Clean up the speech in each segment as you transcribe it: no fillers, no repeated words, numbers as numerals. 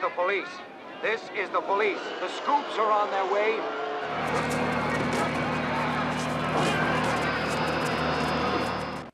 the police. This is the police. The scoops are on their way.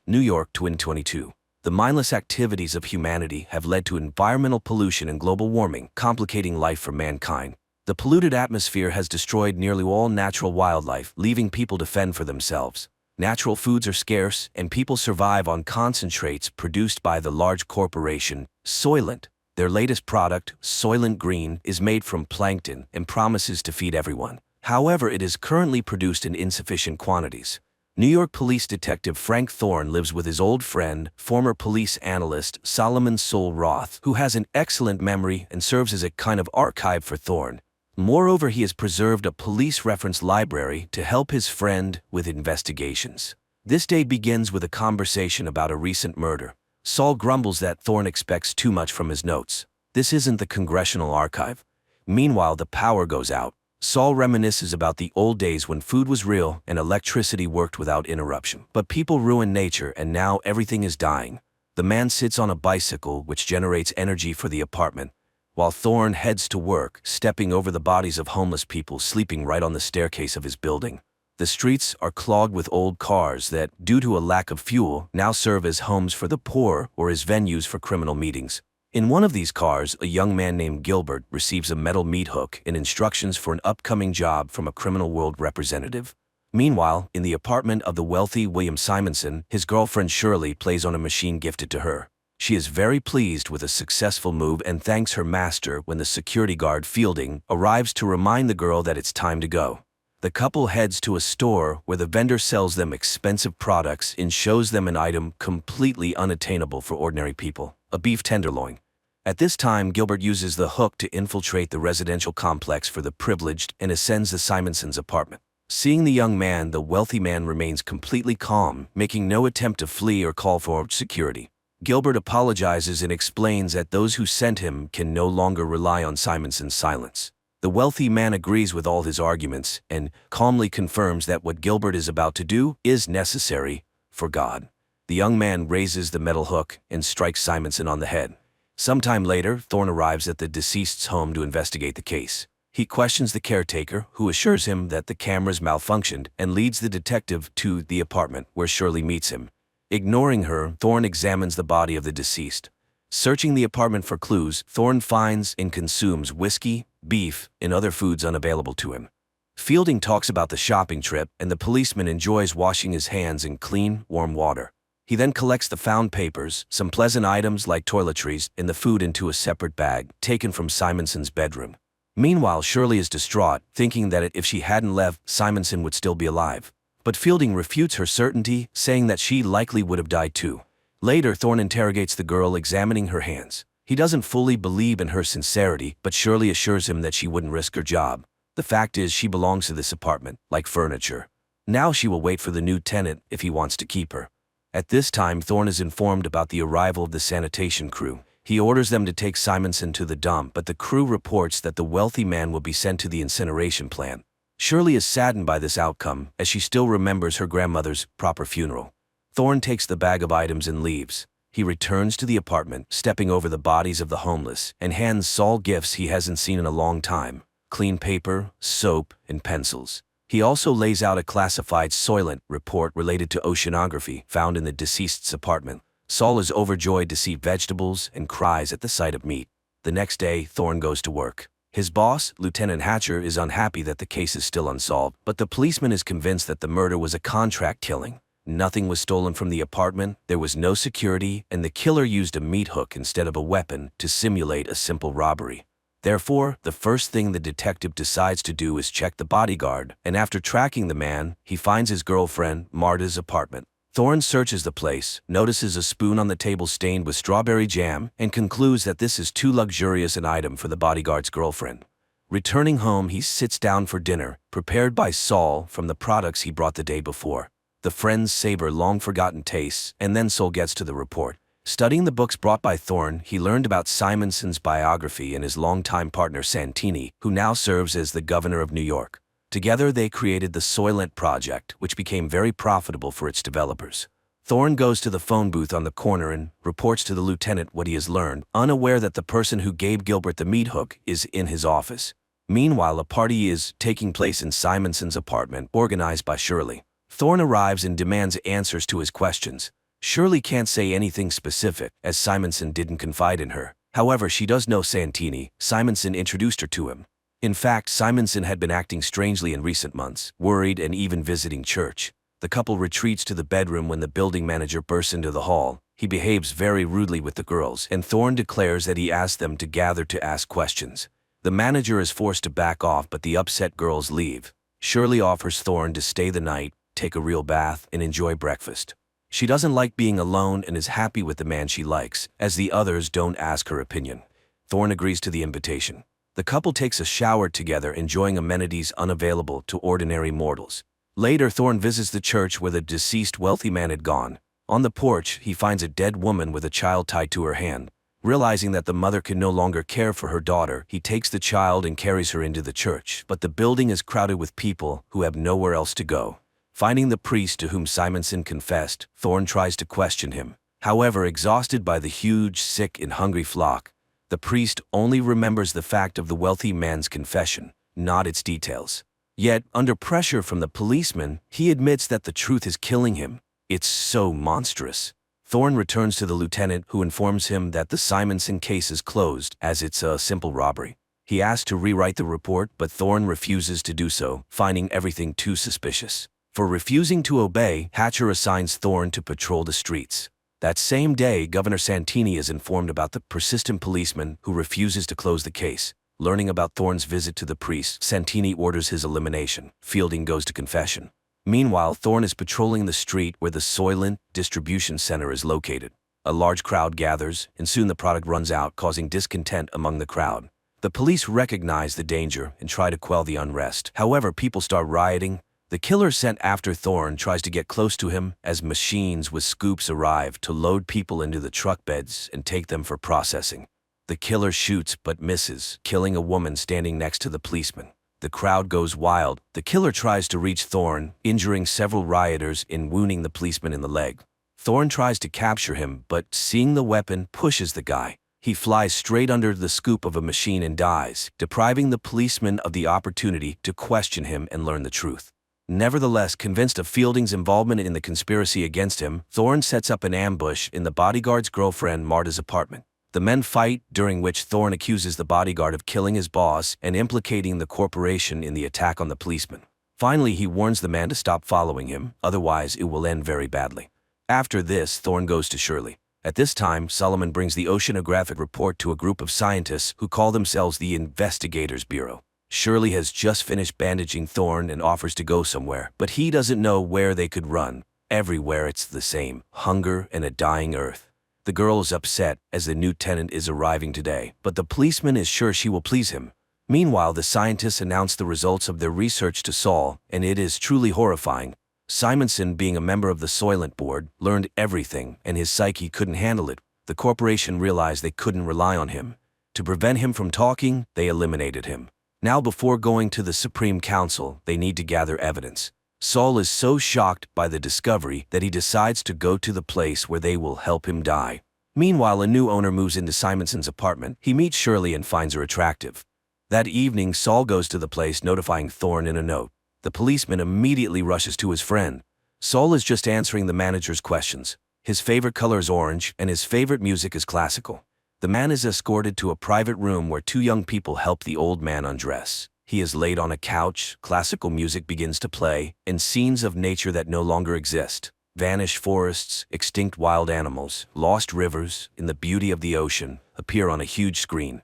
New York 2022. The mindless activities of humanity have led to environmental pollution and global warming, complicating life for mankind. The polluted atmosphere has destroyed nearly all natural wildlife, leaving people to fend for themselves. Natural foods are scarce, and people survive on concentrates produced by the large corporation, Soylent. Their latest product, Soylent Green, is made from plankton and promises to feed everyone. However, it is currently produced in insufficient quantities. New York Police Detective Frank Thorne lives with his old friend, former police analyst Solomon Sol Roth, who has an excellent memory and serves as a kind of archive for Thorne. Moreover, he has preserved a police reference library to help his friend with investigations. This day begins with a conversation about a recent murder. Sol grumbles that Thorne expects too much from his notes. This isn't the Congressional Archive. Meanwhile, the power goes out. Sol reminisces about the old days when food was real and electricity worked without interruption. But people ruin nature and now everything is dying. The man sits on a bicycle which generates energy for the apartment, while Thorne heads to work, stepping over the bodies of homeless people sleeping right on the staircase of his building. The streets are clogged with old cars that, due to a lack of fuel, now serve as homes for the poor or as venues for criminal meetings. In one of these cars, a young man named Gilbert receives a metal meat hook and instructions for an upcoming job from a criminal world representative. Meanwhile, in the apartment of the wealthy William Simonson, his girlfriend Shirley plays on a machine gifted to her. She is very pleased with a successful move and thanks her master when the security guard Fielding arrives to remind the girl that it's time to go. The couple heads to a store where the vendor sells them expensive products and shows them an item completely unattainable for ordinary people, a beef tenderloin. At this time, Gilbert uses the hook to infiltrate the residential complex for the privileged and ascends the Simonsons' apartment. Seeing the young man, the wealthy man remains completely calm, making no attempt to flee or call for security. Gilbert apologizes and explains that those who sent him can no longer rely on Simonson's silence. The wealthy man agrees with all his arguments and calmly confirms that what Gilbert is about to do is necessary for God. The young man raises the metal hook and strikes Simonson on the head. Sometime later, Thorne arrives at the deceased's home to investigate the case. He questions the caretaker, who assures him that the cameras malfunctioned, and leads the detective to the apartment where Shirley meets him. Ignoring her, Thorne examines the body of the deceased. Searching the apartment for clues, Thorne finds and consumes whiskey, beef, and other foods unavailable to him. Fielding talks about the shopping trip, and the policeman enjoys washing his hands in clean, warm water. He then collects the found papers, some pleasant items like toiletries, and the food into a separate bag, taken from Simonson's bedroom. Meanwhile, Shirley is distraught, thinking that if she hadn't left, Simonson would still be alive. But Fielding refutes her certainty, saying that she likely would have died too. Later, Thorne interrogates the girl, examining her hands. He doesn't fully believe in her sincerity, but Shirley assures him that she wouldn't risk her job. The fact is, she belongs to this apartment, like furniture. Now she will wait for the new tenant if he wants to keep her. At this time, Thorne is informed about the arrival of the sanitation crew. He orders them to take Simonson to the dump, but the crew reports that the wealthy man will be sent to the incineration plant. Shirley is saddened by this outcome, as she still remembers her grandmother's proper funeral. Thorne takes the bag of items and leaves. He returns to the apartment, stepping over the bodies of the homeless, and hands Sol gifts he hasn't seen in a long time: clean paper, soap, and pencils. He also lays out a classified Soylent report related to oceanography found in the deceased's apartment. Sol is overjoyed to see vegetables and cries at the sight of meat. The next day, Thorne goes to work. His boss, Lieutenant Hatcher, is unhappy that the case is still unsolved, but the policeman is convinced that the murder was a contract killing. Nothing was stolen from the apartment, there was no security, and the killer used a meat hook instead of a weapon to simulate a simple robbery. Therefore, the first thing the detective decides to do is check the bodyguard, and after tracking the man, he finds his girlfriend, Marta's apartment. Thorne searches the place, notices a spoon on the table stained with strawberry jam, and concludes that this is too luxurious an item for the bodyguard's girlfriend. Returning home, he sits down for dinner, prepared by Sol from the products he brought the day before. The friends savor long-forgotten tastes, and then Sol gets to the report. Studying the books brought by Thorne, he learned about Simonson's biography and his longtime partner Santini, who now serves as the governor of New York. Together they created the Soylent project, which became very profitable for its developers. Thorne goes to the phone booth on the corner and reports to the lieutenant what he has learned, unaware that the person who gave Gilbert the meat hook is in his office. Meanwhile, a party is taking place in Simonson's apartment, organized by Shirley. Thorne arrives and demands answers to his questions. Shirley can't say anything specific, as Simonson didn't confide in her. However, she does know Santini. Simonson introduced her to him. In fact, Simonson had been acting strangely in recent months, worried and even visiting church. The couple retreats to the bedroom when the building manager bursts into the hall. He behaves very rudely with the girls, and Thorne declares that he asked them to gather to ask questions. The manager is forced to back off, but the upset girls leave. Shirley offers Thorne to stay the night, take a real bath, and enjoy breakfast. She doesn't like being alone and is happy with the man she likes, as the others don't ask her opinion. Thorne agrees to the invitation. The couple takes a shower together, enjoying amenities unavailable to ordinary mortals. Later, Thorne visits the church where the deceased wealthy man had gone. On the porch, he finds a dead woman with a child tied to her hand. Realizing that the mother can no longer care for her daughter, he takes the child and carries her into the church. But the building is crowded with people who have nowhere else to go. Finding the priest to whom Simonson confessed, Thorne tries to question him. However, exhausted by the huge, sick and hungry flock, the priest only remembers the fact of the wealthy man's confession, not its details. Yet, under pressure from the policeman, he admits that the truth is killing him. It's so monstrous. Thorne returns to the lieutenant, who informs him that the Simonson case is closed, as it's a simple robbery. He asks to rewrite the report, but Thorne refuses to do so, finding everything too suspicious. For refusing to obey, Hatcher assigns Thorne to patrol the streets. That same day, Governor Santini is informed about the persistent policeman who refuses to close the case. Learning about Thorne's visit to the priest, Santini orders his elimination. Fielding goes to confession. Meanwhile, Thorne is patrolling the street where the Soylent distribution center is located. A large crowd gathers, and soon the product runs out, causing discontent among the crowd. The police recognize the danger and try to quell the unrest. However, people start rioting. The killer sent after Thorne tries to get close to him as machines with scoops arrive to load people into the truck beds and take them for processing. The killer shoots but misses, killing a woman standing next to the policeman. The crowd goes wild. The killer tries to reach Thorne, injuring several rioters and wounding the policeman in the leg. Thorne tries to capture him, but seeing the weapon, pushes the guy. He flies straight under the scoop of a machine and dies, depriving the policeman of the opportunity to question him and learn the truth. Nevertheless, convinced of Fielding's involvement in the conspiracy against him, Thorne sets up an ambush in the bodyguard's girlfriend Marta's apartment. The men fight, during which Thorne accuses the bodyguard of killing his boss and implicating the corporation in the attack on the policeman. Finally, he warns the man to stop following him, otherwise it will end very badly. After this, Thorne goes to Shirley. At this time, Solomon brings the oceanographic report to a group of scientists who call themselves the Investigators Bureau. Shirley has just finished bandaging Thorne and offers to go somewhere, but he doesn't know where they could run. Everywhere it's the same: hunger and a dying earth. The girl is upset as the new tenant is arriving today, but the policeman is sure she will please him. Meanwhile, the scientists announce the results of their research to Saul, and it is truly horrifying. Simonson, being a member of the Soylent board, learned everything, and his psyche couldn't handle it. The corporation realized they couldn't rely on him. To prevent him from talking, they eliminated him. Now, before going to the Supreme Council, they need to gather evidence. Saul is so shocked by the discovery that he decides to go to the place where they will help him die. Meanwhile, a new owner moves into Simonson's apartment. He meets Shirley and finds her attractive. That evening, Saul goes to the place, notifying Thorne in a note. The policeman immediately rushes to his friend. Saul is just answering the manager's questions. His favorite color is orange, and his favorite music is classical. The man is escorted to a private room where two young people help the old man undress. He is laid on a couch, classical music begins to play, and scenes of nature that no longer exist. Vanished forests, extinct wild animals, lost rivers, and the beauty of the ocean appear on a huge screen.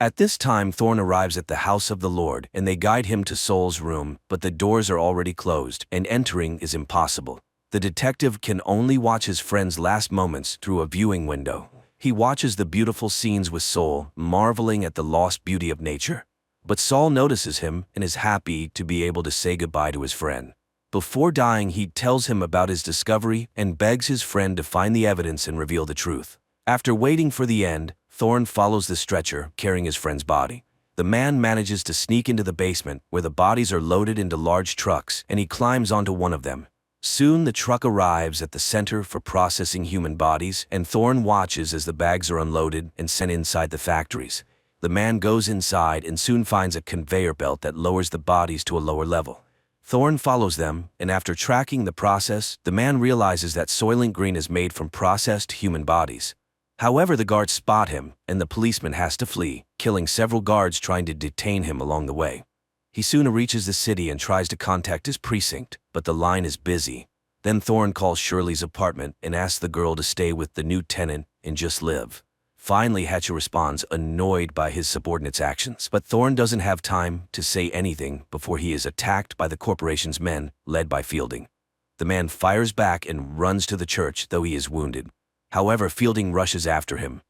At this time, Thorne arrives at the house of the Lord, and they guide him to Saul's room, but the doors are already closed, and entering is impossible. The detective can only watch his friend's last moments through a viewing window. He watches the beautiful scenes with Saul, marveling at the lost beauty of nature. But Saul notices him and is happy to be able to say goodbye to his friend. Before dying, he tells him about his discovery and begs his friend to find the evidence and reveal the truth. After waiting for the end, Thorne follows the stretcher, carrying his friend's body. The man manages to sneak into the basement, where the bodies are loaded into large trucks, and he climbs onto one of them. Soon the truck arrives at the center for processing human bodies, and Thorne watches as the bags are unloaded and sent inside the factories. The man goes inside and soon finds a conveyor belt that lowers the bodies to a lower level. Thorne follows them, and after tracking the process, the man realizes that Soylent Green is made from processed human bodies. However, the guards spot him, and the policeman has to flee, killing several guards trying to detain him along the way. He soon reaches the city and tries to contact his precinct, but the line is busy. Then Thorne calls Shirley's apartment and asks the girl to stay with the new tenant and just live. Finally, Hatcher responds, annoyed by his subordinate's actions, but Thorne doesn't have time to say anything before he is attacked by the corporation's men, led by Fielding. The man fires back and runs to the church, though he is wounded. However, Fielding rushes after him.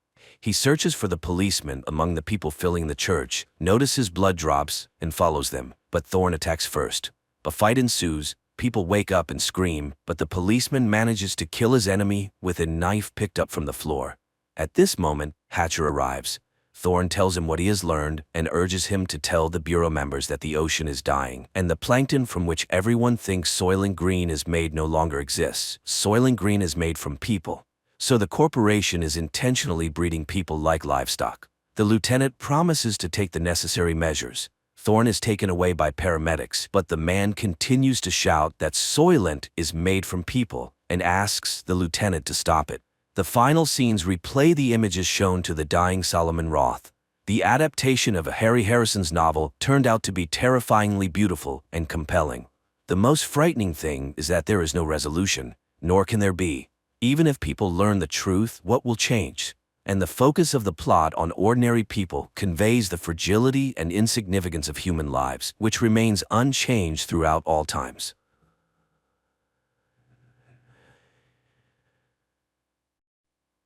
He searches for the policeman among the people filling the church, notices blood drops, and follows them, but Thorne attacks first. A fight ensues, people wake up and scream, but the policeman manages to kill his enemy with a knife picked up from the floor. At this moment, Hatcher arrives. Thorne tells him what he has learned and urges him to tell the Bureau members that the ocean is dying, and the plankton from which everyone thinks Soylent Green is made no longer exists. Soylent Green is made from people. So the corporation is intentionally breeding people like livestock. The lieutenant promises to take the necessary measures. Thorne is taken away by paramedics, but the man continues to shout that Soylent is made from people and asks the lieutenant to stop it. The final scenes replay the images shown to the dying Solomon Roth. The adaptation of Harry Harrison's novel turned out to be terrifyingly beautiful and compelling. The most frightening thing is that there is no resolution, nor can there be. Even if people learn the truth, what will change? And the focus of the plot on ordinary people conveys the fragility and insignificance of human lives, which remains unchanged throughout all times.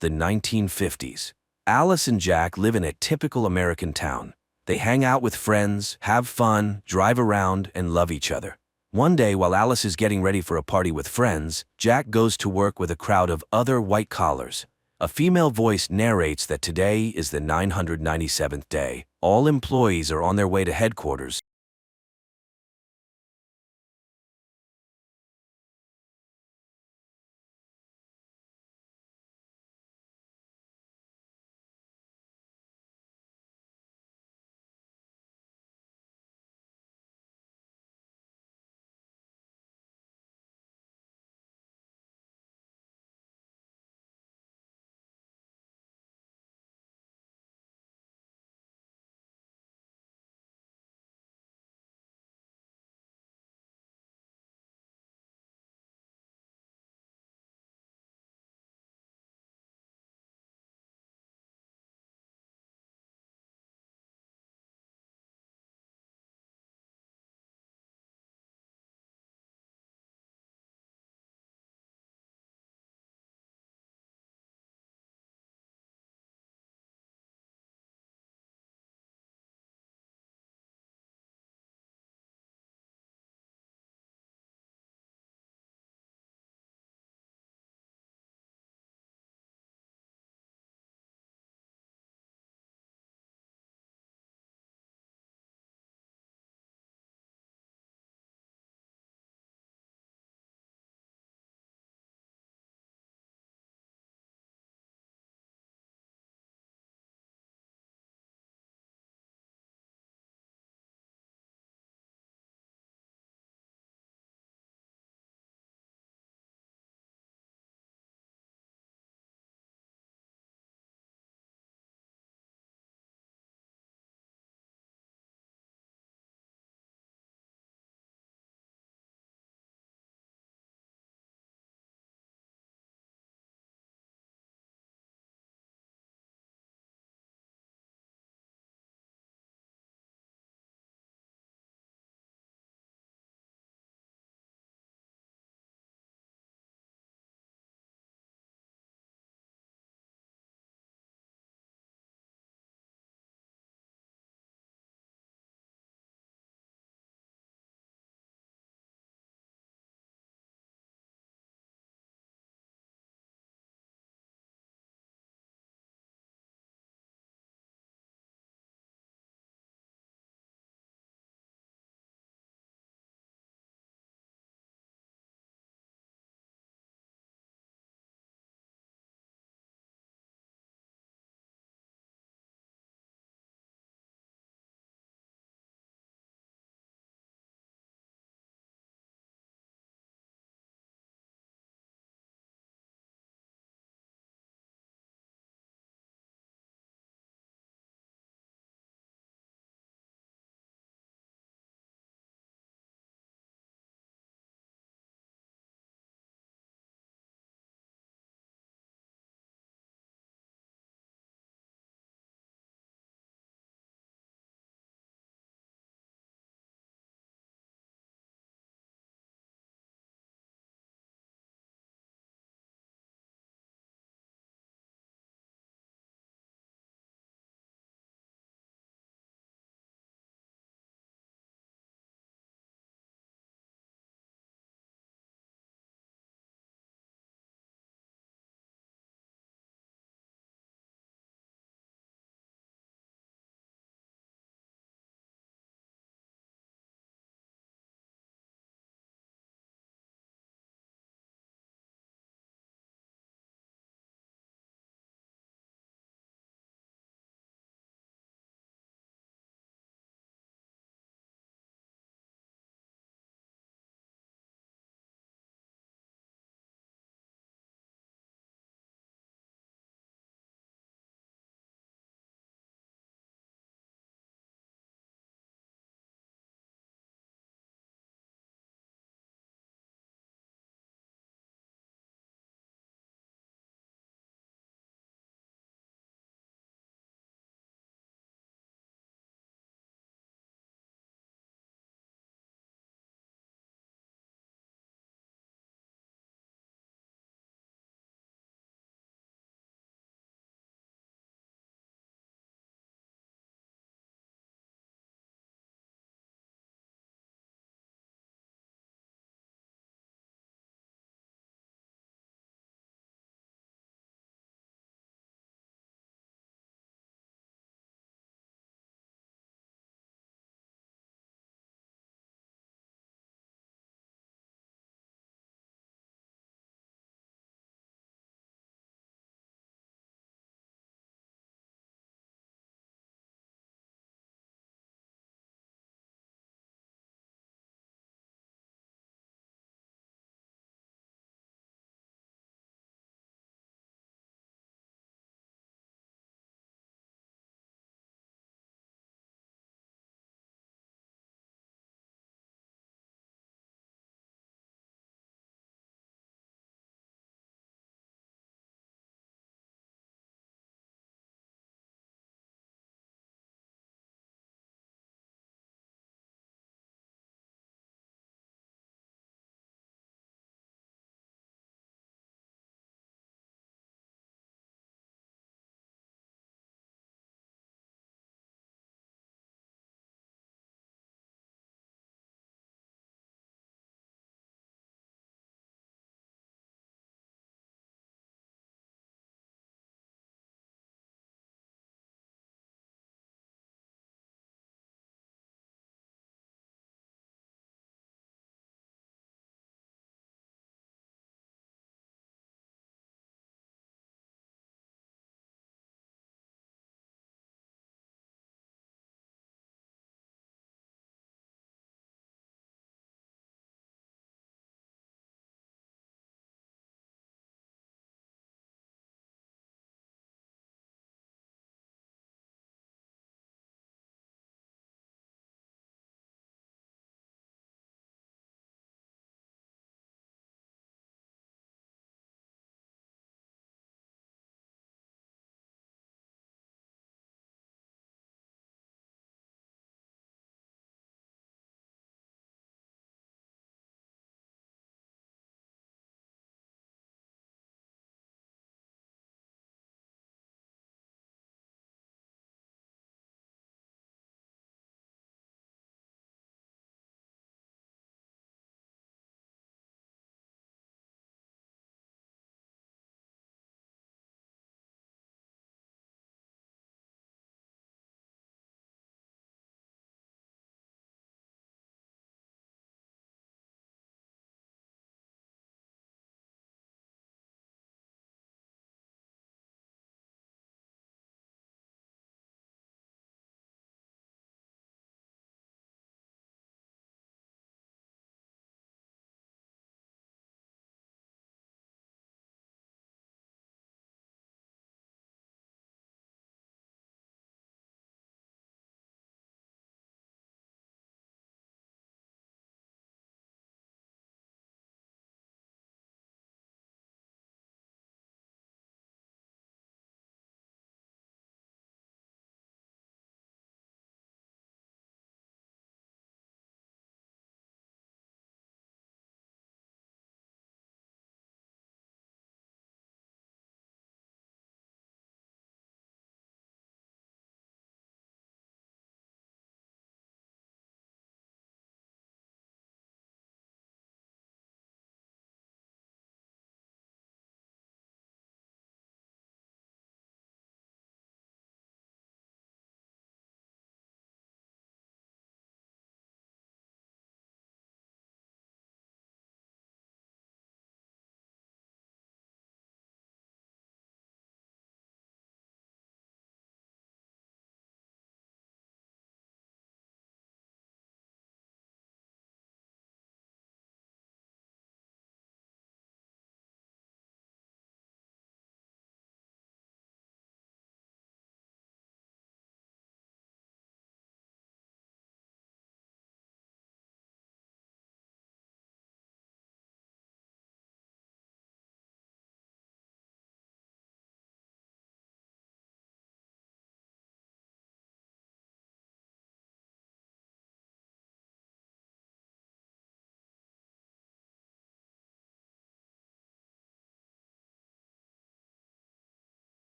The 1950s. Alice and Jack live in a typical American town. They hang out with friends, have fun, drive around, and love each other. One day, while Alice is getting ready for a party with friends, Jack goes to work with a crowd of other white-collars. A female voice narrates that today is the 997th day. All employees are on their way to headquarters,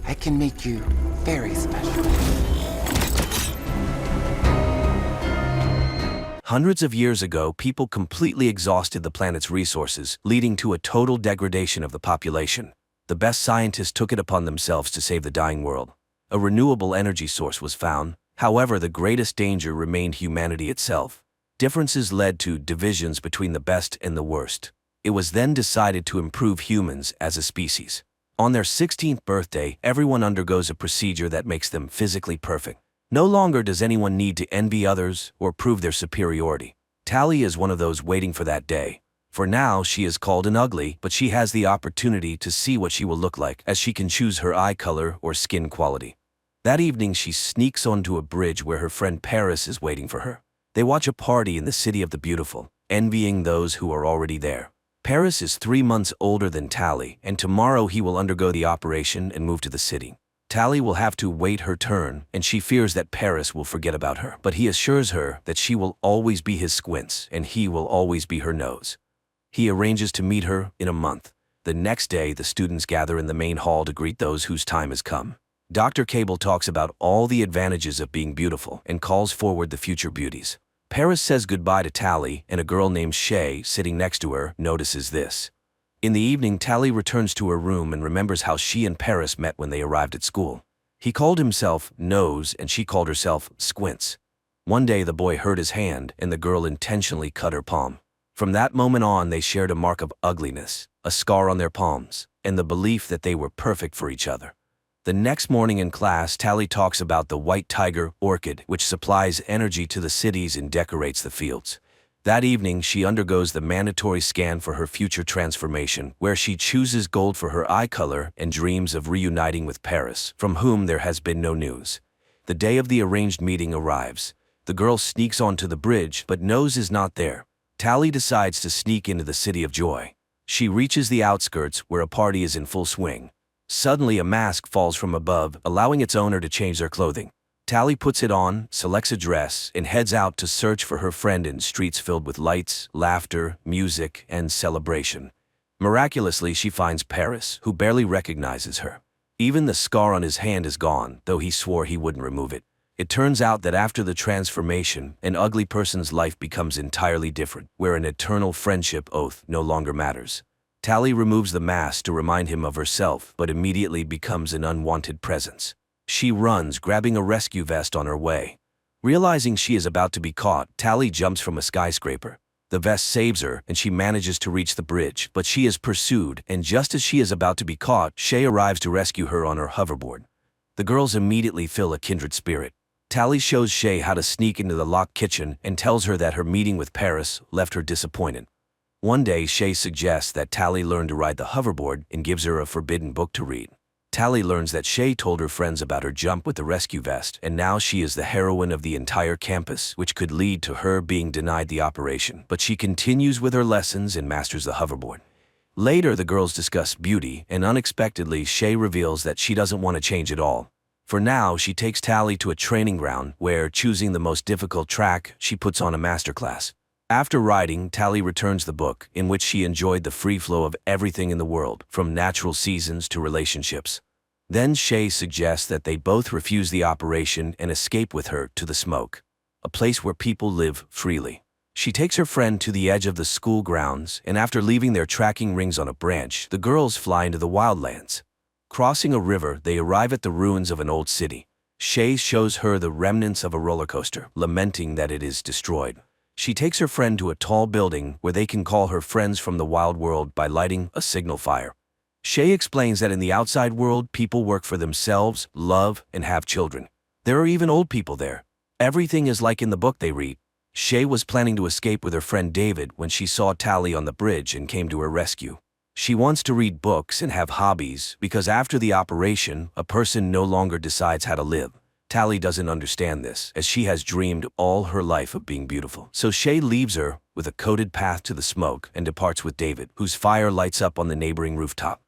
I can make you very special. Hundreds of years ago, people completely exhausted the planet's resources, leading to a total degradation of the population. The best scientists took it upon themselves to save the dying world. A renewable energy source was found. However, the greatest danger remained humanity itself. Differences led to divisions between the best and the worst. It was then decided to improve humans as a species. On their 16th birthday, everyone undergoes a procedure that makes them physically perfect. No longer does anyone need to envy others or prove their superiority. Tally is one of those waiting for that day. For now, she is called an ugly, but she has the opportunity to see what she will look like, as she can choose her eye color or skin quality. That evening, she sneaks onto a bridge where her friend Paris is waiting for her. They watch a party in the City of the Beautiful, envying those who are already there. Paris is 3 months older than Tally, and tomorrow he will undergo the operation and move to the city. Tally will have to wait her turn, and she fears that Paris will forget about her. But he assures her that she will always be his squints, and he will always be her nose. He arranges to meet her in a month. The next day, the students gather in the main hall to greet those whose time has come. Dr. Cable talks about all the advantages of being beautiful and calls forward the future beauties. Paris says goodbye to Tally, and a girl named Shay, sitting next to her, notices this. In the evening, Tally returns to her room and remembers how she and Paris met when they arrived at school. He called himself Nose and she called herself Squints. One day the boy hurt his hand and the girl intentionally cut her palm. From that moment on, they shared a mark of ugliness, a scar on their palms, and the belief that they were perfect for each other. The next morning in class, Tally talks about the white tiger orchid, which supplies energy to the cities and decorates the fields. That evening, she undergoes the mandatory scan for her future transformation, where she chooses gold for her eye color and dreams of reuniting with Paris, from whom there has been no news. The day of the arranged meeting arrives. The girl sneaks onto the bridge, but Nose is not there. Tally decides to sneak into the City of Joy. She reaches the outskirts, where a party is in full swing. Suddenly, a mask falls from above, allowing its owner to change their clothing. Tally puts it on, selects a dress, and heads out to search for her friend in streets filled with lights, laughter, music, and celebration. Miraculously, she finds Paris, who barely recognizes her. Even the scar on his hand is gone, though he swore he wouldn't remove it. It turns out that after the transformation, an ugly person's life becomes entirely different, where an eternal friendship oath no longer matters. Tally removes the mask to remind him of herself, but immediately becomes an unwanted presence. She runs, grabbing a rescue vest on her way. Realizing she is about to be caught, Tally jumps from a skyscraper. The vest saves her, and she manages to reach the bridge, but she is pursued, and just as she is about to be caught, Shay arrives to rescue her on her hoverboard. The girls immediately feel a kindred spirit. Tally shows Shay how to sneak into the locked kitchen and tells her that her meeting with Paris left her disappointed. One day, Shay suggests that Tally learn to ride the hoverboard and gives her a forbidden book to read. Tally learns that Shay told her friends about her jump with the rescue vest, and now she is the heroine of the entire campus, which could lead to her being denied the operation. But she continues with her lessons and masters the hoverboard. Later, the girls discuss beauty, and unexpectedly, Shay reveals that she doesn't want to change at all. For now, she takes Tally to a training ground where, choosing the most difficult track, she puts on a masterclass. After riding, Tally returns the book, in which she enjoyed the free flow of everything in the world, from natural seasons to relationships. Then Shay suggests that they both refuse the operation and escape with her to the smoke, a place where people live freely. She takes her friend to the edge of the school grounds, and after leaving their tracking rings on a branch, the girls fly into the wildlands. Crossing a river, they arrive at the ruins of an old city. Shay shows her the remnants of a roller coaster, lamenting that it is destroyed. She takes her friend to a tall building where they can call her friends from the wild world by lighting a signal fire. Shay explains that in the outside world, people work for themselves, love, and have children. There are even old people there. Everything is like in the book they read. Shay was planning to escape with her friend David when she saw Tally on the bridge and came to her rescue. She wants to read books and have hobbies because after the operation, a person no longer decides how to live. Tally doesn't understand this, as she has dreamed all her life of being beautiful. So Shay leaves her with a coated path to the smoke and departs with David, whose fire lights up on the neighboring rooftop.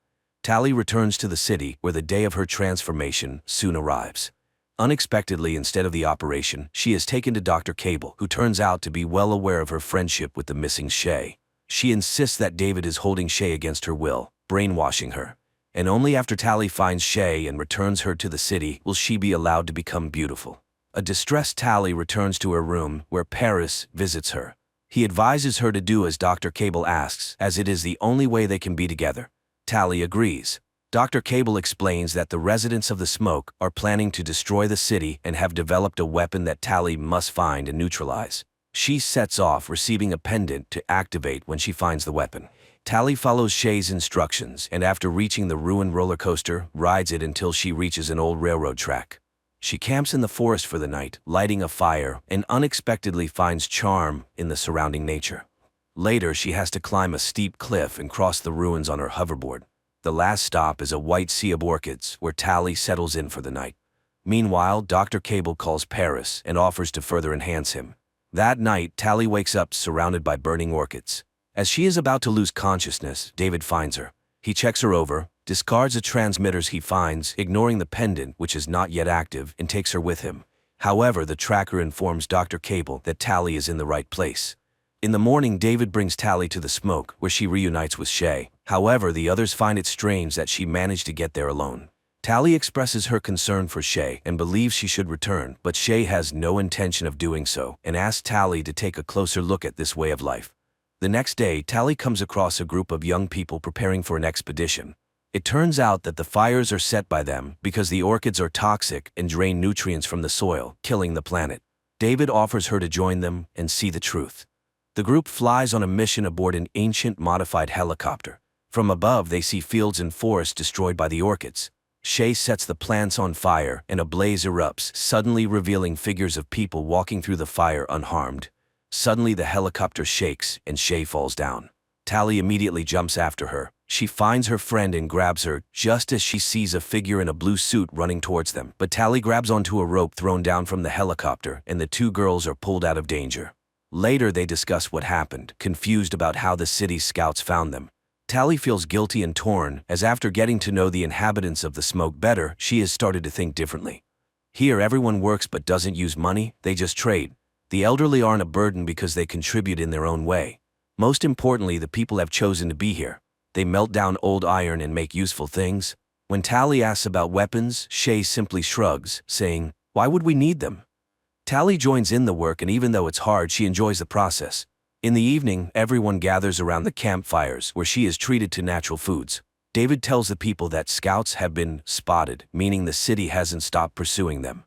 Tally returns to the city, where the day of her transformation soon arrives. Unexpectedly, instead of the operation, she is taken to Dr. Cable, who turns out to be well aware of her friendship with the missing Shay. She insists that David is holding Shay against her will, brainwashing her. and only after Tally finds Shay and returns her to the city will she be allowed to become beautiful. A distressed Tally returns to her room, where Paris visits her. He advises her to do as Dr. Cable asks, as it is the only way they can be together. Tally agrees. Dr. Cable explains that the residents of the Smoke are planning to destroy the city and have developed a weapon that Tally must find and neutralize. She sets off, receiving a pendant to activate when she finds the weapon. Tally follows Shay's instructions and after reaching the ruined roller coaster, rides it until she reaches an old railroad track. She camps in the forest for the night, lighting a fire, and unexpectedly finds charm in the surrounding nature. Later, she has to climb a steep cliff and cross the ruins on her hoverboard. The last stop is a white sea of orchids, where Tally settles in for the night. Meanwhile, Dr. Cable calls Paris and offers to further enhance him. That night, Tally wakes up surrounded by burning orchids. As she is about to lose consciousness, David finds her. He checks her over, discards the transmitters he finds, ignoring the pendant, which is not yet active, and takes her with him. However, the tracker informs Dr. Cable that Tally is in the right place. In the morning, David brings Tally to the Smoke, where she reunites with Shay. However, the others find it strange that she managed to get there alone. Tally expresses her concern for Shay and believes she should return, but Shay has no intention of doing so and asks Tally to take a closer look at this way of life. The next day, Tally comes across a group of young people preparing for an expedition. It turns out that the fires are set by them because the orchids are toxic and drain nutrients from the soil, killing the planet. David offers her to join them and see the truth. The group flies on a mission aboard an ancient modified helicopter. From above, they see fields and forests destroyed by the orchids. Shay sets the plants on fire and a blaze erupts, suddenly revealing figures of people walking through the fire unharmed. Suddenly, the helicopter shakes and Shay falls down. Tally immediately jumps after her. She finds her friend and grabs her just as she sees a figure in a blue suit running towards them. But Tally grabs onto a rope thrown down from the helicopter and the two girls are pulled out of danger. Later, they discuss what happened, confused about how the city's scouts found them. Tally feels guilty and torn, as after getting to know the inhabitants of the Smoke better, she has started to think differently. Here, everyone works but doesn't use money, they just trade. The elderly aren't a burden because they contribute in their own way. Most importantly, the people have chosen to be here. They melt down old iron and make useful things. When Tally asks about weapons, Shay simply shrugs, saying, "Why would we need them?" Tally joins in the work, and even though it's hard, she enjoys the process. In the evening, everyone gathers around the campfires, where she is treated to natural foods. David tells the people that scouts have been spotted, meaning the city hasn't stopped pursuing them.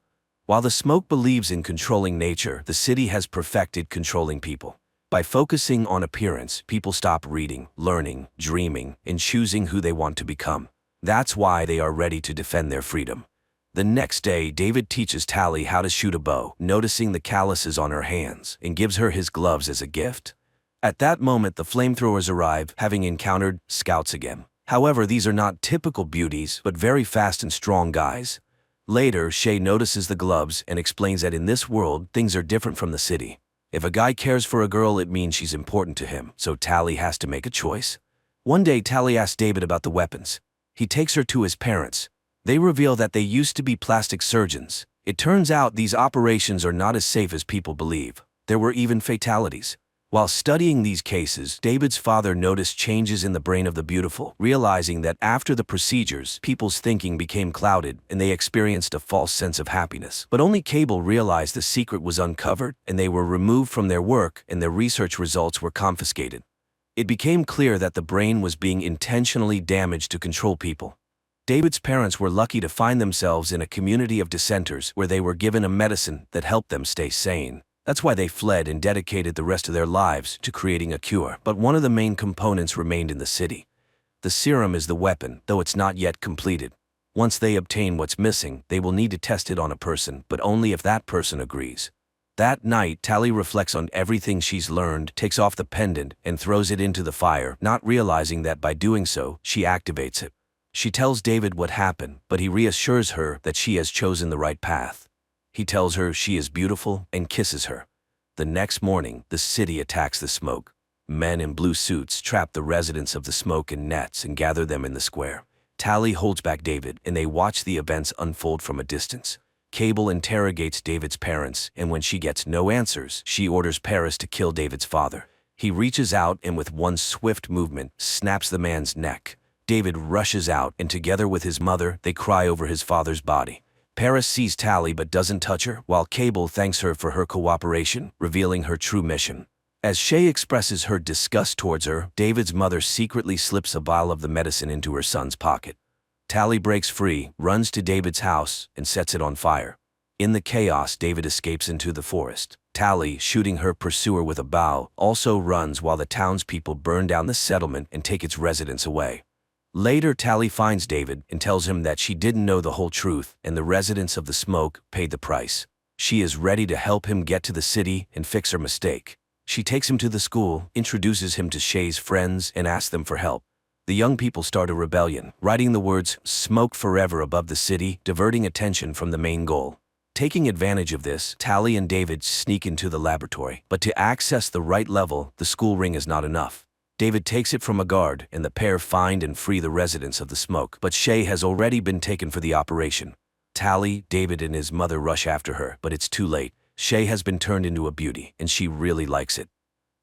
While the Smoke believes in controlling nature, the city has perfected controlling people. By focusing on appearance, people stop reading, learning, dreaming, and choosing who they want to become. That's why they are ready to defend their freedom. The next day, David teaches Tally how to shoot a bow, noticing the calluses on her hands, and gives her his gloves as a gift. At that moment, the flamethrowers arrive, having encountered scouts again. However, these are not typical beauties, but very fast and strong guys. Later, Shay notices the gloves and explains that in this world, things are different from the city. If a guy cares for a girl, it means she's important to him, so Tally has to make a choice. One day, Tally asks David about the weapons. He takes her to his parents. They reveal that they used to be plastic surgeons. It turns out these operations are not as safe as people believe. There were even fatalities. While studying these cases, David's father noticed changes in the brain of the beautiful, realizing that after the procedures, people's thinking became clouded and they experienced a false sense of happiness. But only Cable realized the secret was uncovered and they were removed from their work and their research results were confiscated. It became clear that the brain was being intentionally damaged to control people. David's parents were lucky to find themselves in a community of dissenters where they were given a medicine that helped them stay sane. That's why they fled and dedicated the rest of their lives to creating a cure. But one of the main components remained in the city. The serum is the weapon, though it's not yet completed. Once they obtain what's missing, they will need to test it on a person, but only if that person agrees. That night, Tally reflects on everything she's learned, takes off the pendant, and throws it into the fire, not realizing that by doing so, she activates it. She tells David what happened, but he reassures her that she has chosen the right path. He tells her she is beautiful and kisses her. The next morning, the city attacks the Smoke. Men in blue suits trap the residents of the Smoke in nets and gather them in the square. Tally holds back David, and they watch the events unfold from a distance. Cable interrogates David's parents, and when she gets no answers, she orders Paris to kill David's father. He reaches out and with one swift movement, snaps the man's neck. David rushes out, and together with his mother, they cry over his father's body. Paris sees Tally but doesn't touch her, while Cable thanks her for her cooperation, revealing her true mission. As Shay expresses her disgust towards her, David's mother secretly slips a vial of the medicine into her son's pocket. Tally breaks free, runs to David's house, and sets it on fire. In the chaos, David escapes into the forest. Tally, shooting her pursuer with a bow, also runs while the townspeople burn down the settlement and take its residents away. Later, Tally finds David and tells him that she didn't know the whole truth, and the residents of the smoke paid the price. She is ready to help him get to the city and fix her mistake. She takes him to the school, introduces him to Shay's friends, and asks them for help. The young people start a rebellion, writing the words "Smoke Forever" above the city, diverting attention from the main goal. Taking advantage of this, Tally and David sneak into the laboratory, but to access the right level, the school ring is not enough. David takes it from a guard, and the pair find and free the residents of the smoke, but Shay has already been taken for the operation. Tally, David, and his mother rush after her, but it's too late. Shay has been turned into a beauty, and she really likes it.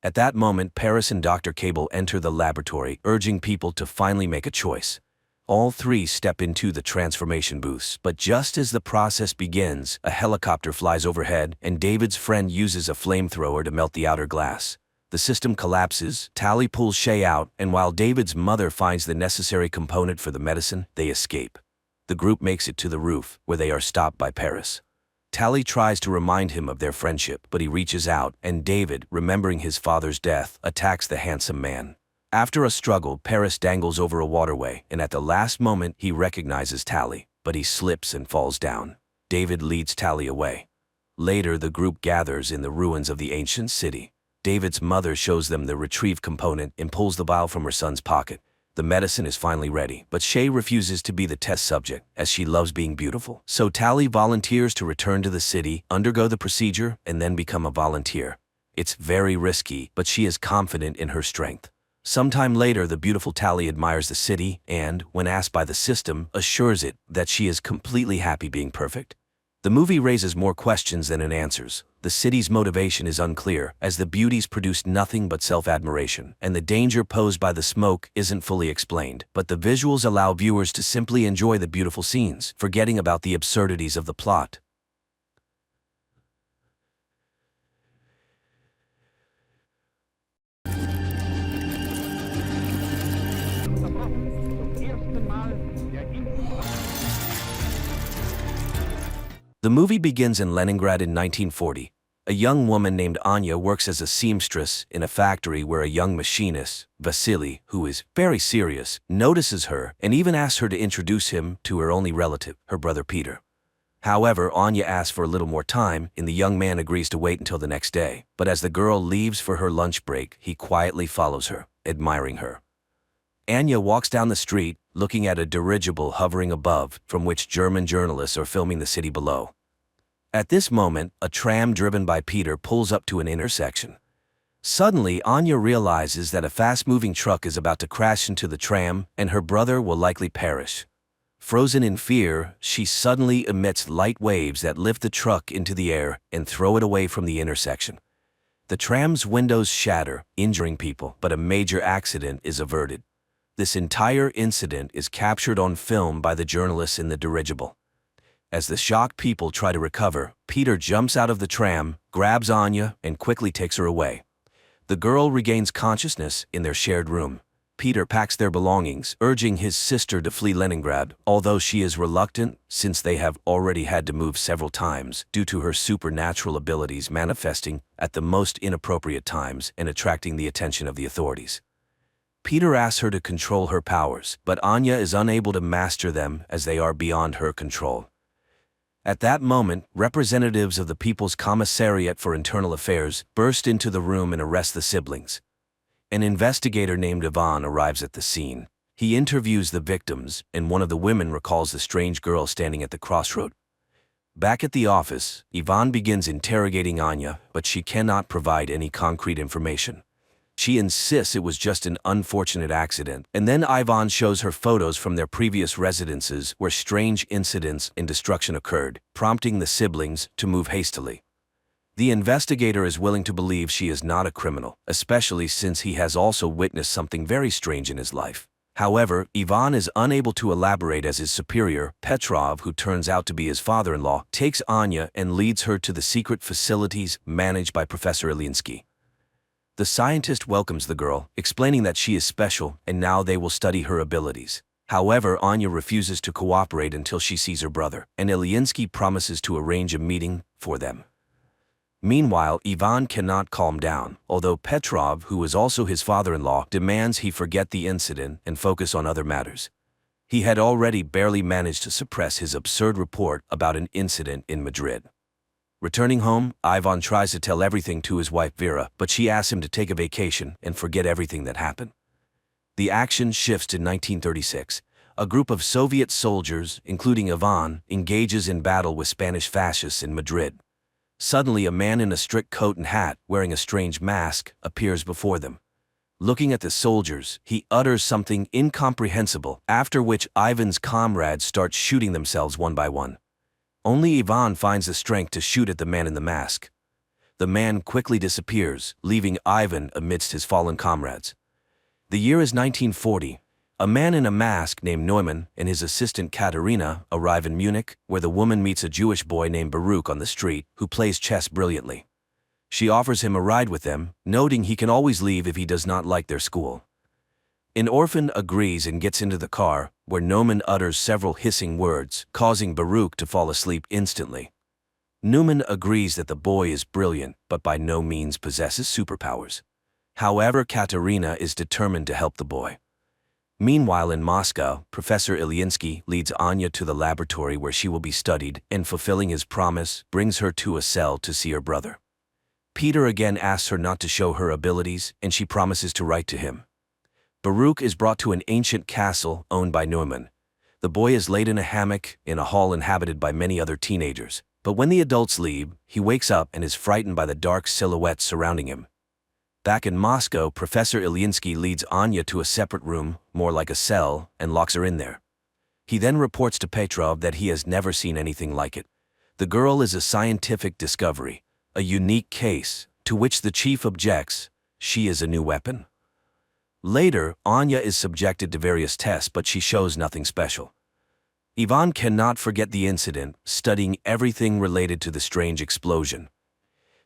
At that moment, Paris and Dr. Cable enter the laboratory, urging people to finally make a choice. All three step into the transformation booths, but just as the process begins, a helicopter flies overhead, and David's friend uses a flamethrower to melt the outer glass. The system collapses, Tally pulls Shay out, and while David's mother finds the necessary component for the medicine, they escape. The group makes it to the roof, where they are stopped by Paris. Tally tries to remind him of their friendship, but he reaches out, and David, remembering his father's death, attacks the handsome man. After a struggle, Paris dangles over a waterway, and at the last moment, he recognizes Tally, but he slips and falls down. David leads Tally away. Later, the group gathers in the ruins of the ancient city. David's mother shows them the retrieve component and pulls the vial from her son's pocket. The medicine is finally ready, but Shay refuses to be the test subject, as she loves being beautiful. So Tally volunteers to return to the city, undergo the procedure, and then become a volunteer. It's very risky, but she is confident in her strength. Sometime later, the beautiful Tally admires the city and, when asked by the system, assures it that she is completely happy being perfect. The movie raises more questions than it answers. The city's motivation is unclear, as the beauties produce nothing but self-admiration, and the danger posed by the smoke isn't fully explained. But the visuals allow viewers to simply enjoy the beautiful scenes, forgetting about the absurdities of the plot. The movie begins in Leningrad in 1940. A young woman named Anya works as a seamstress in a factory where a young machinist, Vasily, who is very serious, notices her and even asks her to introduce him to her only relative, her brother Peter. However, Anya asks for a little more time, and the young man agrees to wait until the next day. But as the girl leaves for her lunch break, he quietly follows her, admiring her. Anya walks down the street, looking at a dirigible hovering above, from which German journalists are filming the city below. At this moment, a tram driven by Peter pulls up to an intersection. Suddenly, Anya realizes that a fast-moving truck is about to crash into the tram, and her brother will likely perish. Frozen in fear, she suddenly emits light waves that lift the truck into the air and throw it away from the intersection. The tram's windows shatter, injuring people, but a major accident is averted. This entire incident is captured on film by the journalists in the dirigible. As the shocked people try to recover, Peter jumps out of the tram, grabs Anya, and quickly takes her away. The girl regains consciousness in their shared room. Peter packs their belongings, urging his sister to flee Leningrad, although she is reluctant since they have already had to move several times due to her supernatural abilities manifesting at the most inappropriate times and attracting the attention of the authorities. Peter asks her to control her powers, but Anya is unable to master them as they are beyond her control. At that moment, representatives of the People's Commissariat for Internal Affairs burst into the room and arrest the siblings. An investigator named Ivan arrives at the scene. He interviews the victims, and one of the women recalls the strange girl standing at the crossroad. Back at the office, Ivan begins interrogating Anya, but she cannot provide any concrete information. She insists it was just an unfortunate accident, and then Ivan shows her photos from their previous residences where strange incidents and destruction occurred, prompting the siblings to move hastily. The investigator is willing to believe she is not a criminal, especially since he has also witnessed something very strange in his life. However, Ivan is unable to elaborate as his superior, Petrov, who turns out to be his father-in-law, takes Anya and leads her to the secret facilities managed by Professor Ilinsky. The scientist welcomes the girl, explaining that she is special and now they will study her abilities. However, Anya refuses to cooperate until she sees her brother, and Ilinsky promises to arrange a meeting for them. Meanwhile, Ivan cannot calm down, although Petrov, who is also his father-in-law, demands he forget the incident and focus on other matters. He had already barely managed to suppress his absurd report about an incident in Madrid. Returning home, Ivan tries to tell everything to his wife Vera, but she asks him to take a vacation and forget everything that happened. The action shifts to 1936. A group of Soviet soldiers, including Ivan, engages in battle with Spanish fascists in Madrid. Suddenly, a man in a strict coat and hat, wearing a strange mask, appears before them. Looking at the soldiers, he utters something incomprehensible, after which Ivan's comrades start shooting themselves one by one. Only Ivan finds the strength to shoot at the man in the mask. The man quickly disappears, leaving Ivan amidst his fallen comrades. The year is 1940. A man in a mask named Neumann and his assistant Katerina arrive in Munich, where the woman meets a Jewish boy named Baruch on the street, who plays chess brilliantly. She offers him a ride with them, noting he can always leave if he does not like their school. An orphan agrees and gets into the car, where Neumann utters several hissing words, causing Baruch to fall asleep instantly. Neumann agrees that the boy is brilliant, but by no means possesses superpowers. However, Katerina is determined to help the boy. Meanwhile, in Moscow, Professor Ilinsky leads Anya to the laboratory where she will be studied, and fulfilling his promise, brings her to a cell to see her brother. Peter again asks her not to show her abilities, and she promises to write to him. Baruch is brought to an ancient castle owned by Neumann. The boy is laid in a hammock in a hall inhabited by many other teenagers, but when the adults leave, he wakes up and is frightened by the dark silhouettes surrounding him. Back in Moscow, Professor Ilinsky leads Anya to a separate room, more like a cell, and locks her in there. He then reports to Petrov that he has never seen anything like it. The girl is a scientific discovery, a unique case, to which the chief objects. She is a new weapon. Later, Anya is subjected to various tests, but she shows nothing special. Ivan cannot forget the incident, studying everything related to the strange explosion.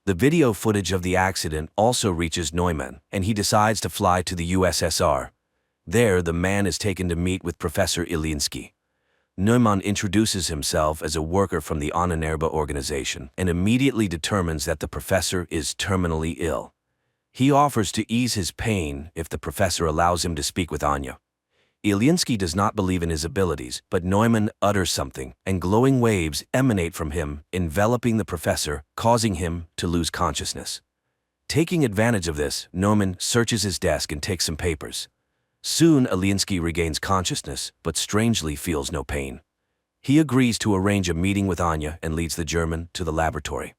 The video footage of the accident also reaches Neumann, and he decides to fly to the USSR. There, the man is taken to meet with Professor Ilinsky. Neumann introduces himself as a worker from the Ahnenerbe organization and immediately determines that the professor is terminally ill. He offers to ease his pain if the professor allows him to speak with Anya. Ilinsky does not believe in his abilities, but Neumann utters something, and glowing waves emanate from him, enveloping the professor, causing him to lose consciousness. Taking advantage of this, Neumann searches his desk and takes some papers. Soon, Ilinsky regains consciousness, but strangely feels no pain. He agrees to arrange a meeting with Anya and leads the German to the laboratory.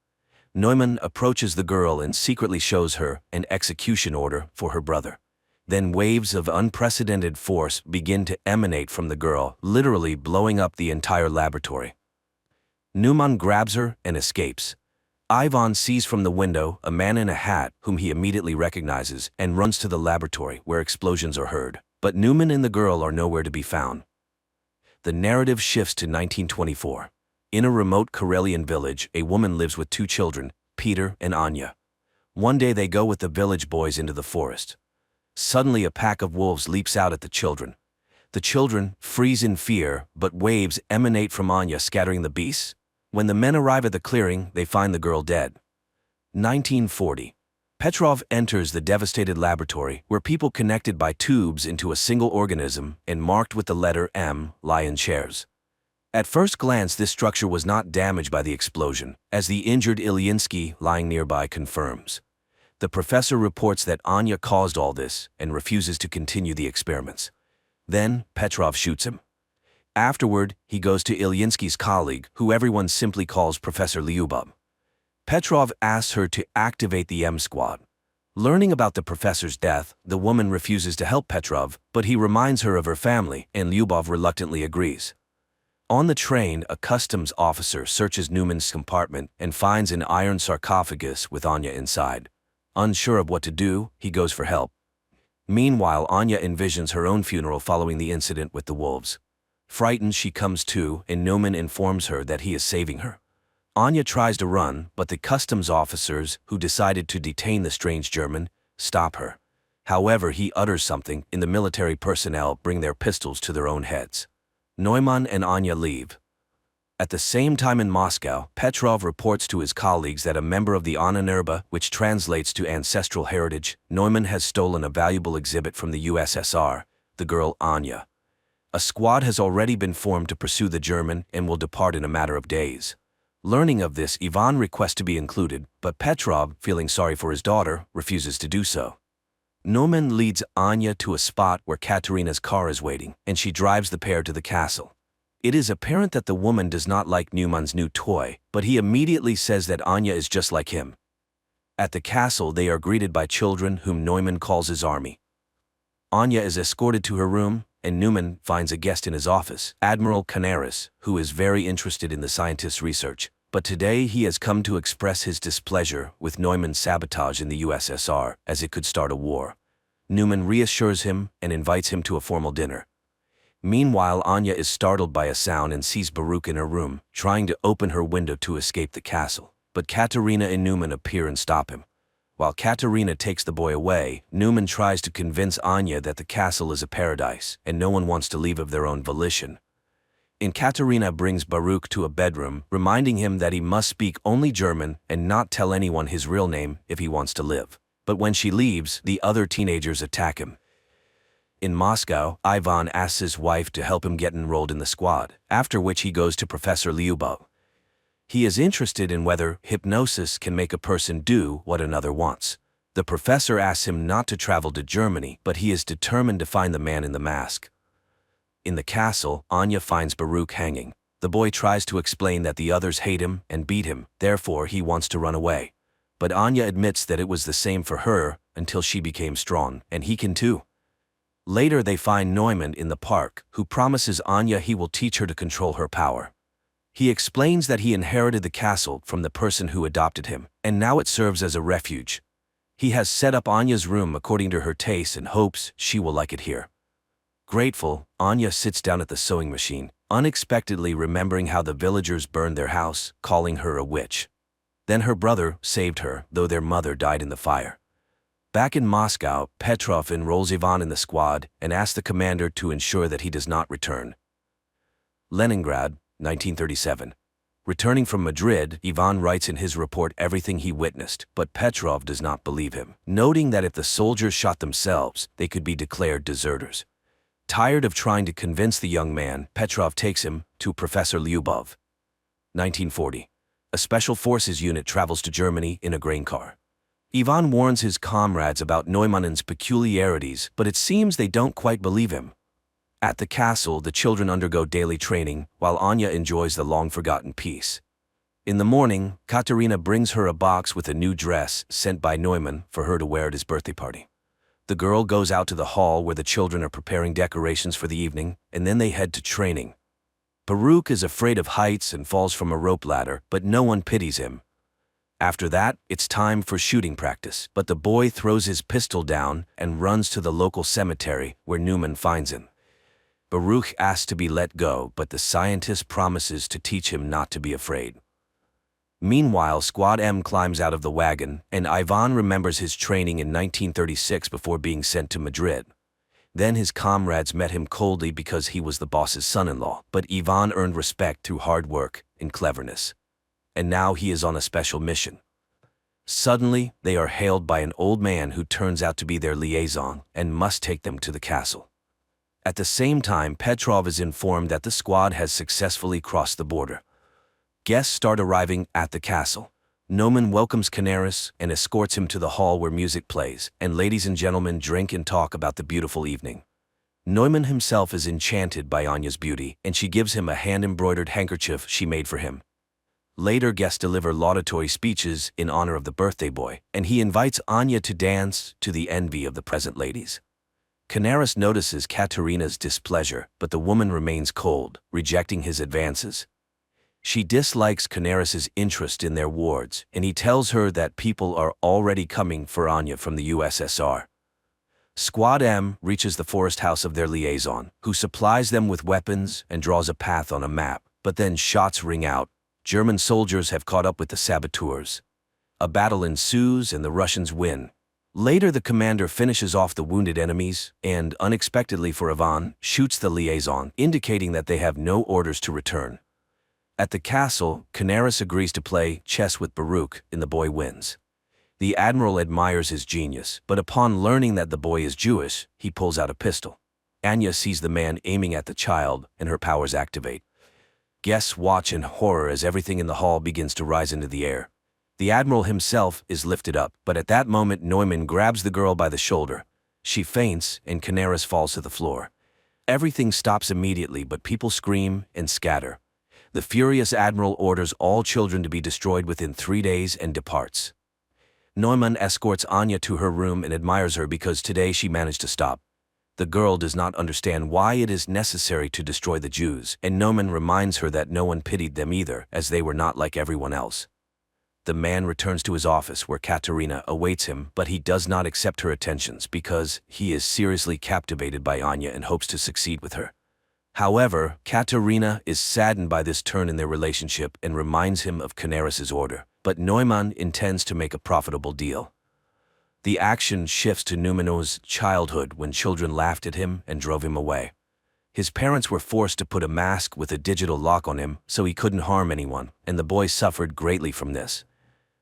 Neumann approaches the girl and secretly shows her an execution order for her brother. Then waves of unprecedented force begin to emanate from the girl, literally blowing up the entire laboratory. Neumann grabs her and escapes. Ivan sees from the window a man in a hat whom he immediately recognizes and runs to the laboratory where explosions are heard. But Neumann and the girl are nowhere to be found. The narrative shifts to 1924. In a remote Karelian village, a woman lives with two children, Peter and Anya. One day they go with the village boys into the forest. Suddenly a pack of wolves leaps out at the children. The children freeze in fear, but waves emanate from Anya, scattering the beasts. When the men arrive at the clearing, they find the girl dead. 1940. Petrov enters the devastated laboratory, where people connected by tubes into a single organism and marked with the letter M lie in chairs. At first glance, this structure was not damaged by the explosion, as the injured Ilinsky lying nearby confirms. The professor reports that Anya caused all this and refuses to continue the experiments. Then, Petrov shoots him. Afterward, he goes to Ilinsky's colleague, who everyone simply calls Professor Lyubov. Petrov asks her to activate the M Squad. Learning about the professor's death, the woman refuses to help Petrov, but he reminds her of her family, and Lyubov reluctantly agrees. On the train, a customs officer searches Neumann's compartment and finds an iron sarcophagus with Anya inside. Unsure of what to do, he goes for help. Meanwhile, Anya envisions her own funeral following the incident with the wolves. Frightened, she comes to, and Neumann informs her that he is saving her. Anya tries to run, but the customs officers, who decided to detain the strange German, stop her. However, he utters something, and the military personnel bring their pistols to their own heads. Neumann and Anya leave. At the same time in Moscow, Petrov reports to his colleagues that a member of the Ahnenerbe, which translates to ancestral heritage, Neumann has stolen a valuable exhibit from the USSR, the girl Anya. A squad has already been formed to pursue the German and will depart in a matter of days. Learning of this, Ivan requests to be included, but Petrov, feeling sorry for his daughter, refuses to do so. Neumann leads Anya to a spot where Katerina's car is waiting, and she drives the pair to the castle. It is apparent that the woman does not like Neumann's new toy, but he immediately says that Anya is just like him. At the castle, they are greeted by children whom Neumann calls his army. Anya is escorted to her room, and Neumann finds a guest in his office, Admiral Canaris, who is very interested in the scientist's research. But today he has come to express his displeasure with Neumann's sabotage in the USSR, as it could start a war. Neumann reassures him and invites him to a formal dinner. Meanwhile, Anya is startled by a sound and sees Baruch in her room, trying to open her window to escape the castle. But Katerina and Neumann appear and stop him. While Katerina takes the boy away, Neumann tries to convince Anya that the castle is a paradise, and no one wants to leave of their own volition. Katerina brings Baruch to a bedroom, reminding him that he must speak only German and not tell anyone his real name if he wants to live. But when she leaves, the other teenagers attack him. In Moscow, Ivan asks his wife to help him get enrolled in the squad, after which he goes to Professor Lyubov. He is interested in whether hypnosis can make a person do what another wants. The professor asks him not to travel to Germany, but he is determined to find the man in the mask. In the castle, Anya finds Baruch hanging. The boy tries to explain that the others hate him and beat him, therefore he wants to run away. But Anya admits that it was the same for her until she became strong, and he can too. Later they find Neumann in the park, who promises Anya he will teach her to control her power. He explains that he inherited the castle from the person who adopted him, and now it serves as a refuge. He has set up Anya's room according to her taste and hopes she will like it here. Grateful, Anya sits down at the sewing machine, unexpectedly remembering how the villagers burned their house, calling her a witch. Then her brother saved her, though their mother died in the fire. Back in Moscow, Petrov enrolls Ivan in the squad and asks the commander to ensure that he does not return. Leningrad, 1937. Returning from Madrid, Ivan writes in his report everything he witnessed, but Petrov does not believe him, noting that if the soldiers shot themselves, they could be declared deserters. Tired of trying to convince the young man, Petrov takes him to Professor Lyubov. 1940. A special forces unit travels to Germany in a grain car. Ivan warns his comrades about Neumann's peculiarities, but it seems they don't quite believe him. At the castle, the children undergo daily training, while Anya enjoys the long-forgotten peace. In the morning, Katerina brings her a box with a new dress sent by Neumann for her to wear at his birthday party. The girl goes out to the hall where the children are preparing decorations for the evening, and then they head to training. Baruch is afraid of heights and falls from a rope ladder, but no one pities him. After that, it's time for shooting practice, but the boy throws his pistol down and runs to the local cemetery where Neumann finds him. Baruch asks to be let go, but the scientist promises to teach him not to be afraid. Meanwhile, Squad M climbs out of the wagon, and Ivan remembers his training in 1936 before being sent to Madrid. Then his comrades met him coldly because he was the boss's son-in-law, but Ivan earned respect through hard work and cleverness. And now he is on a special mission. Suddenly, they are hailed by an old man who turns out to be their liaison and must take them to the castle. At the same time, Petrov is informed that the squad has successfully crossed the border. Guests start arriving at the castle. Neumann welcomes Canaris and escorts him to the hall where music plays, and ladies and gentlemen drink and talk about the beautiful evening. Neumann himself is enchanted by Anya's beauty, and she gives him a hand-embroidered handkerchief she made for him. Later, guests deliver laudatory speeches in honor of the birthday boy, and he invites Anya to dance to the envy of the present ladies. Canaris notices Katerina's displeasure, but the woman remains cold, rejecting his advances. She dislikes Canaris's interest in their wards, and he tells her that people are already coming for Anya from the USSR. Squad M reaches the forest house of their liaison, who supplies them with weapons and draws a path on a map, but then shots ring out. German soldiers have caught up with the saboteurs. A battle ensues and the Russians win. Later, the commander finishes off the wounded enemies and, unexpectedly for Ivan, shoots the liaison, indicating that they have no orders to return. At the castle, Canaris agrees to play chess with Baruch, and the boy wins. The admiral admires his genius, but upon learning that the boy is Jewish, he pulls out a pistol. Anya sees the man aiming at the child, and her powers activate. Guests watch in horror as everything in the hall begins to rise into the air. The admiral himself is lifted up, but at that moment Neumann grabs the girl by the shoulder. She faints, and Canaris falls to the floor. Everything stops immediately, but people scream and scatter. The furious admiral orders all children to be destroyed within 3 days and departs. Neumann escorts Anya to her room and admires her because today she managed to stop. The girl does not understand why it is necessary to destroy the Jews, and Neumann reminds her that no one pitied them either, as they were not like everyone else. The man returns to his office where Katerina awaits him, but he does not accept her attentions because he is seriously captivated by Anya and hopes to succeed with her. However, Katerina is saddened by this turn in their relationship and reminds him of Canaris's order, but Neumann intends to make a profitable deal. The action shifts to Neumann's childhood when children laughed at him and drove him away. His parents were forced to put a mask with a digital lock on him so he couldn't harm anyone, and the boy suffered greatly from this.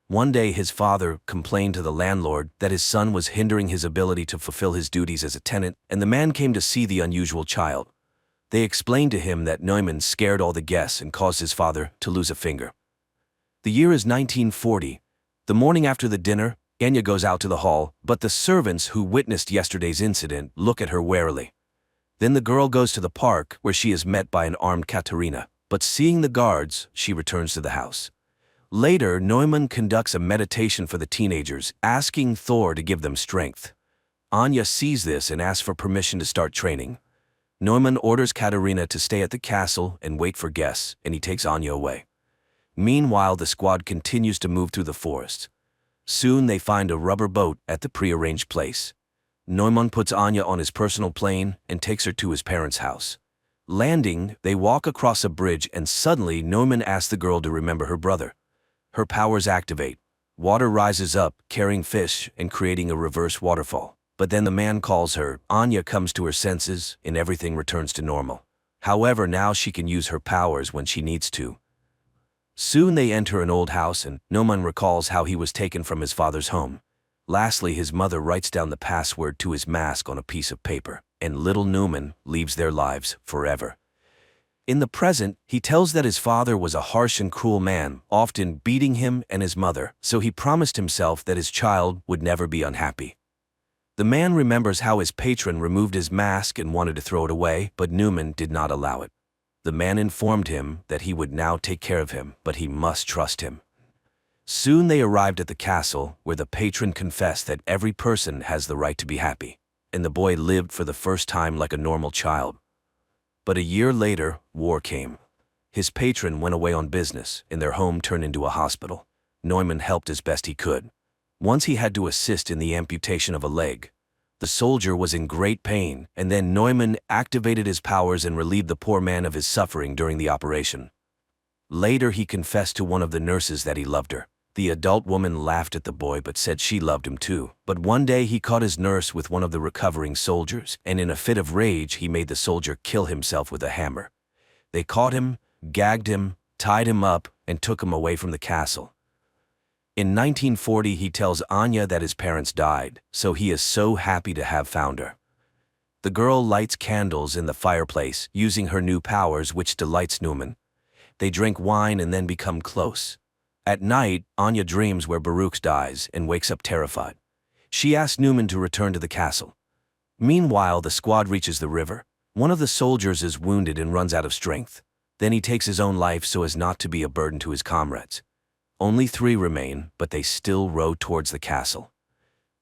One day his father complained to the landlord that his son was hindering his ability to fulfill his duties as a tenant, and the man came to see the unusual child. They explained to him that Neumann scared all the guests and caused his father to lose a finger. The year is 1940. The morning after the dinner, Anya goes out to the hall, but the servants who witnessed yesterday's incident look at her warily. Then the girl goes to the park where she is met by an armed Katerina, but seeing the guards, she returns to the house. Later, Neumann conducts a meditation for the teenagers, asking Thor to give them strength. Anya sees this and asks for permission to start training. Neumann orders Katerina to stay at the castle and wait for guests, and he takes Anya away. Meanwhile, the squad continues to move through the forest. Soon they find a rubber boat at the prearranged place. Neumann puts Anya on his personal plane and takes her to his parents' house. Landing, they walk across a bridge and suddenly Neumann asks the girl to remember her brother. Her powers activate. Water rises up, carrying fish and creating a reverse waterfall. But then the man calls her. Anya comes to her senses and everything returns to normal. However, now she can use her powers when she needs to. Soon they enter an old house and Neumann recalls how he was taken from his father's home. Lastly, his mother writes down the password to his mask on a piece of paper, and little Neumann leaves their lives forever. In the present, he tells that his father was a harsh and cruel man, often beating him and his mother, so he promised himself that his child would never be unhappy. The man remembers how his patron removed his mask and wanted to throw it away, but Neumann did not allow it. The man informed him that he would now take care of him, but he must trust him. Soon they arrived at the castle, where the patron confessed that every person has the right to be happy, and the boy lived for the first time like a normal child. But a year later, war came. His patron went away on business, and their home turned into a hospital. Neumann helped as best he could. Once he had to assist in the amputation of a leg. The soldier was in great pain, and then Neumann activated his powers and relieved the poor man of his suffering during the operation. Later he confessed to one of the nurses that he loved her. The adult woman laughed at the boy but said she loved him too. But one day he caught his nurse with one of the recovering soldiers, and in a fit of rage he made the soldier kill himself with a hammer. They caught him, gagged him, tied him up, and took him away from the castle. In 1940 he tells Anya that his parents died, so he is so happy to have found her. The girl lights candles in the fireplace, using her new powers, which delights Neumann. They drink wine and then become close. At night, Anya dreams where Baruch dies and wakes up terrified. She asks Neumann to return to the castle. Meanwhile, the squad reaches the river. One of the soldiers is wounded and runs out of strength. Then he takes his own life so as not to be a burden to his comrades. Only 3 remain, but they still row towards the castle.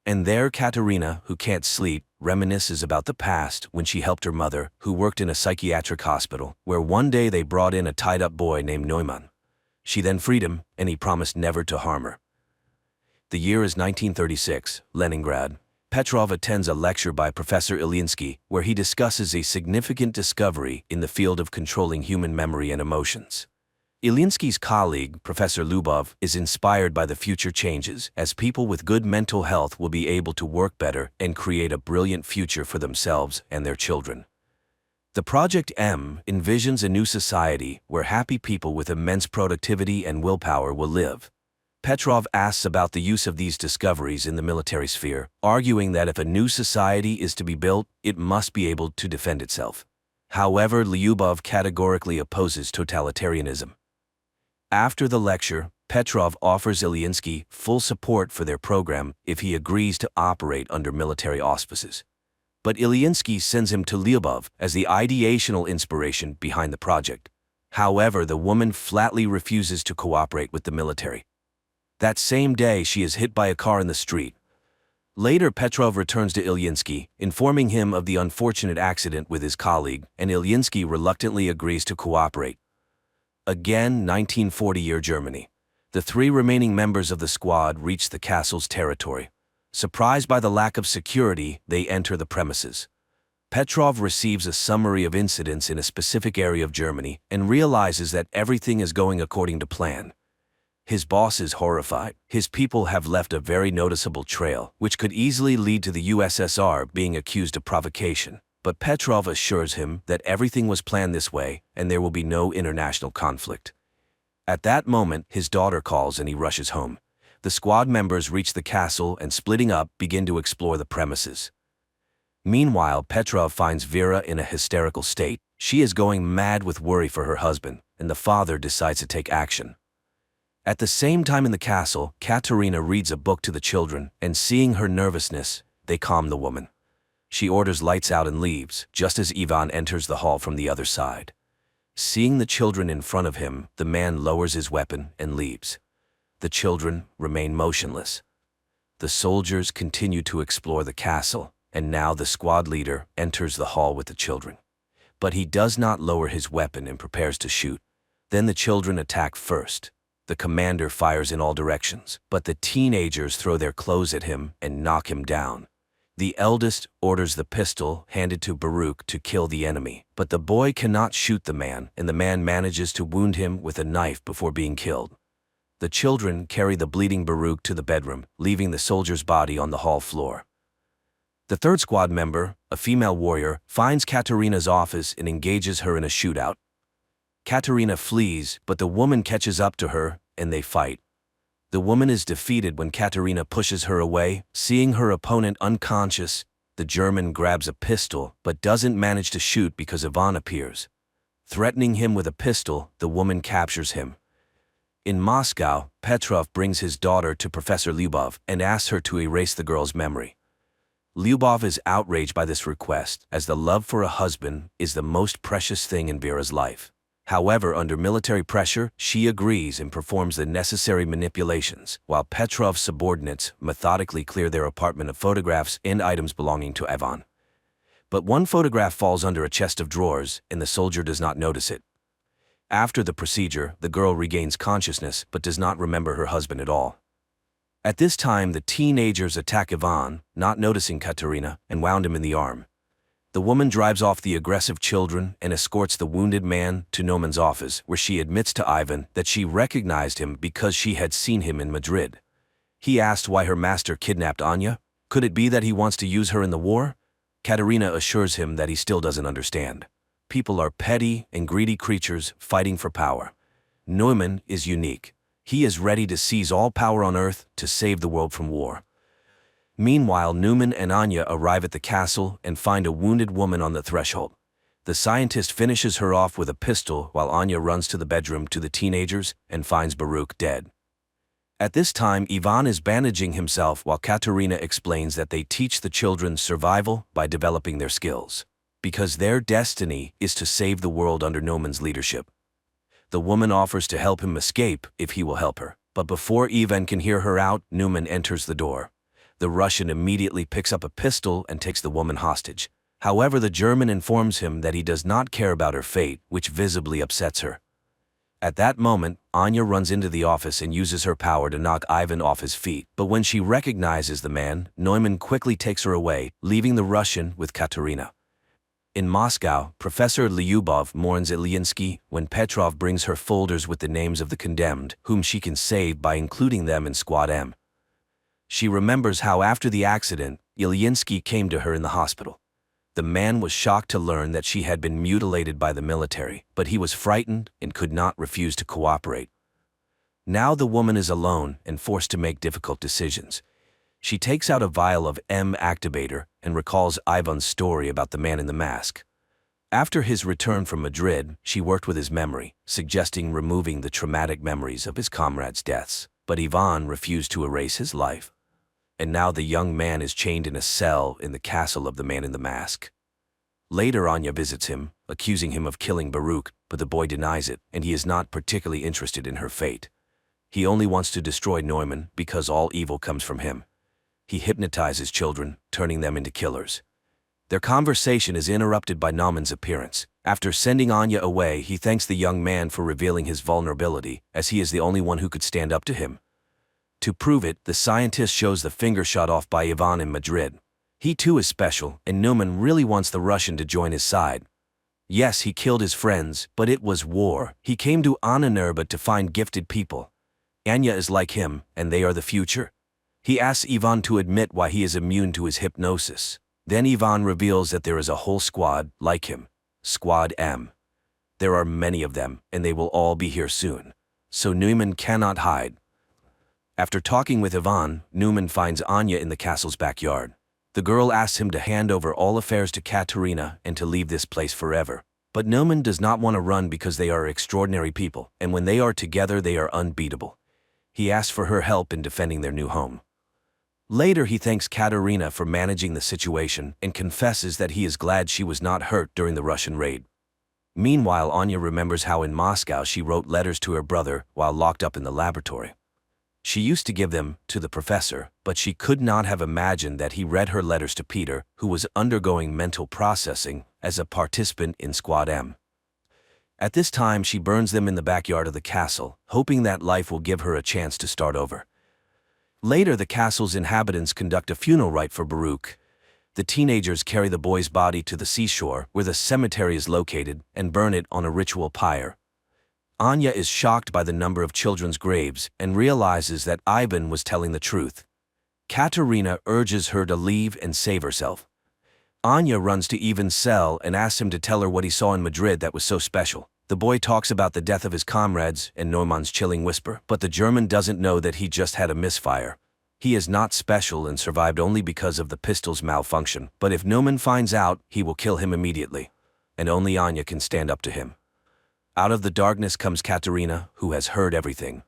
And there Katerina, who can't sleep, reminisces about the past when she helped her mother, who worked in a psychiatric hospital, where one day they brought in a tied-up boy named Neumann. She then freed him, and he promised never to harm her. The year is 1936, Leningrad. Petrov attends a lecture by Professor Ilyinsky where he discusses a significant discovery in the field of controlling human memory and emotions. Ilyinsky's colleague, Professor Lyubov, is inspired by the future changes as people with good mental health will be able to work better and create a brilliant future for themselves and their children. The Project M envisions a new society where happy people with immense productivity and willpower will live. Petrov asks about the use of these discoveries in the military sphere, arguing that if a new society is to be built, it must be able to defend itself. However, Lyubov categorically opposes totalitarianism. After the lecture, Petrov offers Ilyinsky full support for their program if he agrees to operate under military auspices. But Ilyinsky sends him to Lyubov as the ideational inspiration behind the project. However, the woman flatly refuses to cooperate with the military. That same day, she is hit by a car in the street. Later, Petrov returns to Ilyinsky, informing him of the unfortunate accident with his colleague, and Ilyinsky reluctantly agrees to cooperate. Again, 1940-year Germany. The three remaining members of the squad reach the castle's territory. Surprised by the lack of security, they enter the premises. Petrov receives a summary of incidents in a specific area of Germany and realizes that everything is going according to plan. His boss is horrified. His people have left a very noticeable trail, which could easily lead to the USSR being accused of provocation. But Petrov assures him that everything was planned this way and there will be no international conflict. At that moment, his daughter calls and he rushes home. The squad members reach the castle and, splitting up, begin to explore the premises. Meanwhile, Petrov finds Vera in a hysterical state. She is going mad with worry for her husband, and the father decides to take action. At the same time in the castle, Katerina reads a book to the children, and seeing her nervousness, they calm the woman. She orders lights out and leaves, just as Ivan enters the hall from the other side. Seeing the children in front of him, the man lowers his weapon and leaves. The children remain motionless. The soldiers continue to explore the castle, and now the squad leader enters the hall with the children. But he does not lower his weapon and prepares to shoot. Then the children attack first. The commander fires in all directions, but the teenagers throw their clothes at him and knock him down. The eldest orders the pistol handed to Baruch to kill the enemy, but the boy cannot shoot the man, and the man manages to wound him with a knife before being killed. The children carry the bleeding Baruch to the bedroom, leaving the soldier's body on the hall floor. The third squad member, a female warrior, finds Katerina's office and engages her in a shootout. Katerina flees, but the woman catches up to her, and they fight. The woman is defeated when Katerina pushes her away. Seeing her opponent unconscious, the German grabs a pistol but doesn't manage to shoot because Ivan appears. Threatening him with a pistol, the woman captures him. In Moscow, Petrov brings his daughter to Professor Lyubov and asks her to erase the girl's memory. Lyubov is outraged by this request, as the love for a husband is the most precious thing in Vera's life. However, under military pressure, she agrees and performs the necessary manipulations, while Petrov's subordinates methodically clear their apartment of photographs and items belonging to Ivan. But one photograph falls under a chest of drawers, and the soldier does not notice it. After the procedure, the girl regains consciousness but does not remember her husband at all. At this time, the teenagers attack Ivan, not noticing Katerina, and wound him in the arm. The woman drives off the aggressive children and escorts the wounded man to Nauman's office, where she admits to Ivan that she recognized him because she had seen him in Madrid. He asked why her master kidnapped Anya. Could it be that he wants to use her in the war? Katerina assures him that he still doesn't understand. People are petty and greedy creatures fighting for power. Neumann is unique. He is ready to seize all power on Earth to save the world from war. Meanwhile, Neumann and Anya arrive at the castle and find a wounded woman on the threshold. The scientist finishes her off with a pistol while Anya runs to the bedroom to the teenagers and finds Baruch dead. At this time, Ivan is bandaging himself while Katerina explains that they teach the children survival by developing their skills, because their destiny is to save the world under Neumann's leadership. The woman offers to help him escape if he will help her, but before Ivan can hear her out, Neumann enters the door. The Russian immediately picks up a pistol and takes the woman hostage. However, the German informs him that he does not care about her fate, which visibly upsets her. At that moment, Anya runs into the office and uses her power to knock Ivan off his feet. But when she recognizes the man, Neumann quickly takes her away, leaving the Russian with Katerina. In Moscow, Professor Lyubov mourns Ilyinsky when Petrov brings her folders with the names of the condemned, whom she can save by including them in Squad M. She remembers how after the accident, Ilyinsky came to her in the hospital. The man was shocked to learn that she had been mutilated by the military, but he was frightened and could not refuse to cooperate. Now the woman is alone and forced to make difficult decisions. She takes out a vial of M activator and recalls Ivan's story about the man in the mask. After his return from Madrid, she worked with his memory, suggesting removing the traumatic memories of his comrades' deaths, but Ivan refused to erase his life. And now the young man is chained in a cell in the castle of the man in the mask. Later Anya visits him, accusing him of killing Baruch, but the boy denies it, and he is not particularly interested in her fate. He only wants to destroy Neumann because all evil comes from him. He hypnotizes children, turning them into killers. Their conversation is interrupted by Naumann's appearance. After sending Anya away, he thanks the young man for revealing his vulnerability, as he is the only one who could stand up to him. To prove it, the scientist shows the finger shot off by Ivan in Madrid. He too is special, and Neumann really wants the Russian to join his side. Yes, he killed his friends, but it was war. He came to Ananurba to find gifted people. Anya is like him, and they are the future. He asks Ivan to admit why he is immune to his hypnosis. Then Ivan reveals that there is a whole squad like him, Squad M. There are many of them, and they will all be here soon. So Neumann cannot hide. After talking with Ivan, Neumann finds Anya in the castle's backyard. The girl asks him to hand over all affairs to Katerina and to leave this place forever. But Neumann does not want to run because they are extraordinary people, and when they are together they are unbeatable. He asks for her help in defending their new home. Later he thanks Katerina for managing the situation and confesses that he is glad she was not hurt during the Russian raid. Meanwhile, Anya remembers how in Moscow she wrote letters to her brother while locked up in the laboratory. She used to give them to the professor, but she could not have imagined that he read her letters to Peter, who was undergoing mental processing as a participant in Squad M. At this time, she burns them in the backyard of the castle, hoping that life will give her a chance to start over. Later, the castle's inhabitants conduct a funeral rite for Baruch. The teenagers carry the boy's body to the seashore, where the cemetery is located, and burn it on a ritual pyre. Anya is shocked by the number of children's graves and realizes that Ivan was telling the truth. Katerina urges her to leave and save herself. Anya runs to Ivan's cell and asks him to tell her what he saw in Madrid that was so special. The boy talks about the death of his comrades and Neumann's chilling whisper, but the German doesn't know that he just had a misfire. He is not special and survived only because of the pistol's malfunction, but if Neumann finds out, he will kill him immediately. And only Anya can stand up to him. Out of the darkness comes Katerina, who has heard everything.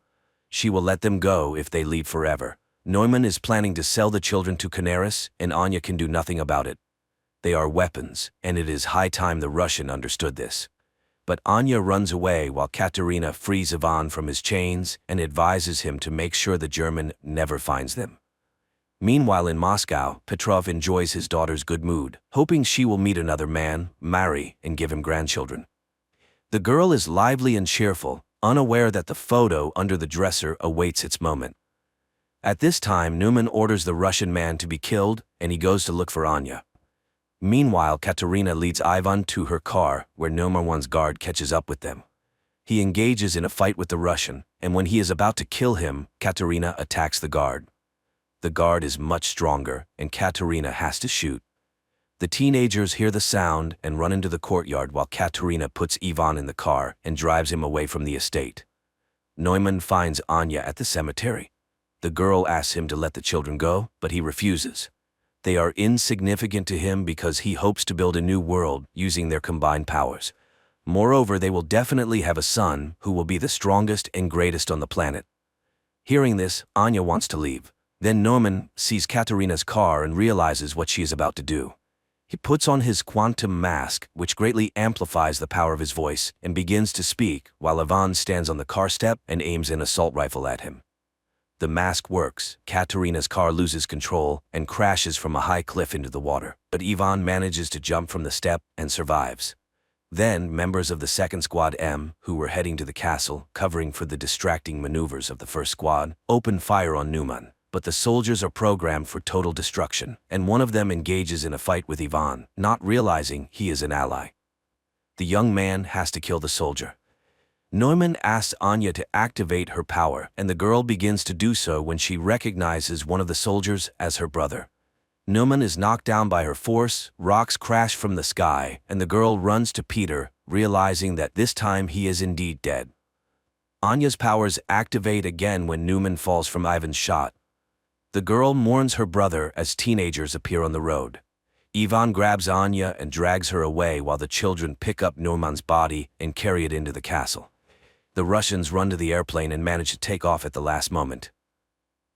She will let them go if they leave forever. Neumann is planning to sell the children to Canaris, and Anya can do nothing about it. They are weapons, and it is high time the Russian understood this. But Anya runs away while Katerina frees Ivan from his chains and advises him to make sure the German never finds them. Meanwhile in Moscow, Petrov enjoys his daughter's good mood, hoping she will meet another man, marry, and give him grandchildren. The girl is lively and cheerful, unaware that the photo under the dresser awaits its moment. At this time, Neumann orders the Russian man to be killed, and he goes to look for Anya. Meanwhile, Katerina leads Ivan to her car, where Neumann's guard catches up with them. He engages in a fight with the Russian, and when he is about to kill him, Katerina attacks the guard. The guard is much stronger, and Katerina has to shoot. The teenagers hear the sound and run into the courtyard while Katerina puts Ivan in the car and drives him away from the estate. Neumann finds Anya at the cemetery. The girl asks him to let the children go, but he refuses. They are insignificant to him because he hopes to build a new world using their combined powers. Moreover, they will definitely have a son who will be the strongest and greatest on the planet. Hearing this, Anya wants to leave. Then Neumann sees Katerina's car and realizes what she is about to do. He puts on his quantum mask, which greatly amplifies the power of his voice, and begins to speak, while Ivan stands on the car step and aims an assault rifle at him. The mask works. Katerina's car loses control and crashes from a high cliff into the water, but Ivan manages to jump from the step and survives. Then, members of the second squad M, who were heading to the castle, covering for the distracting maneuvers of the first squad, open fire on Newman. But the soldiers are programmed for total destruction, and one of them engages in a fight with Ivan, not realizing he is an ally. The young man has to kill the soldier. Neumann asks Anya to activate her power, and the girl begins to do so when she recognizes one of the soldiers as her brother. Neumann is knocked down by her force, rocks crash from the sky, and the girl runs to Peter, realizing that this time he is indeed dead. Anya's powers activate again when Neumann falls from Ivan's shot. The girl mourns her brother as teenagers appear on the road. Ivan grabs Anya and drags her away while the children pick up Neumann's body and carry it into the castle. The Russians run to the airplane and manage to take off at the last moment.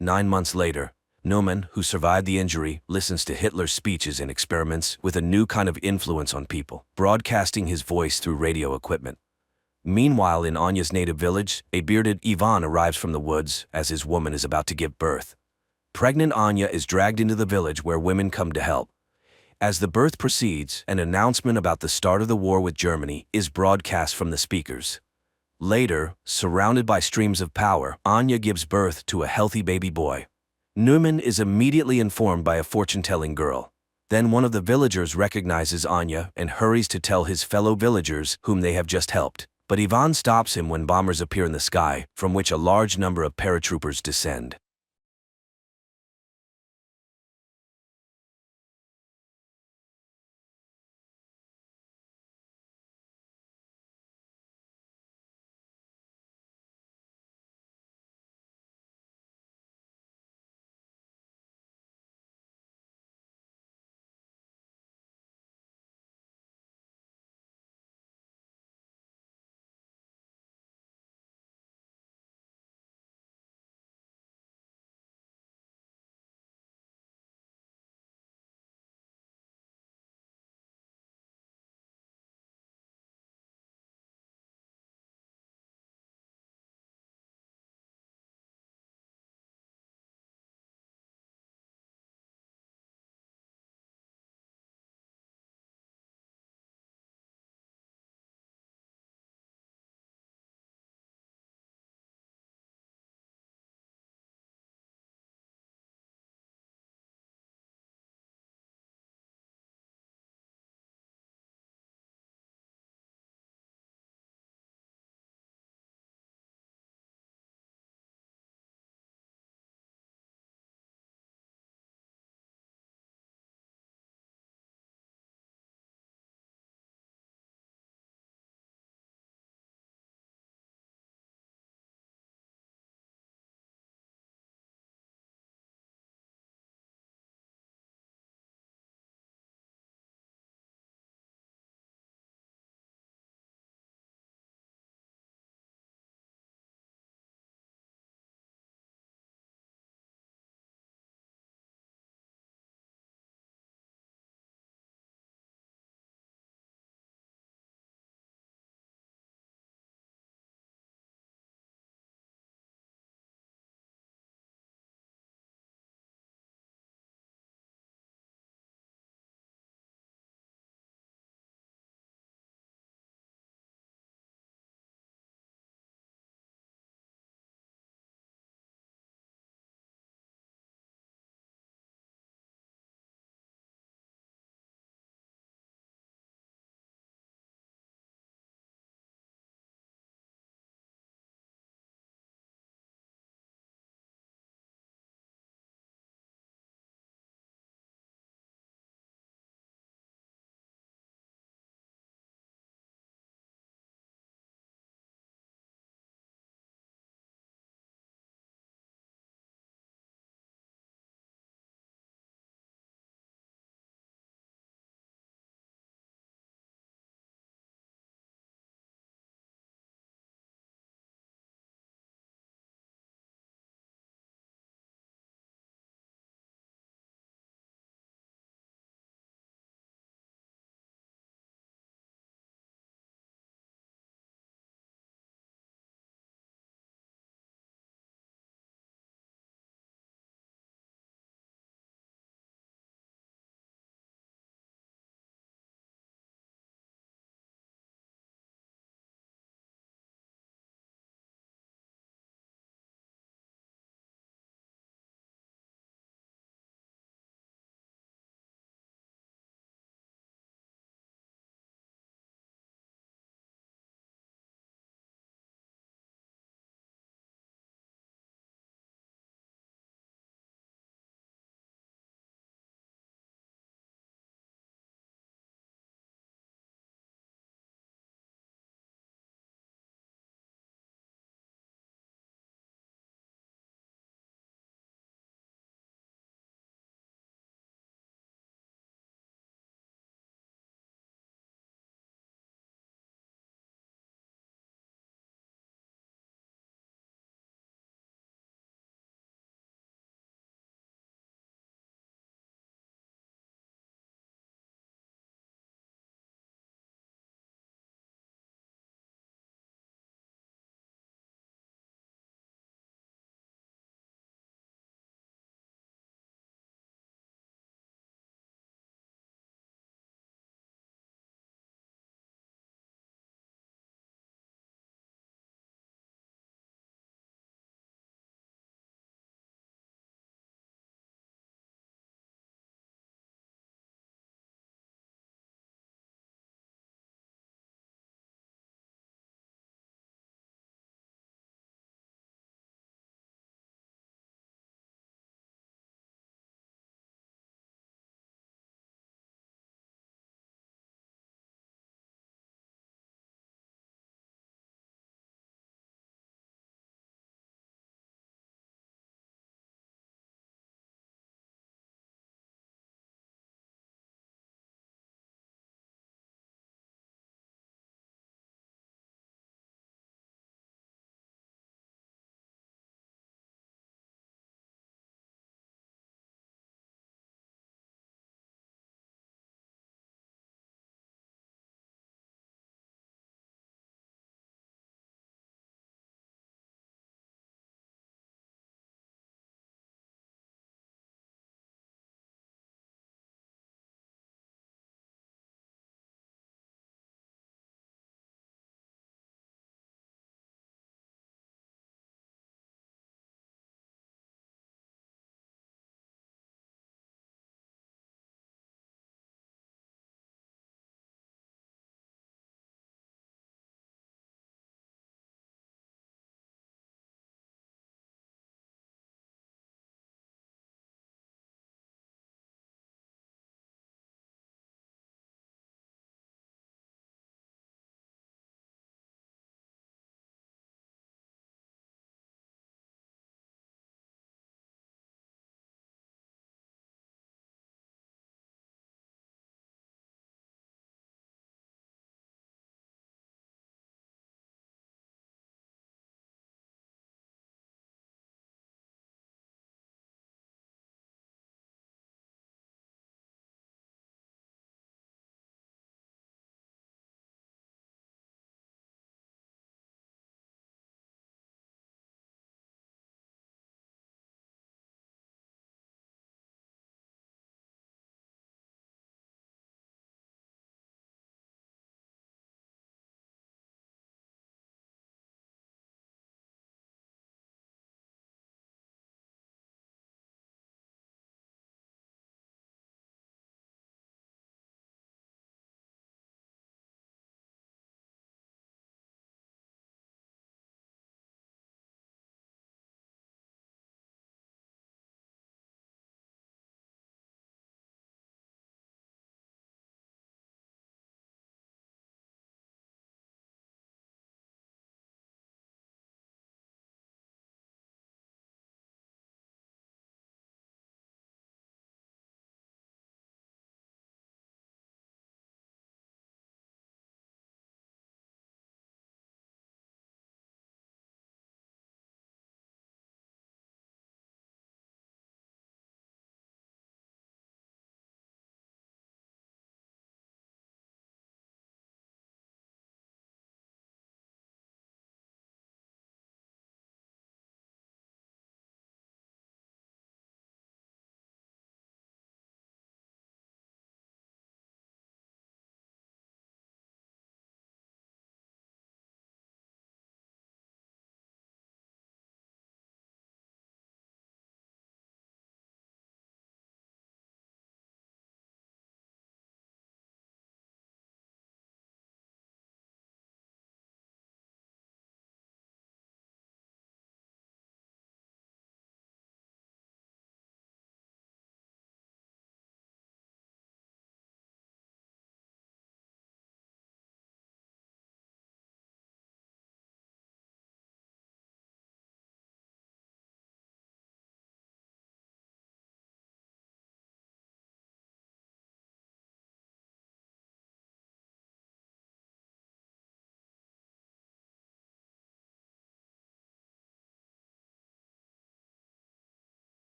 9 months later, Neumann, who survived the injury, listens to Hitler's speeches and experiments with a new kind of influence on people, broadcasting his voice through radio equipment. Meanwhile, in Anya's native village, a bearded Ivan arrives from the woods as his woman is about to give birth. Pregnant Anya is dragged into the village where women come to help. As the birth proceeds, an announcement about the start of the war with Germany is broadcast from the speakers. Later, surrounded by streams of power, Anya gives birth to a healthy baby boy. Neumann is immediately informed by a fortune-telling girl. Then one of the villagers recognizes Anya and hurries to tell his fellow villagers whom they have just helped. But Ivan stops him when bombers appear in the sky, from which a large number of paratroopers descend.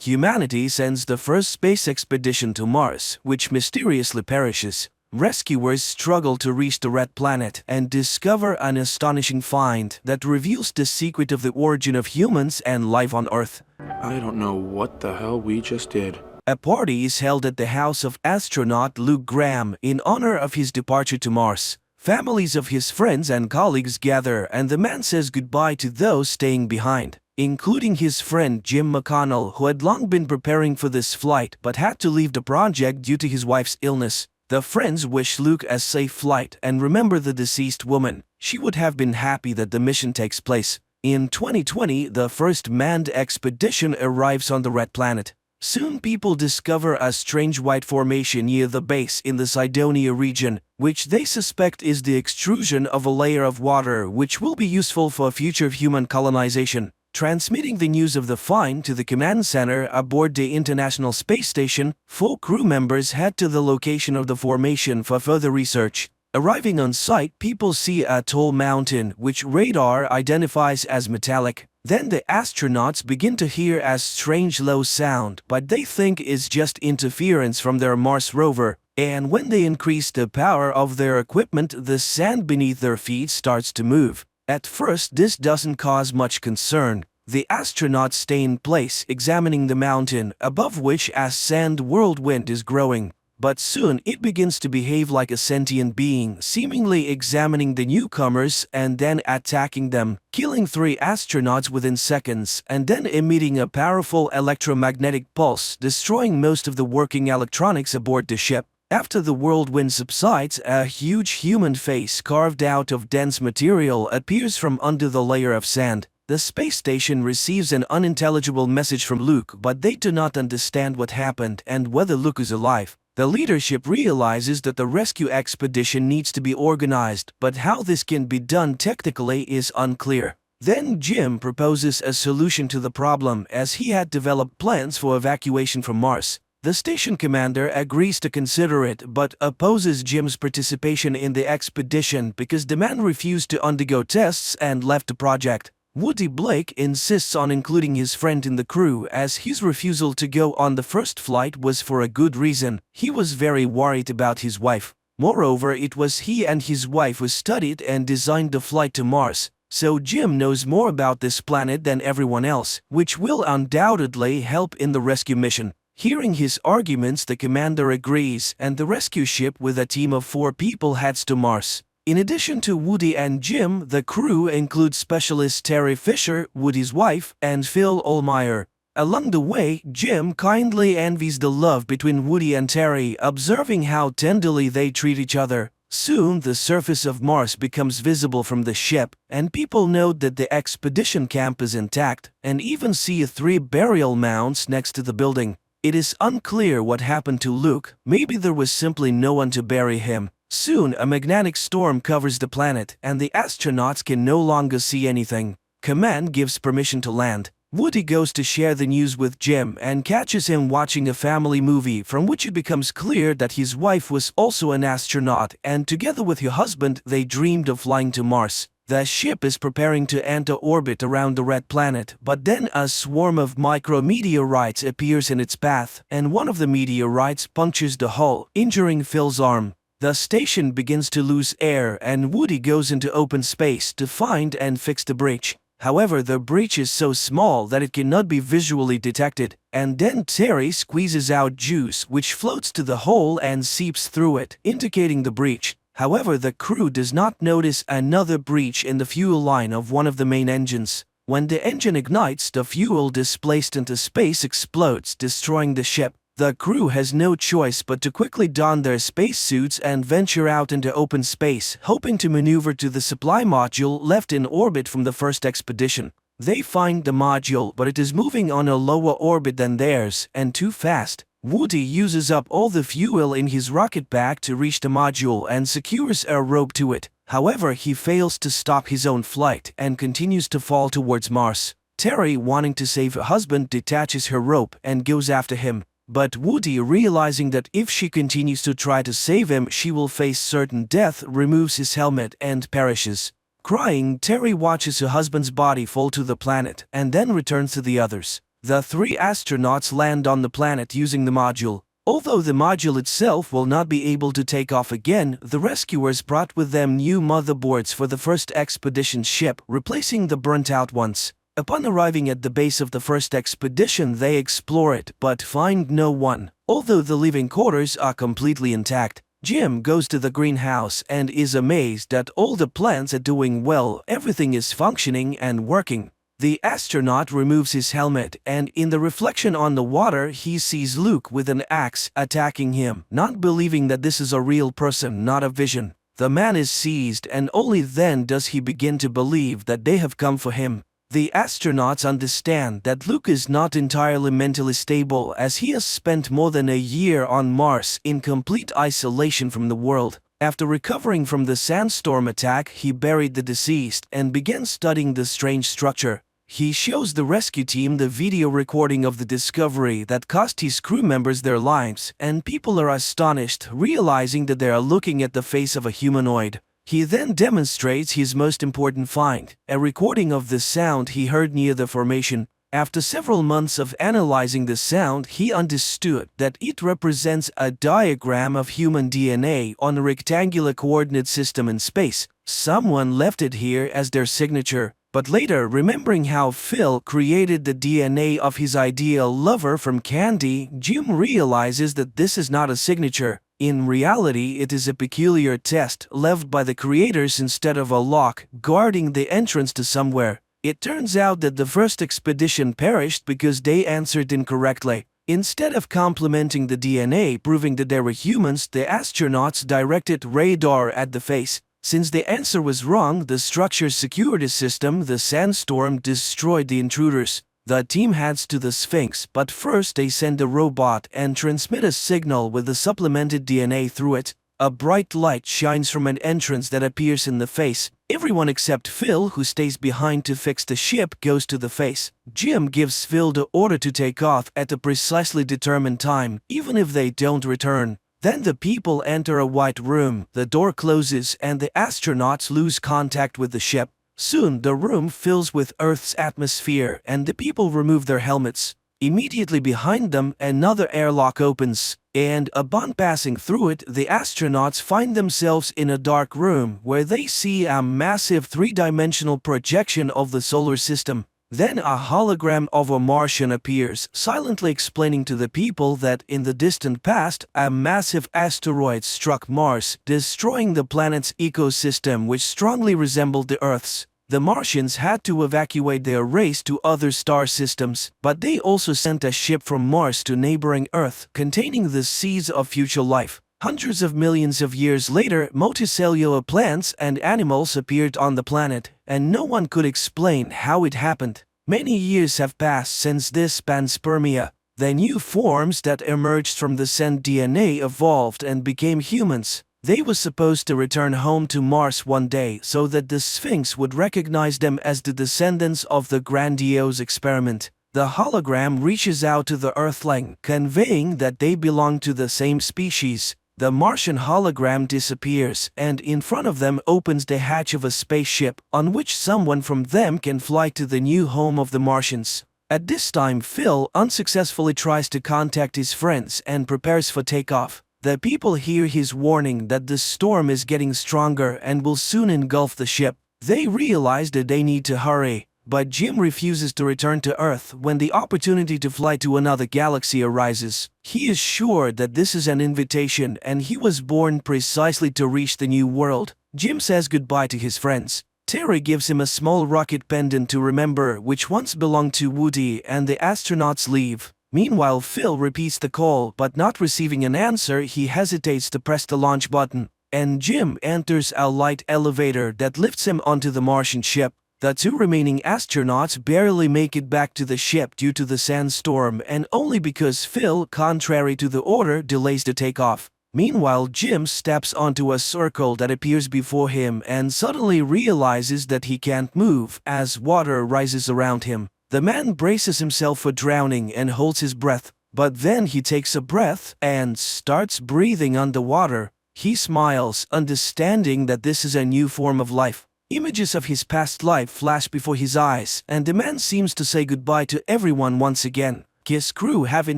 Humanity sends the first space expedition to Mars, which mysteriously perishes. Rescuers struggle to reach the red planet and discover an astonishing find that reveals the secret of the origin of humans and life on Earth. I don't know what the hell we just did. A party is held at the house of astronaut Luke Graham in honor of his departure to Mars. Families of his friends and colleagues gather, and the man says goodbye to those staying behind, including his friend Jim McConnell, who had long been preparing for this flight but had to leave the project due to his wife's illness. The friends wish Luke a safe flight and remember the deceased woman. She would have been happy that the mission takes place. In 2020, the first manned expedition arrives on the red planet. Soon people discover a strange white formation near the base in the Cydonia region, which they suspect is the extrusion of a layer of water which will be useful for future human colonization. Transmitting the news of the find to the command center aboard the International Space Station, 4 crew members head to the location of the formation for further research. Arriving on site, people see a tall mountain which radar identifies as metallic. Then the astronauts begin to hear a strange low sound, but they think is just interference from their Mars rover. And when they increase the power of their equipment, the sand beneath their feet starts to move. At first, this doesn't cause much concern. The astronauts stay in place, examining the mountain, above which a sand whirlwind is growing. But soon it begins to behave like a sentient being, seemingly examining the newcomers and then attacking them, killing 3 astronauts within seconds, and then emitting a powerful electromagnetic pulse, destroying most of the working electronics aboard the ship. After the whirlwind subsides, a huge human face carved out of dense material appears from under the layer of sand. The space station receives an unintelligible message from Luke, but they do not understand what happened and whether Luke is alive. The leadership realizes that the rescue expedition needs to be organized, but how this can be done technically is unclear. Then Jim proposes a solution to the problem, as he had developed plans for evacuation from Mars. The station commander agrees to consider it but opposes Jim's participation in the expedition because the man refused to undergo tests and left the project. Woody Blake insists on including his friend in the crew, as his refusal to go on the first flight was for a good reason. He was very worried about his wife. Moreover, it was he and his wife who studied and designed the flight to Mars. So Jim knows more about this planet than everyone else, which will undoubtedly help in the rescue mission. Hearing his arguments, the commander agrees, and the rescue ship with a team of 4 people heads to Mars. In addition to Woody and Jim, the crew includes specialist Terry Fisher, Woody's wife, and Phil Ohlmeyer. Along the way, Jim kindly envies the love between Woody and Terry, observing how tenderly they treat each other. Soon, the surface of Mars becomes visible from the ship, and people note that the expedition camp is intact, and even see 3 burial mounds next to the building. It is unclear what happened to Luke. Maybe there was simply no one to bury him. Soon, a magnetic storm covers the planet, and the astronauts can no longer see anything. Command gives permission to land. Woody goes to share the news with Jim and catches him watching a family movie from which it becomes clear that his wife was also an astronaut, and together with her husband, they dreamed of flying to Mars. The ship is preparing to enter orbit around the red planet, but then a swarm of micrometeorites appears in its path, and one of the meteorites punctures the hull, injuring Phil's arm. The station begins to lose air, and Woody goes into open space to find and fix the breach. However, the breach is so small that it cannot be visually detected, and then Terry squeezes out juice which floats to the hole and seeps through it, indicating the breach. However, the crew does not notice another breach in the fuel line of one of the main engines. When the engine ignites, the fuel displaced into space explodes, destroying the ship. The crew has no choice but to quickly don their spacesuits and venture out into open space, hoping to maneuver to the supply module left in orbit from the first expedition. They find the module, but it is moving on a lower orbit than theirs, and too fast. Woody uses up all the fuel in his rocket pack to reach the module and secures a rope to it. However, he fails to stop his own flight and continues to fall towards Mars. Terry, wanting to save her husband, detaches her rope and goes after him. But Woody, realizing that if she continues to try to save him, she will face certain death, removes his helmet and perishes. Crying, Terry watches her husband's body fall to the planet and then returns to the others. The three astronauts land on the planet using the module. Although the module itself will not be able to take off again, the rescuers brought with them new motherboards for the first expedition ship, replacing the burnt-out ones. Upon arriving at the base of the first expedition, they explore it, but find no one. Although the living quarters are completely intact, Jim goes to the greenhouse and is amazed that all the plants are doing well, everything is functioning and working. The astronaut removes his helmet, and in the reflection on the water, he sees Luke with an axe attacking him, not believing that this is a real person, not a vision. The man is seized, and only then does he begin to believe that they have come for him. The astronauts understand that Luke is not entirely mentally stable, as he has spent more than a year on Mars in complete isolation from the world. After recovering from the sandstorm attack, he buried the deceased and began studying the strange structure. He shows the rescue team the video recording of the discovery that cost his crew members their lives, and people are astonished, realizing that they are looking at the face of a humanoid. He then demonstrates his most important find, a recording of the sound he heard near the formation. After several months of analyzing the sound, he understood that it represents a diagram of human DNA on a rectangular coordinate system in space. Someone left it here as their signature. But later, remembering how Phil created the DNA of his ideal lover from candy, Jim realizes that this is not a signature. In reality, it is a peculiar test left by the creators instead of a lock guarding the entrance to somewhere. It turns out that the first expedition perished because they answered incorrectly. Instead of complementing the DNA proving that they were humans, the astronauts directed radar at the face. Since the answer was wrong, the structure's security system, the sandstorm, destroyed the intruders. The team heads to the Sphinx, but first they send a robot and transmit a signal with the supplemented DNA through it. A bright light shines from an entrance that appears in the face. Everyone except Phil, who stays behind to fix the ship, goes to the face. Jim gives Phil the order to take off at a precisely determined time, even if they don't return. Then the people enter a white room, the door closes, and the astronauts lose contact with the ship. Soon the room fills with Earth's atmosphere, and the people remove their helmets. Immediately behind them, another airlock opens, and upon passing through it, the astronauts find themselves in a dark room where they see a massive three-dimensional projection of the solar system. Then a hologram of a Martian appears, silently explaining to the people that in the distant past, a massive asteroid struck Mars, destroying the planet's ecosystem, which strongly resembled the Earth's. The Martians had to evacuate their race to other star systems, but they also sent a ship from Mars to neighboring Earth, containing the seeds of future life. Hundreds of millions of years later, multicellular plants and animals appeared on the planet, and no one could explain how it happened. Many years have passed since this panspermia. The new forms that emerged from the sent DNA evolved and became humans. They were supposed to return home to Mars one day so that the Sphinx would recognize them as the descendants of the grandiose experiment. The hologram reaches out to the Earthling, conveying that they belong to the same species. The Martian hologram disappears, and in front of them opens the hatch of a spaceship, on which someone from them can fly to the new home of the Martians. At this time, Phil unsuccessfully tries to contact his friends and prepares for takeoff. The people hear his warning that the storm is getting stronger and will soon engulf the ship. They realize that they need to hurry. But Jim refuses to return to Earth when the opportunity to fly to another galaxy arises. He is sure that this is an invitation and he was born precisely to reach the new world. Jim says goodbye to his friends. Terry gives him a small rocket pendant to remember, which once belonged to Woody, and the astronauts leave. Meanwhile, Phil repeats the call, but not receiving an answer, he hesitates to press the launch button. And Jim enters a light elevator that lifts him onto the Martian ship. The two remaining astronauts barely make it back to the ship due to the sandstorm, and only because Phil, contrary to the order, delays the takeoff. Meanwhile, Jim steps onto a circle that appears before him and suddenly realizes that he can't move as water rises around him. The man braces himself for drowning and holds his breath, but then he takes a breath and starts breathing underwater. He smiles, understanding that this is a new form of life. Images of his past life flash before his eyes, and the man seems to say goodbye to everyone once again. His crew, having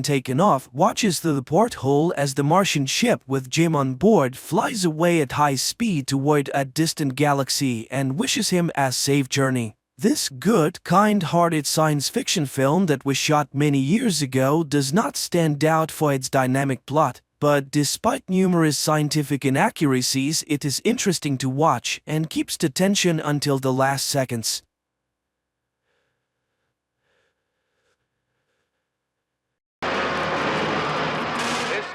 taken off, watches through the porthole as the Martian ship with Jim on board flies away at high speed toward a distant galaxy and wishes him a safe journey. This good, kind-hearted science fiction film that was shot many years ago does not stand out for its dynamic plot, but despite numerous scientific inaccuracies, it is interesting to watch and keeps the tension until the last seconds. This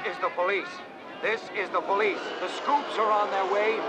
is the police. This is the police. The scoops are on their way.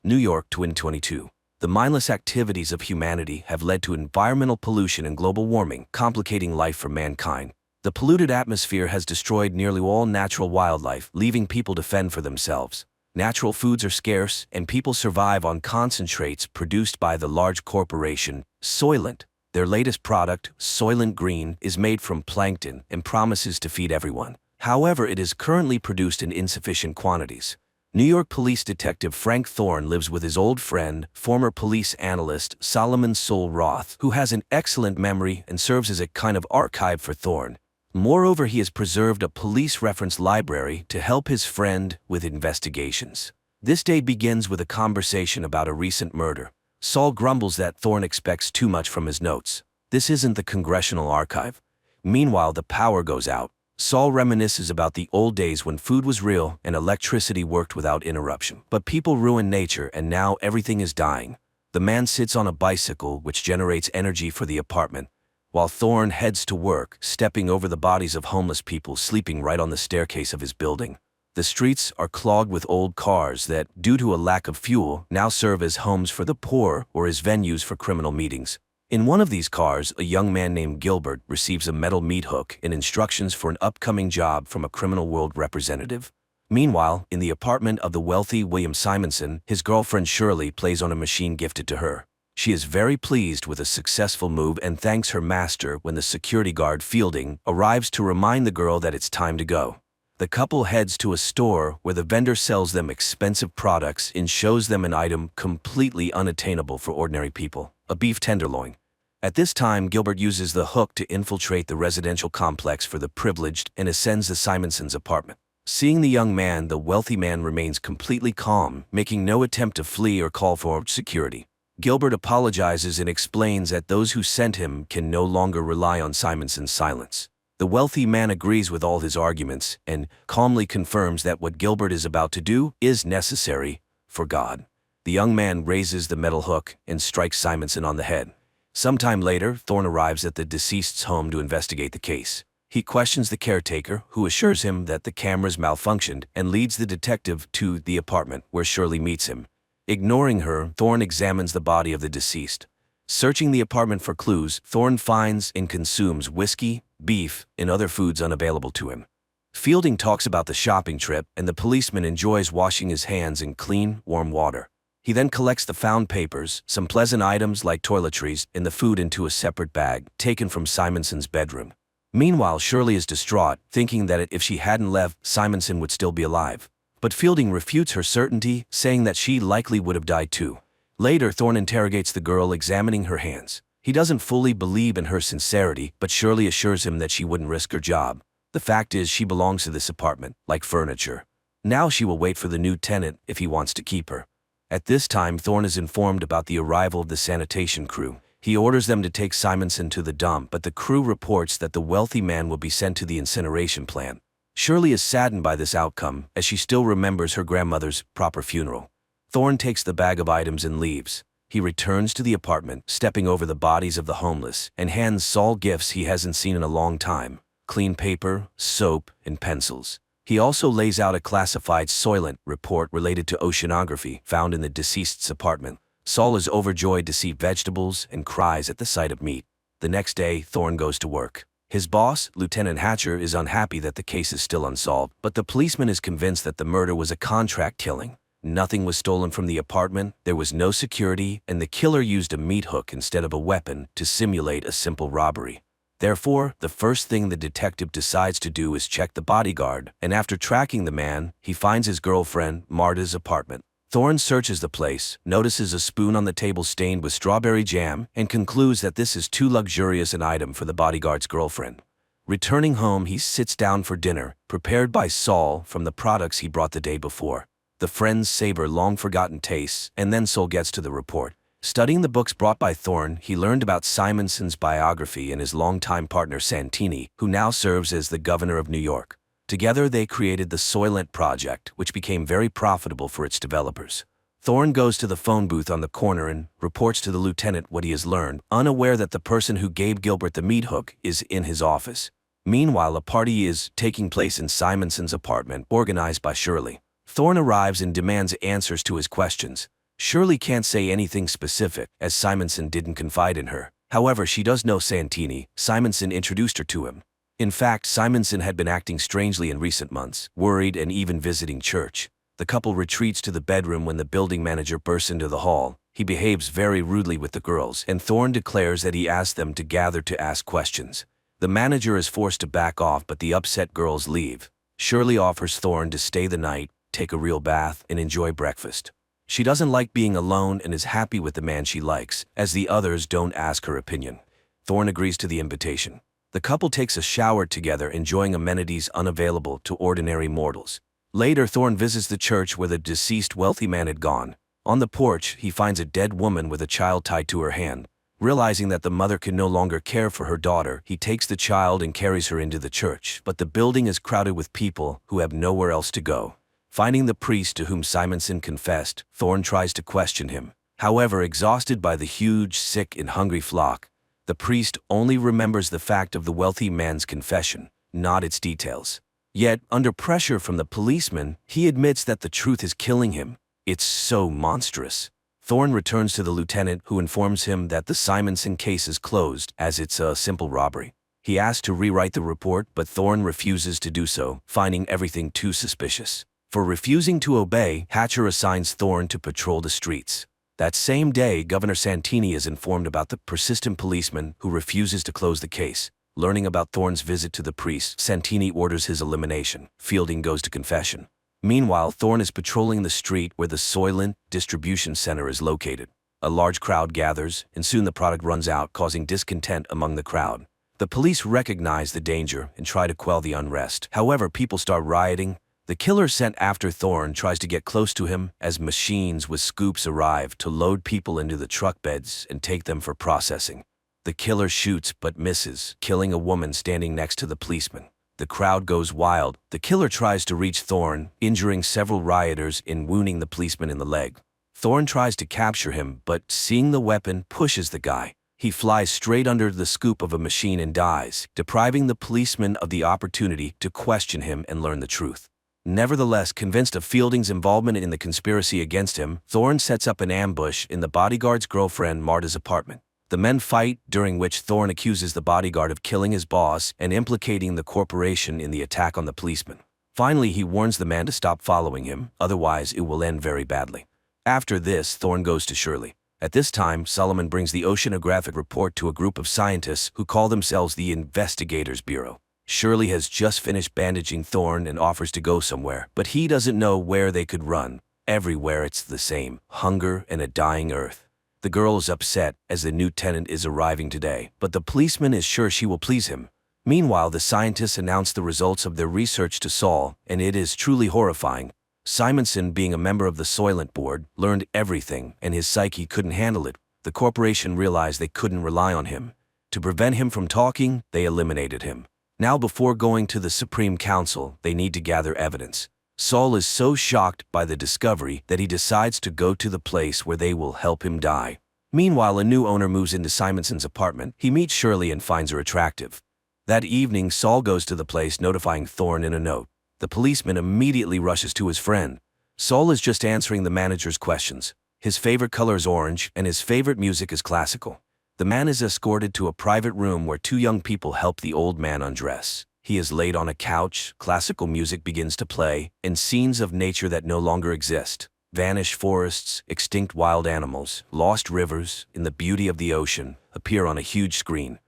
New York, 2022. The mindless activities of humanity have led to environmental pollution and global warming, complicating life for mankind. The polluted atmosphere has destroyed nearly all natural wildlife, leaving people to fend for themselves. Natural foods are scarce, and people survive on concentrates produced by the large corporation, Soylent. Their latest product, Soylent Green, is made from plankton and promises to feed everyone. However, it is currently produced in insufficient quantities. New York police detective Frank Thorne lives with his old friend, former police analyst Solomon Sol Roth, who has an excellent memory and serves as a kind of archive for Thorne. Moreover, he has preserved a police reference library to help his friend with investigations. This day begins with a conversation about a recent murder. Sol grumbles that Thorne expects too much from his notes. This isn't the Congressional Archive. Meanwhile, the power goes out. Sol reminisces about the old days when food was real and electricity worked without interruption. But people ruin nature, and now everything is dying. The man sits on a bicycle which generates energy for the apartment, while Thorne heads to work, stepping over the bodies of homeless people sleeping right on the staircase of his building. The streets are clogged with old cars that, due to a lack of fuel, now serve as homes for the poor or as venues for criminal meetings. In one of these cars, a young man named Gilbert receives a metal meat hook and instructions for an upcoming job from a criminal world representative. Meanwhile, in the apartment of the wealthy William Simonson, his girlfriend Shirley plays on a machine gifted to her. She is very pleased with a successful move and thanks her master when the security guard Fielding arrives to remind the girl that it's time to go. The couple heads to a store where the vendor sells them expensive products and shows them an item completely unattainable for ordinary people, a beef tenderloin. At this time, Gilbert uses the hook to infiltrate the residential complex for the privileged and ascends the Simonsons' apartment. Seeing the young man, the wealthy man remains completely calm, making no attempt to flee or call for security. Gilbert apologizes and explains that those who sent him can no longer rely on Simonson's silence. The wealthy man agrees with all his arguments and calmly confirms that what Gilbert is about to do is necessary for God. The young man raises the metal hook and strikes Simonson on the head. Sometime later, Thorne arrives at the deceased's home to investigate the case. He questions the caretaker, who assures him that the cameras malfunctioned, and leads the detective to the apartment, where Shirley meets him. Ignoring her, Thorne examines the body of the deceased. Searching the apartment for clues, Thorne finds and consumes whiskey, beef, and other foods unavailable to him. Fielding talks about the shopping trip, and the policeman enjoys washing his hands in clean, warm water. He then collects the found papers, some pleasant items like toiletries, and the food into a separate bag, taken from Simonson's bedroom. Meanwhile, Shirley is distraught, thinking that if she hadn't left, Simonson would still be alive. But Fielding refutes her certainty, saying that she likely would have died too. Later, Thorne interrogates the girl, examining her hands. He doesn't fully believe in her sincerity, but Shirley assures him that she wouldn't risk her job. The fact is, she belongs to this apartment, like furniture. Now she will wait for the new tenant if he wants to keep her. At this time, Thorne is informed about the arrival of the sanitation crew. He orders them to take Simonson to the dump, but the crew reports that the wealthy man will be sent to the incineration plant. Shirley is saddened by this outcome, as she still remembers her grandmother's proper funeral. Thorne takes the bag of items and leaves. He returns to the apartment, stepping over the bodies of the homeless, and hands Sol gifts he hasn't seen in a long time: clean paper, soap, and pencils. He also lays out a classified Soylent report related to oceanography found in the deceased's apartment. Sol is overjoyed to see vegetables and cries at the sight of meat. The next day, Thorne goes to work. His boss, Lieutenant Hatcher, is unhappy that the case is still unsolved, but the policeman is convinced that the murder was a contract killing. Nothing was stolen from the apartment, there was no security, and the killer used a meat hook instead of a weapon to simulate a simple robbery. Therefore, the first thing the detective decides to do is check the bodyguard, and after tracking the man, he finds his girlfriend, Marta's apartment. Thorne searches the place, notices a spoon on the table stained with strawberry jam, and concludes that this is too luxurious an item for the bodyguard's girlfriend. Returning home, he sits down for dinner, prepared by Saul from the products he brought the day before. The friends savor long-forgotten tastes, and then Saul gets to the report. Studying the books brought by Thorne, he learned about Simonson's biography and his longtime partner Santini, who now serves as the governor of New York. Together they created the Soylent Project, which became very profitable for its developers. Thorne goes to the phone booth on the corner and reports to the lieutenant what he has learned, unaware that the person who gave Gilbert the meat hook is in his office. Meanwhile, a party is taking place in Simonson's apartment, organized by Shirley. Thorne arrives and demands answers to his questions. Shirley can't say anything specific, as Simonson didn't confide in her. However, she does know Santini. Simonson introduced her to him. In fact, Simonson had been acting strangely in recent months, worried and even visiting church. The couple retreats to the bedroom when the building manager bursts into the hall. He behaves very rudely with the girls, and Thorne declares that he asked them to gather to ask questions. The manager is forced to back off, but the upset girls leave. Shirley offers Thorne to stay the night, take a real bath, and enjoy breakfast. She doesn't like being alone and is happy with the man she likes, as the others don't ask her opinion. Thorne agrees to the invitation. The couple takes a shower together, enjoying amenities unavailable to ordinary mortals. Later, Thorne visits the church where the deceased wealthy man had gone. On the porch, he finds a dead woman with a child tied to her hand. Realizing that the mother can no longer care for her daughter, he takes the child and carries her into the church, but the building is crowded with people who have nowhere else to go. Finding the priest to whom Simonson confessed, Thorne tries to question him. However, exhausted by the huge, sick, and hungry flock, the priest only remembers the fact of the wealthy man's confession, not its details. Yet, under pressure from the policeman, he admits that the truth is killing him. It's so monstrous. Thorne returns to the lieutenant, who informs him that the Simonson case is closed, as it's a simple robbery. He asks to rewrite the report, but Thorne refuses to do so, finding everything too suspicious. For refusing to obey, Hatcher assigns Thorne to patrol the streets. That same day, Governor Santini is informed about the persistent policeman who refuses to close the case. Learning about Thorne's visit to the priest, Santini orders his elimination. Fielding goes to confession. Meanwhile, Thorne is patrolling the street where the Soylent distribution center is located. A large crowd gathers, and soon the product runs out, causing discontent among the crowd. The police recognize the danger and try to quell the unrest. However, people start rioting. The killer sent after Thorne tries to get close to him as machines with scoops arrive to load people into the truck beds and take them for processing. The killer shoots but misses, killing a woman standing next to the policeman. The crowd goes wild. The killer tries to reach Thorne, injuring several rioters and wounding the policeman in the leg. Thorne tries to capture him, but seeing the weapon, pushes the guy. He flies straight under the scoop of a machine and dies, depriving the policeman of the opportunity to question him and learn the truth. Nevertheless, convinced of Fielding's involvement in the conspiracy against him, Thorne sets up an ambush in the bodyguard's girlfriend Marta's apartment. The men fight, during which Thorne accuses the bodyguard of killing his boss and implicating the corporation in the attack on the policeman. Finally, he warns the man to stop following him, otherwise it will end very badly. After this, Thorne goes to Shirley. At this time, Solomon brings the oceanographic report to a group of scientists who call themselves the Investigators Bureau. Shirley has just finished bandaging Thorne and offers to go somewhere, but he doesn't know where they could run. Everywhere it's the same: hunger and a dying earth. The girl is upset as the new tenant is arriving today, but the policeman is sure she will please him. Meanwhile, the scientists announce the results of their research to Saul, and it is truly horrifying. Simonson, being a member of the Soylent board, learned everything, and his psyche couldn't handle it. The corporation realized they couldn't rely on him. To prevent him from talking, they eliminated him. Now, before going to the Supreme Council, they need to gather evidence. Saul is so shocked by the discovery that he decides to go to the place where they will help him die. Meanwhile, a new owner moves into Simonson's apartment. He meets Shirley and finds her attractive. That evening, Saul goes to the place, notifying Thorne in a note. The policeman immediately rushes to his friend. Saul is just answering the manager's questions. His favorite color is orange, and his favorite music is classical. The man is escorted to a private room where two young people help the old man undress. He is laid on a couch, classical music begins to play, and scenes of nature that no longer exist. Vanished forests, extinct wild animals, lost rivers, and the beauty of the ocean appear on a huge screen.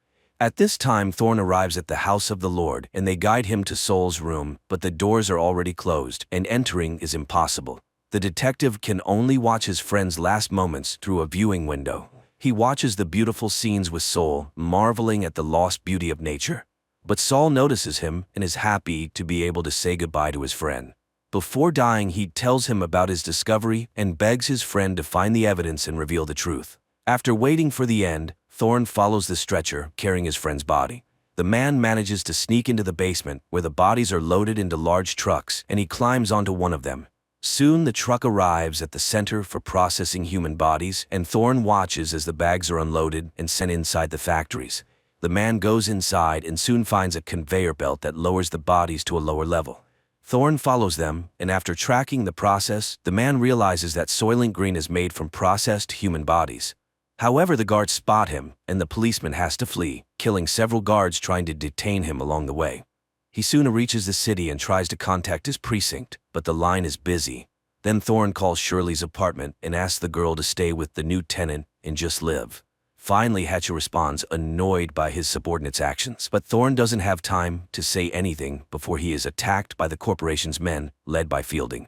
At this time, Thorn arrives at the house of the Lord, and they guide him to Saul's room, but the doors are already closed, and entering is impossible. The detective can only watch his friend's last moments through a viewing window. He watches the beautiful scenes with Saul, marveling at the lost beauty of nature. But Saul notices him and is happy to be able to say goodbye to his friend. Before dying, he tells him about his discovery and begs his friend to find the evidence and reveal the truth. After waiting for the end, Thorn follows the stretcher, carrying his friend's body. The man manages to sneak into the basement, where the bodies are loaded into large trucks, and he climbs onto one of them. Soon the truck arrives at the center for processing human bodies, and Thorn watches as the bags are unloaded and sent inside the factories. The man goes inside and soon finds a conveyor belt that lowers the bodies to a lower level. Thorn follows them, and after tracking the process, the man realizes that Soylent Green is made from processed human bodies. However, the guards spot him, and the policeman has to flee, killing several guards trying to detain him along the way. He soon reaches the city and tries to contact his precinct, but the line is busy. Then Thorn calls Shirley's apartment and asks the girl to stay with the new tenant and just live. Finally, Hatcher responds, annoyed by his subordinate's actions, but Thorn doesn't have time to say anything before he is attacked by the corporation's men, led by Fielding.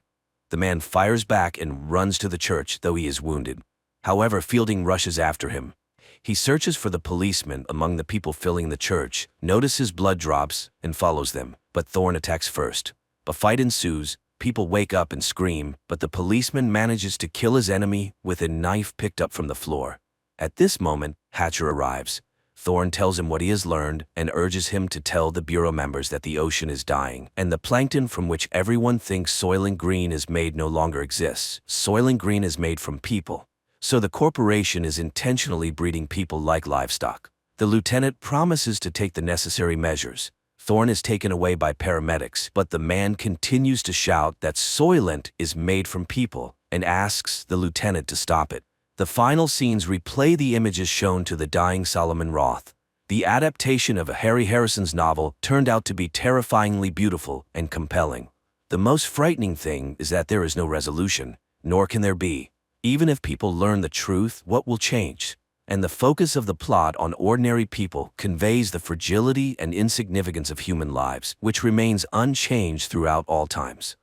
The man fires back and runs to the church, though he is wounded. However, Fielding rushes after him. He searches for the policeman among the people filling the church, notices blood drops, and follows them, but Thorn attacks first. A fight ensues, people wake up and scream, but the policeman manages to kill his enemy with a knife picked up from the floor. At this moment, Hatcher arrives. Thorn tells him what he has learned and urges him to tell the Bureau members that the ocean is dying, and the plankton from which everyone thinks Soylent Green is made no longer exists. Soylent Green is made from people. So the corporation is intentionally breeding people like livestock. The lieutenant promises to take the necessary measures. Thorn is taken away by paramedics, but the man continues to shout that Soylent is made from people and asks the lieutenant to stop it. The final scenes replay the images shown to the dying Solomon Roth. The adaptation of Harry Harrison's novel turned out to be terrifyingly beautiful and compelling. The most frightening thing is that there is no resolution, nor can there be. Even if people learn the truth, what will change? And the focus of the plot on ordinary people conveys the fragility and insignificance of human lives, which remains unchanged throughout all times.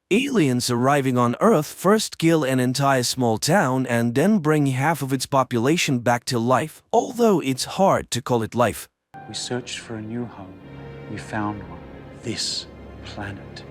Aliens arriving on Earth first kill an entire small town and then bring half of its population back to life, although it's hard to call it life. We searched for a new home. We found one. This planet.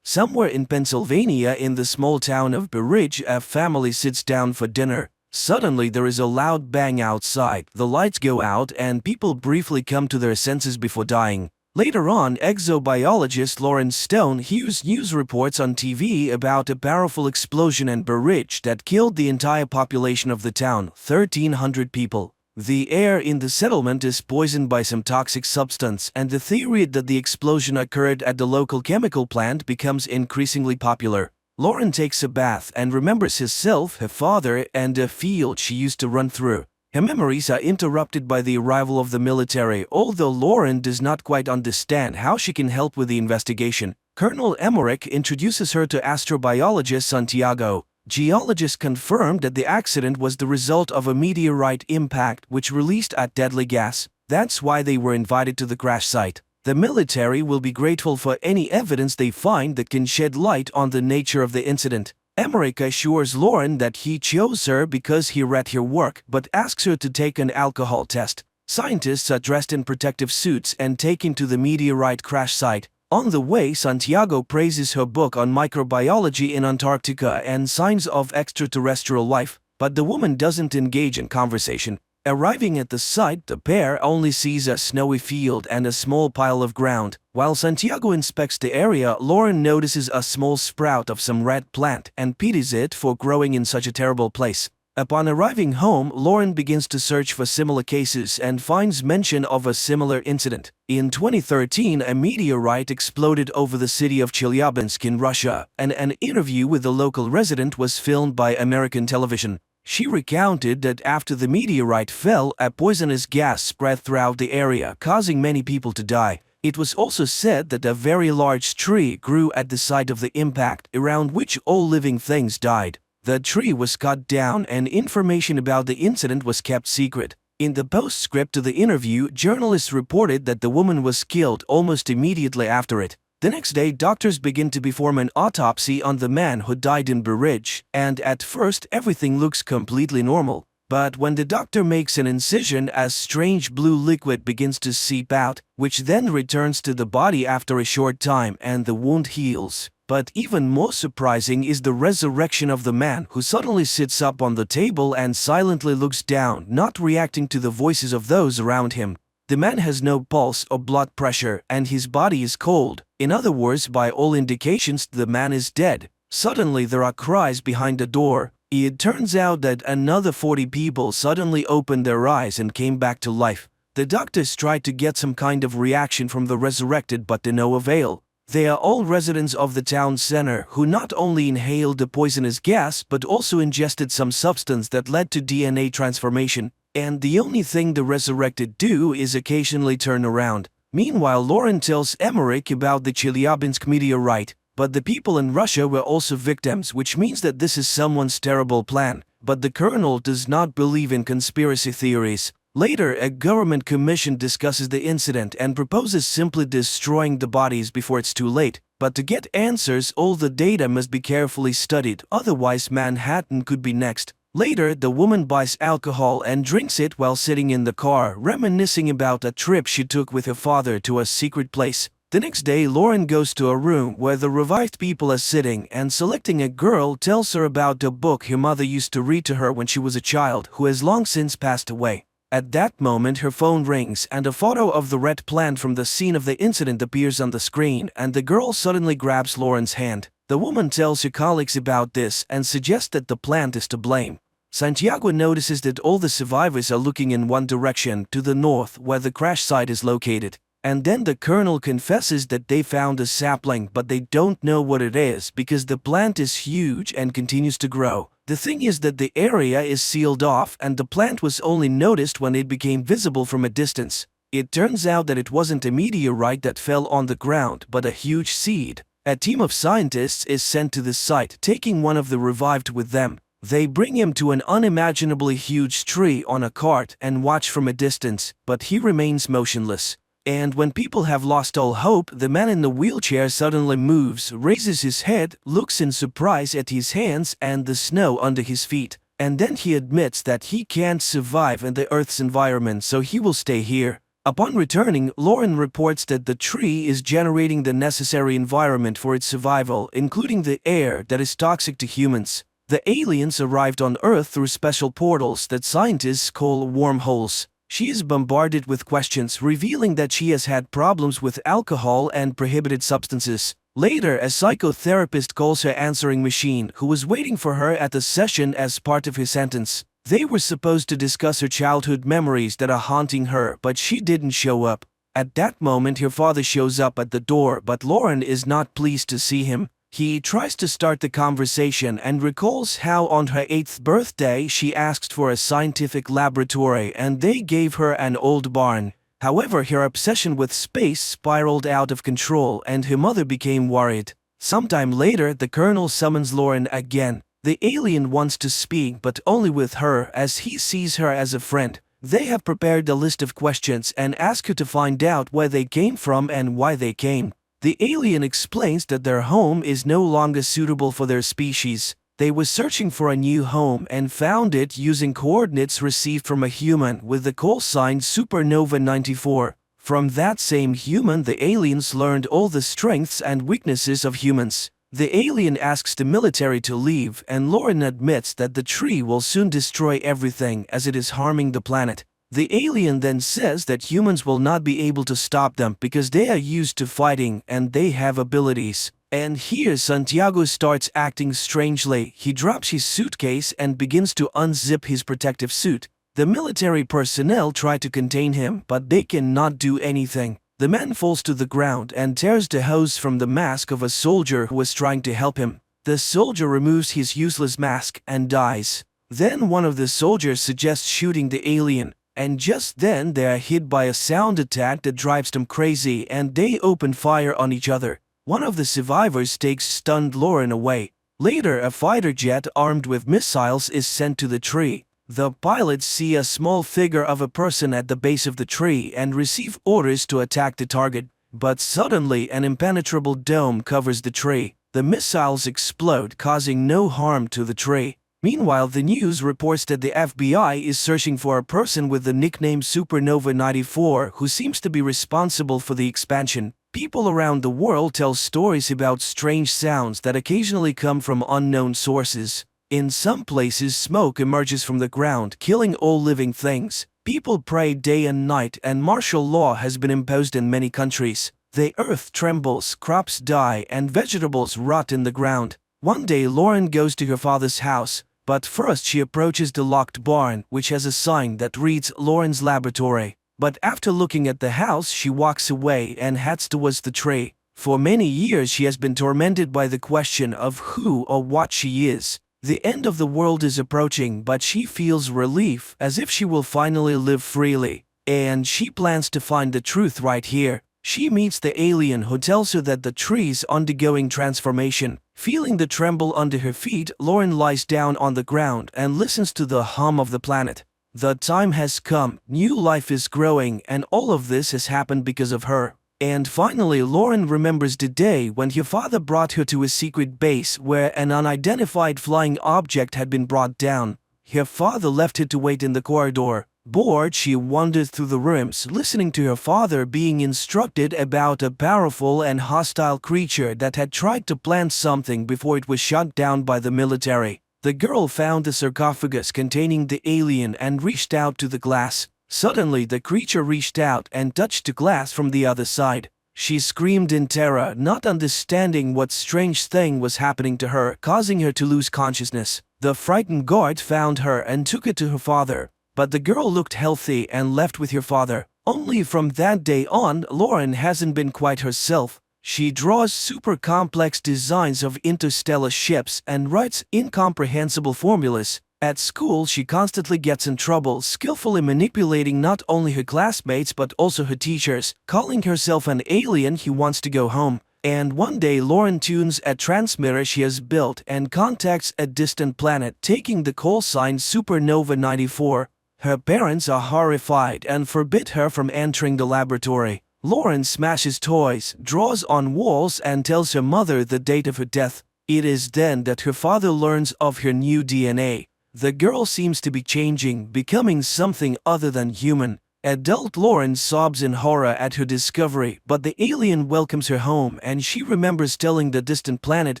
Somewhere in Pennsylvania, in the small town of Berridge, a family sits down for dinner. Suddenly there is a loud bang outside, the lights go out and people briefly come to their senses before dying. Later on, exobiologist Lawrence Stone hears news reports on TV about a powerful explosion in Berridge that killed the entire population of the town, 1,300 people. The air in the settlement is poisoned by some toxic substance, and the theory that the explosion occurred at the local chemical plant becomes increasingly popular. Lauren takes a bath and remembers herself, her father, and a field she used to run through. Her memories are interrupted by the arrival of the military, although Lauren does not quite understand how she can help with the investigation. Colonel Emmerich introduces her to astrobiologist Santiago. Geologists confirmed that the accident was the result of a meteorite impact which released a deadly gas. That's why they were invited to the crash site. The military will be grateful for any evidence they find that can shed light on the nature of the incident. Emmerich assures Lauren that he chose her because he read her work, but asks her to take an alcohol test. Scientists are dressed in protective suits and taken to the meteorite crash site. On the way, Santiago praises her book on microbiology in Antarctica and signs of extraterrestrial life, but the woman doesn't engage in conversation. Arriving at the site, the pair only sees a snowy field and a small pile of ground. While Santiago inspects the area, Lauren notices a small sprout of some red plant and pities it for growing in such a terrible place. Upon arriving home, Lauren begins to search for similar cases and finds mention of a similar incident. In 2013, a meteorite exploded over the city of Chelyabinsk in Russia, and an interview with the local resident was filmed by American television. She recounted that after the meteorite fell, a poisonous gas spread throughout the area, causing many people to die. It was also said that a very large tree grew at the site of the impact, around which all living things died. The tree was cut down and information about the incident was kept secret. In the postscript to the interview, journalists reported that the woman was killed almost immediately after it. The next day, doctors begin to perform an autopsy on the man who died in Berridge, and at first everything looks completely normal. But when the doctor makes an incision, a strange blue liquid begins to seep out, which then returns to the body after a short time and the wound heals. But even more surprising is the resurrection of the man who suddenly sits up on the table and silently looks down, not reacting to the voices of those around him. The man has no pulse or blood pressure and his body is cold. In other words, by all indications, the man is dead. Suddenly there are cries behind the door. It turns out that another 40 people suddenly opened their eyes and came back to life. The doctors tried to get some kind of reaction from the resurrected, but to no avail. They are all residents of the town center who not only inhaled the poisonous gas but also ingested some substance that led to DNA transformation. And the only thing the resurrected do is occasionally turn around. Meanwhile, Lauren tells Emmerich about the Chelyabinsk meteorite, but the people in Russia were also victims, which means that this is someone's terrible plan. But the colonel does not believe in conspiracy theories. Later, a government commission discusses the incident and proposes simply destroying the bodies before it's too late. But to get answers, all the data must be carefully studied, otherwise Manhattan could be next. Later, the woman buys alcohol and drinks it while sitting in the car, reminiscing about a trip she took with her father to a secret place. The next day, Lauren goes to a room where the revived people are sitting and, selecting a girl, tells her about a book her mother used to read to her when she was a child, who has long since passed away. At that moment, her phone rings and a photo of the red plant from the scene of the incident appears on the screen, and the girl suddenly grabs Lauren's hand. The woman tells her colleagues about this and suggests that the plant is to blame. Santiago notices that all the survivors are looking in one direction, to the north, where the crash site is located. And then the colonel confesses that they found a sapling, but they don't know what it is because the plant is huge and continues to grow. The thing is that the area is sealed off and the plant was only noticed when it became visible from a distance. It turns out that it wasn't a meteorite that fell on the ground, but a huge seed. A team of scientists is sent to the site, taking one of the revived with them. They bring him to an unimaginably huge tree on a cart and watch from a distance, but he remains motionless. And when people have lost all hope, the man in the wheelchair suddenly moves, raises his head, looks in surprise at his hands and the snow under his feet. And then he admits that he can't survive in the Earth's environment, so he will stay here. Upon returning, Lauren reports that the tree is generating the necessary environment for its survival, including the air that is toxic to humans. The aliens arrived on Earth through special portals that scientists call wormholes. She is bombarded with questions, revealing that she has had problems with alcohol and prohibited substances. Later, a psychotherapist calls her answering machine, who was waiting for her at the session as part of his sentence. They were supposed to discuss her childhood memories that are haunting her, but she didn't show up. At that moment, her father shows up at the door, but Lauren is not pleased to see him. He tries to start the conversation and recalls how on her 8th birthday she asked for a scientific laboratory and they gave her an old barn. However, her obsession with space spiraled out of control and her mother became worried. Sometime later, the colonel summons Lauren again. The alien wants to speak, but only with her, as he sees her as a friend. They have prepared a list of questions and ask her to find out where they came from and why they came. The alien explains that their home is no longer suitable for their species. They were searching for a new home and found it using coordinates received from a human with the call sign Supernova 94. From that same human, the aliens learned all the strengths and weaknesses of humans. The alien asks the military to leave, and Lauren admits that the tree will soon destroy everything as it is harming the planet. The alien then says that humans will not be able to stop them because they are used to fighting and they have abilities. And here Santiago starts acting strangely. He drops his suitcase and begins to unzip his protective suit. The military personnel try to contain him, but they cannot do anything. The man falls to the ground and tears the hose from the mask of a soldier who was trying to help him. The soldier removes his useless mask and dies. Then one of the soldiers suggests shooting the alien, and just then they are hit by a sound attack that drives them crazy and they open fire on each other. One of the survivors takes stunned Lauren away. Later, a fighter jet armed with missiles is sent to the tree. The pilots see a small figure of a person at the base of the tree and receive orders to attack the target. But suddenly an impenetrable dome covers the tree. The missiles explode, causing no harm to the tree. Meanwhile, the news reports that the FBI is searching for a person with the nickname Supernova 94 who seems to be responsible for the expansion. People around the world tell stories about strange sounds that occasionally come from unknown sources. In some places, smoke emerges from the ground, killing all living things. People pray day and night, and martial law has been imposed in many countries. The earth trembles, crops die, and vegetables rot in the ground. One day, Lauren goes to her father's house, but first she approaches the locked barn, which has a sign that reads Lauren's laboratory. But after looking at the house, she walks away and heads towards the tree. For many years, she has been tormented by the question of who or what she is. The end of the world is approaching, but she feels relief, as if she will finally live freely. And she plans to find the truth right here. She meets the alien who tells her that the tree is undergoing transformation. Feeling the tremble under her feet, Lauren lies down on the ground and listens to the hum of the planet. The time has come, new life is growing, and all of this has happened because of her. And finally, Lauren remembers the day when her father brought her to a secret base where an unidentified flying object had been brought down. Her father left her to wait in the corridor. Bored, she wandered through the rooms, listening to her father being instructed about a powerful and hostile creature that had tried to plant something before it was shot down by the military. The girl found the sarcophagus containing the alien and reached out to the glass. Suddenly, the creature reached out and touched the glass from the other side. She screamed in terror, not understanding what strange thing was happening to her, causing her to lose consciousness. The frightened guard found her and took her to her father. But the girl looked healthy and left with her father. Only from that day on, Lauren hasn't been quite herself. She draws super complex designs of interstellar ships and writes incomprehensible formulas. At school, she constantly gets in trouble, skillfully manipulating not only her classmates but also her teachers, calling herself an alien who wants to go home. And one day, Lauren tunes a transmitter she has built and contacts a distant planet, taking the call sign Supernova 94. Her parents are horrified and forbid her from entering the laboratory. Lauren smashes toys, draws on walls, and tells her mother the date of her death. It is then that her father learns of her new DNA. The girl seems to be changing, becoming something other than human. Adult Lauren sobs in horror at her discovery, but the alien welcomes her home and she remembers telling the distant planet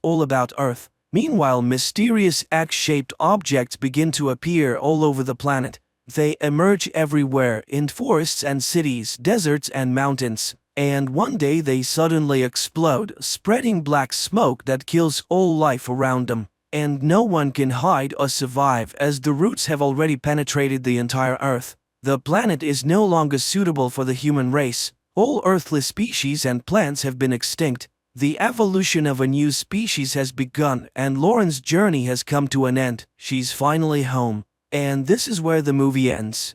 all about Earth. Meanwhile, mysterious X-shaped objects begin to appear all over the planet. They emerge everywhere, in forests and cities, deserts and mountains. And one day they suddenly explode, spreading black smoke that kills all life around them. And no one can hide or survive as the roots have already penetrated the entire Earth. The planet is no longer suitable for the human race. All earthly species and plants have been extinct. The evolution of a new species has begun, and Lauren's journey has come to an end. She's finally home. And this is where the movie ends.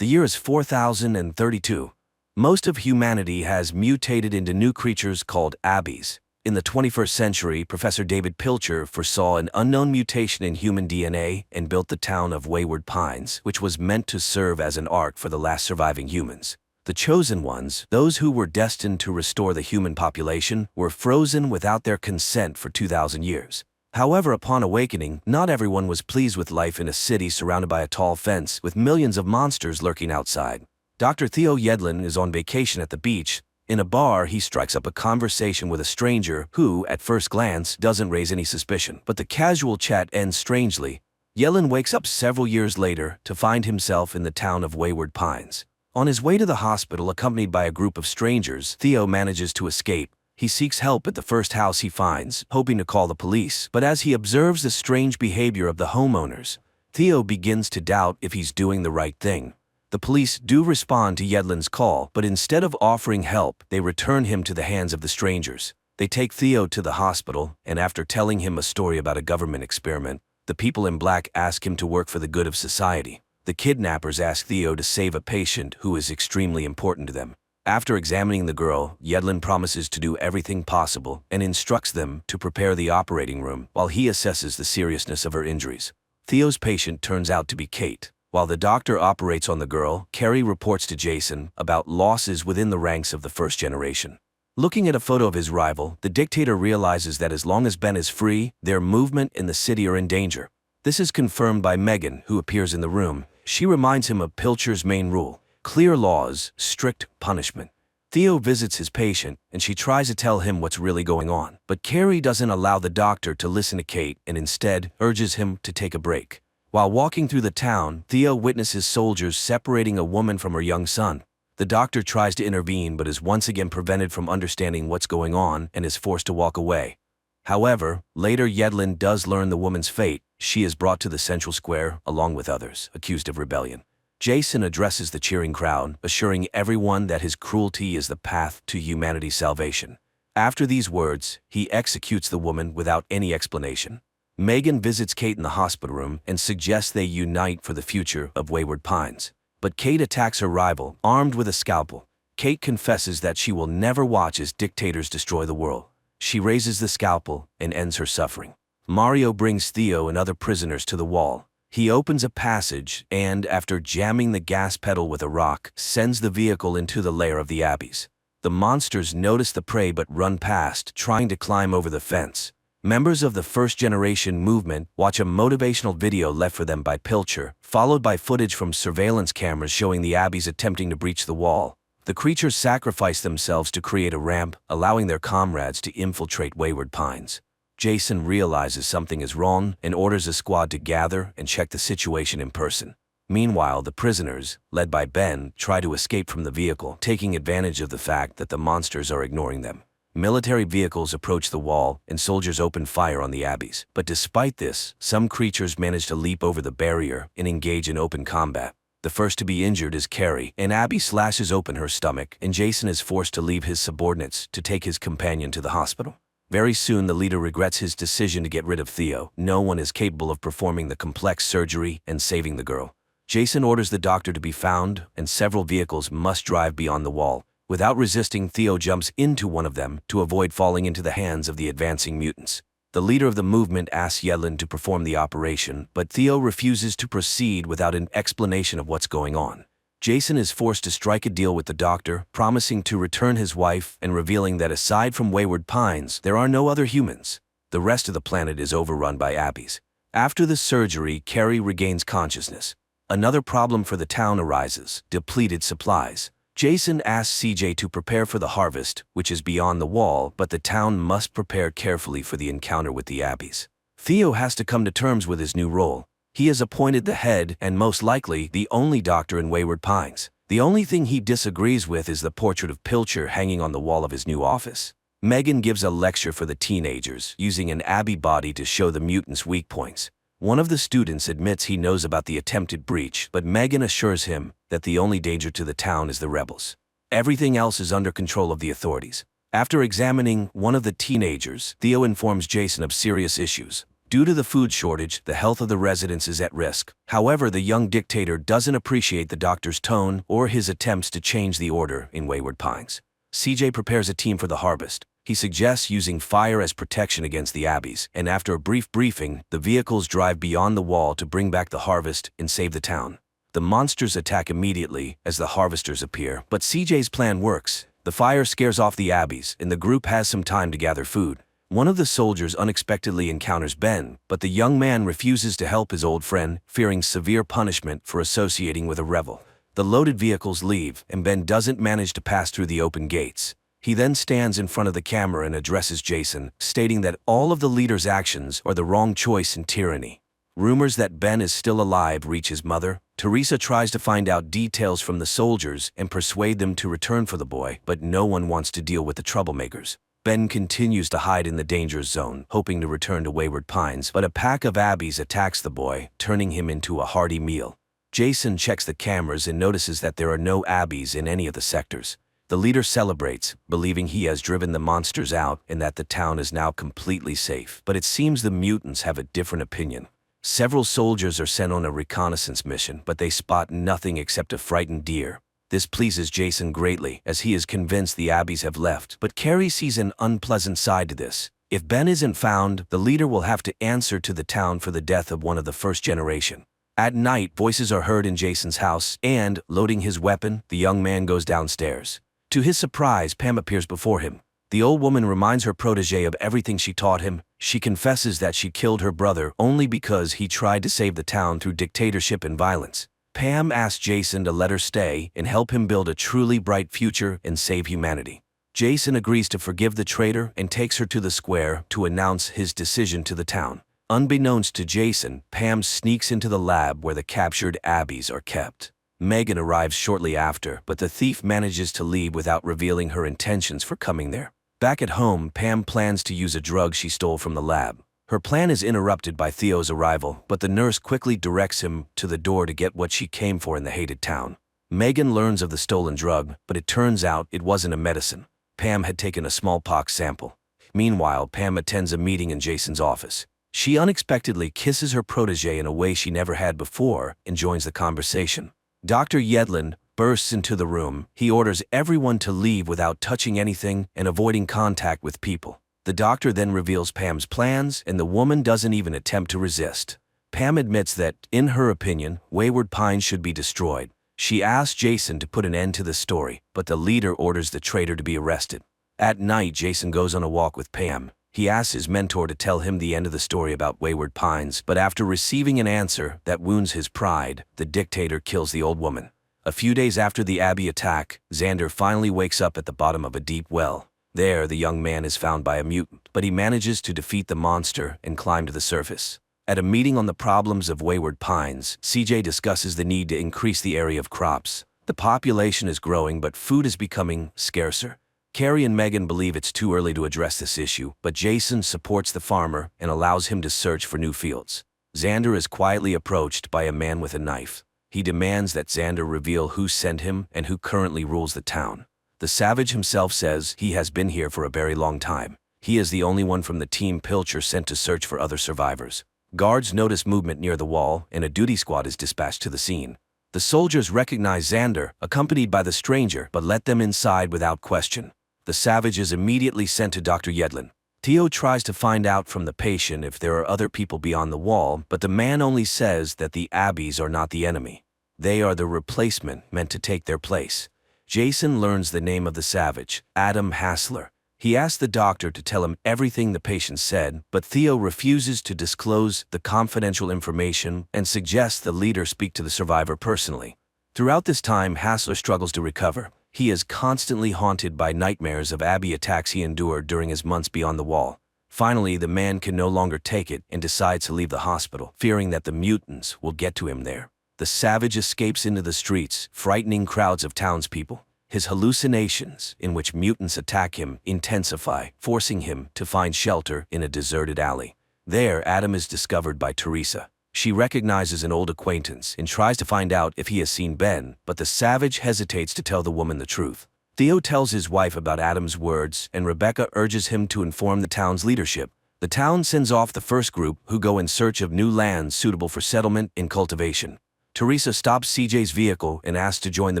The year is 4032. Most of humanity has mutated into new creatures called abbeys. In the 21st century, Professor David Pilcher foresaw an unknown mutation in human DNA and built the town of Wayward Pines, which was meant to serve as an ark for the last surviving humans. The chosen ones, those who were destined to restore the human population, were frozen without their consent for 2,000 years. However, upon awakening, not everyone was pleased with life in a city surrounded by a tall fence with millions of monsters lurking outside. Dr. Theo Yedlin is on vacation at the beach. In a bar, he strikes up a conversation with a stranger who, at first glance, doesn't raise any suspicion. But the casual chat ends strangely. Yedlin wakes up several years later to find himself in the town of Wayward Pines. On his way to the hospital, accompanied by a group of strangers, Theo manages to escape. He seeks help at the first house he finds, hoping to call the police. But as he observes the strange behavior of the homeowners, Theo begins to doubt if he's doing the right thing. The police do respond to Yedlin's call, but instead of offering help, they return him to the hands of the strangers. They take Theo to the hospital, and after telling him a story about a government experiment, the people in black ask him to work for the good of society. The kidnappers ask Theo to save a patient who is extremely important to them. After examining the girl, Yedlin promises to do everything possible and instructs them to prepare the operating room while he assesses the seriousness of her injuries. Theo's patient turns out to be Kate. While the doctor operates on the girl, Carrie reports to Jason about losses within the ranks of the first generation. Looking at a photo of his rival, the dictator realizes that as long as Ben is free, their movement in the city are in danger. This is confirmed by Megan, who appears in the room. She reminds him of Pilcher's main rule: clear laws, strict punishment. Theo visits his patient, and she tries to tell him what's really going on. But Carrie doesn't allow the doctor to listen to Kate and instead urges him to take a break. While walking through the town, Theo witnesses soldiers separating a woman from her young son. The doctor tries to intervene but is once again prevented from understanding what's going on and is forced to walk away. However, later Yedlin does learn the woman's fate. She is brought to the central square along with others, accused of rebellion. Jason addresses the cheering crowd, assuring everyone that his cruelty is the path to humanity's salvation. After these words, he executes the woman without any explanation. Megan visits Kate in the hospital room and suggests they unite for the future of Wayward Pines. But Kate attacks her rival, armed with a scalpel. Kate confesses that she will never watch as dictators destroy the world. She raises the scalpel and ends her suffering. Mario brings Theo and other prisoners to the wall. He opens a passage and, after jamming the gas pedal with a rock, sends the vehicle into the lair of the abbeys. The monsters notice the prey but run past, trying to climb over the fence. Members of the First Generation movement watch a motivational video left for them by Pilcher, followed by footage from surveillance cameras showing the abbeys attempting to breach the wall. The creatures sacrifice themselves to create a ramp, allowing their comrades to infiltrate Wayward Pines. Jason realizes something is wrong and orders a squad to gather and check the situation in person. Meanwhile, the prisoners, led by Ben, try to escape from the vehicle, taking advantage of the fact that the monsters are ignoring them. Military vehicles approach the wall and soldiers open fire on the abbeys. But despite this, some creatures manage to leap over the barrier and engage in open combat. The first to be injured is Carrie. An abbey slashes open her stomach, and Jason is forced to leave his subordinates to take his companion to the hospital. Very soon, the leader regrets his decision to get rid of Theo. No one is capable of performing the complex surgery and saving the girl. Jason orders the doctor to be found, and several vehicles must drive beyond the wall. Without resisting, Theo jumps into one of them to avoid falling into the hands of the advancing mutants. The leader of the movement asks Yedlin to perform the operation, but Theo refuses to proceed without an explanation of what's going on. Jason is forced to strike a deal with the doctor, promising to return his wife and revealing that aside from Wayward Pines, there are no other humans. The rest of the planet is overrun by Abbeys. After the surgery, Carrie regains consciousness. Another problem for the town arises: depleted supplies. Jason asks CJ to prepare for the harvest, which is beyond the wall, but the town must prepare carefully for the encounter with the Abbeys. Theo has to come to terms with his new role. He is appointed the head and most likely the only doctor in Wayward Pines. The only thing he disagrees with is the portrait of Pilcher hanging on the wall of his new office. Megan gives a lecture for the teenagers, using an Abbey body to show the mutants' weak points. One of the students admits he knows about the attempted breach, but Megan assures him that the only danger to the town is the rebels. Everything else is under control of the authorities. After examining one of the teenagers, Theo informs Jason of serious issues. Due to the food shortage, the health of the residents is at risk. However, the young dictator doesn't appreciate the doctor's tone or his attempts to change the order in Wayward Pines. CJ prepares a team for the harvest. He suggests using fire as protection against the Abbeys, and after a brief briefing, the vehicles drive beyond the wall to bring back the harvest and save the town. The monsters attack immediately as the harvesters appear, but CJ's plan works. The fire scares off the Abbeys, and the group has some time to gather food. One of the soldiers unexpectedly encounters Ben, but the young man refuses to help his old friend, fearing severe punishment for associating with a rebel. The loaded vehicles leave, and Ben doesn't manage to pass through the open gates. He then stands in front of the camera and addresses Jason, stating that all of the leader's actions are the wrong choice in tyranny. Rumors that Ben is still alive reach his mother. Teresa tries to find out details from the soldiers and persuade them to return for the boy, but no one wants to deal with the troublemakers. Ben continues to hide in the danger zone, hoping to return to Wayward Pines, but a pack of Abbeys attacks the boy, turning him into a hearty meal. Jason checks the cameras and notices that there are no Abbeys in any of the sectors. The leader celebrates, believing he has driven the monsters out and that the town is now completely safe. But it seems the mutants have a different opinion. Several soldiers are sent on a reconnaissance mission, but they spot nothing except a frightened deer. This pleases Jason greatly, as he is convinced the Abbeys have left, but Carrie sees an unpleasant side to this. If Ben isn't found, the leader will have to answer to the town for the death of one of the first generation. At night, voices are heard in Jason's house, and, loading his weapon, the young man goes downstairs. To his surprise, Pam appears before him. The old woman reminds her protege of everything she taught him. She confesses that she killed her brother only because he tried to save the town through dictatorship and violence. Pam asks Jason to let her stay and help him build a truly bright future and save humanity. Jason agrees to forgive the traitor and takes her to the square to announce his decision to the town. Unbeknownst to Jason, Pam sneaks into the lab where the captured Abbeys are kept. Megan arrives shortly after, but the thief manages to leave without revealing her intentions for coming there. Back at home, Pam plans to use a drug she stole from the lab. Her plan is interrupted by Theo's arrival, but the nurse quickly directs him to the door to get what she came for in the hated town. Megan learns of the stolen drug, but it turns out it wasn't a medicine. Pam had taken a smallpox sample. Meanwhile, Pam attends a meeting in Jason's office. She unexpectedly kisses her protege in a way she never had before and joins the conversation. Dr. Yedlin bursts into the room. He orders everyone to leave without touching anything and avoiding contact with people. The doctor then reveals Pam's plans, and the woman doesn't even attempt to resist. Pam admits that, in her opinion, Wayward Pines should be destroyed. She asks Jason to put an end to the story, but the leader orders the traitor to be arrested. At night, Jason goes on a walk with Pam. He asks his mentor to tell him the end of the story about Wayward Pines, but after receiving an answer that wounds his pride, the dictator kills the old woman. A few days after the Abbey attack, Xander finally wakes up at the bottom of a deep well. There, the young man is found by a mutant, but he manages to defeat the monster and climb to the surface. At a meeting on the problems of Wayward Pines, CJ discusses the need to increase the area of crops. The population is growing, but food is becoming scarcer. Carrie and Megan believe it's too early to address this issue, but Jason supports the farmer and allows him to search for new fields. Xander is quietly approached by a man with a knife. He demands that Xander reveal who sent him and who currently rules the town. The savage himself says he has been here for a very long time. He is the only one from the team Pilcher sent to search for other survivors. Guards notice movement near the wall, and a duty squad is dispatched to the scene. The soldiers recognize Xander, accompanied by the stranger, but let them inside without question. The savage is immediately sent to Dr. Yedlin. Theo tries to find out from the patient if there are other people beyond the wall, but the man only says that the Abbeys are not the enemy. They are the replacement meant to take their place. Jason learns the name of the savage, Adam Hassler. He asks the doctor to tell him everything the patient said, but Theo refuses to disclose the confidential information and suggests the leader speak to the survivor personally. Throughout this time, Hassler struggles to recover. He is constantly haunted by nightmares of Abbey attacks he endured during his months beyond the wall. Finally, the man can no longer take it and decides to leave the hospital, fearing that the mutants will get to him there. The savage escapes into the streets, frightening crowds of townspeople. His hallucinations, in which mutants attack him, intensify, forcing him to find shelter in a deserted alley. There, Adam is discovered by Teresa. She recognizes an old acquaintance and tries to find out if he has seen Ben, but the savage hesitates to tell the woman the truth. Theo tells his wife about Adam's words, and Rebecca urges him to inform the town's leadership. The town sends off the first group, who go in search of new lands suitable for settlement and cultivation. Teresa stops CJ's vehicle and asks to join the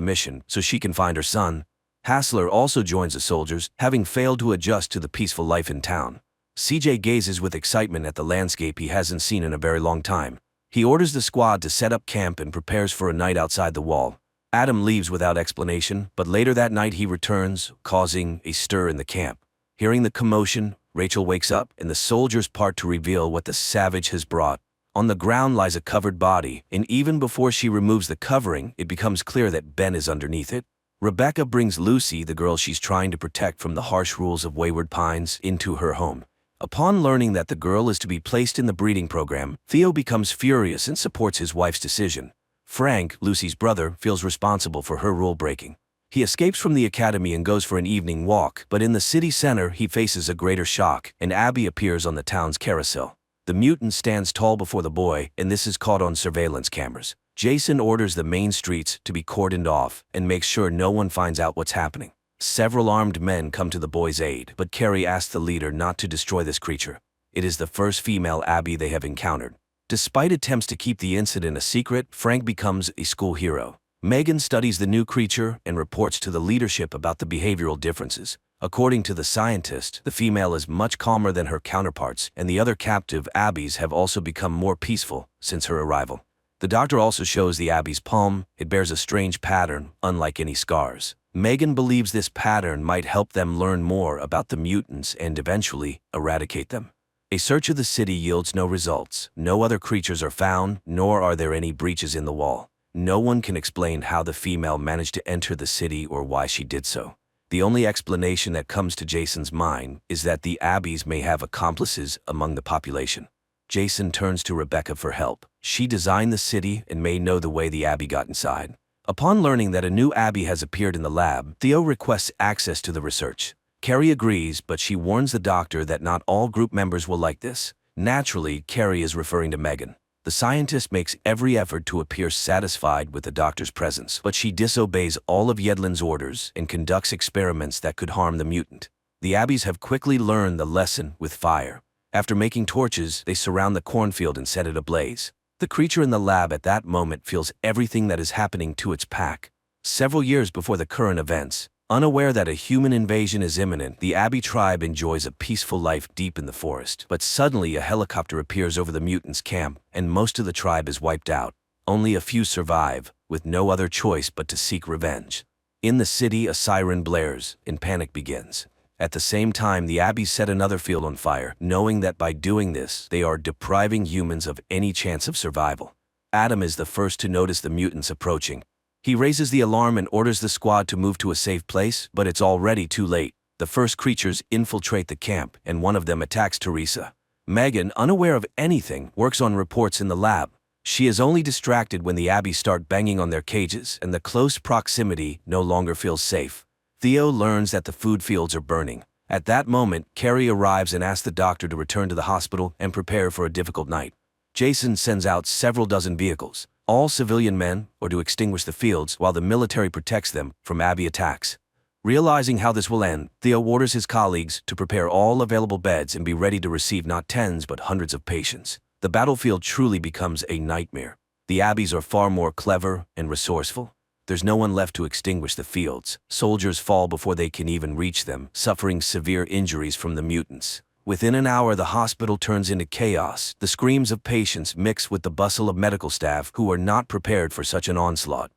mission so she can find her son. Hassler also joins the soldiers, having failed to adjust to the peaceful life in town. CJ gazes with excitement at the landscape he hasn't seen in a very long time. He orders the squad to set up camp and prepares for a night outside the wall. Adam leaves without explanation, but later that night he returns, causing a stir in the camp. Hearing the commotion, Rachel wakes up and the soldiers part to reveal what the savage has brought. On the ground lies a covered body, and even before she removes the covering, it becomes clear that Ben is underneath it. Rebecca brings Lucy, the girl she's trying to protect from the harsh rules of Wayward Pines, into her home. Upon learning that the girl is to be placed in the breeding program, Theo becomes furious and supports his wife's decision. Frank, Lucy's brother, feels responsible for her rule-breaking. He escapes from the academy and goes for an evening walk, but in the city center he faces a greater shock, and Abby appears on the town's carousel. The mutant stands tall before the boy, and this is caught on surveillance cameras. Jason orders the main streets to be cordoned off and makes sure no one finds out what's happening. Several armed men come to the boy's aid, but Carrie asks the leader not to destroy this creature. It is the first female Abby they have encountered. Despite attempts to keep the incident a secret, Frank becomes a school hero. Megan studies the new creature and reports to the leadership about the behavioral differences. According to the scientist, the female is much calmer than her counterparts, and the other captive Abbeys have also become more peaceful since her arrival. The doctor also shows the Abby's palm. It bears a strange pattern, unlike any scars. Megan believes this pattern might help them learn more about the mutants and eventually eradicate them. A search of the city yields no results. No other creatures are found, nor are there any breaches in the wall. No one can explain how the female managed to enter the city or why she did so. The only explanation that comes to Jason's mind is that the Abbeys may have accomplices among the population. Jason turns to Rebecca for help. She designed the city and may know the way the Abbey got inside. Upon learning that a new Abbey has appeared in the lab, Theo requests access to the research. Carrie agrees, but she warns the doctor that not all group members will like this. Naturally, Carrie is referring to Megan. The scientist makes every effort to appear satisfied with the doctor's presence, but she disobeys all of Yedlin's orders and conducts experiments that could harm the mutant. The Abbeys have quickly learned the lesson with fire. After making torches, they surround the cornfield and set it ablaze. The creature in the lab at that moment feels everything that is happening to its pack. Several years before the current events, unaware that a human invasion is imminent, the Abbey tribe enjoys a peaceful life deep in the forest. But suddenly a helicopter appears over the mutants' camp, and most of the tribe is wiped out. Only a few survive, with no other choice but to seek revenge. In the city, a siren blares, and panic begins. At the same time, the Abbeys set another field on fire, knowing that by doing this, they are depriving humans of any chance of survival. Adam is the first to notice the mutants approaching. He raises the alarm and orders the squad to move to a safe place, but it's already too late. The first creatures infiltrate the camp, and one of them attacks Teresa. Megan, unaware of anything, works on reports in the lab. She is only distracted when the Abbeys start banging on their cages, and the close proximity no longer feels safe. Theo learns that the food fields are burning. At that moment, Carrie arrives and asks the doctor to return to the hospital and prepare for a difficult night. Jason sends out several dozen vehicles, all civilian men, or to extinguish the fields, while the military protects them from Abbey attacks. Realizing how this will end, Theo orders his colleagues to prepare all available beds and be ready to receive not tens but hundreds of patients. The battlefield truly becomes a nightmare. The Abbeys are far more clever and resourceful. There's no one left to extinguish the fields. Soldiers fall before they can even reach them, suffering severe injuries from the mutants. Within an hour, the hospital turns into chaos. The screams of patients mix with the bustle of medical staff who are not prepared for such an onslaught.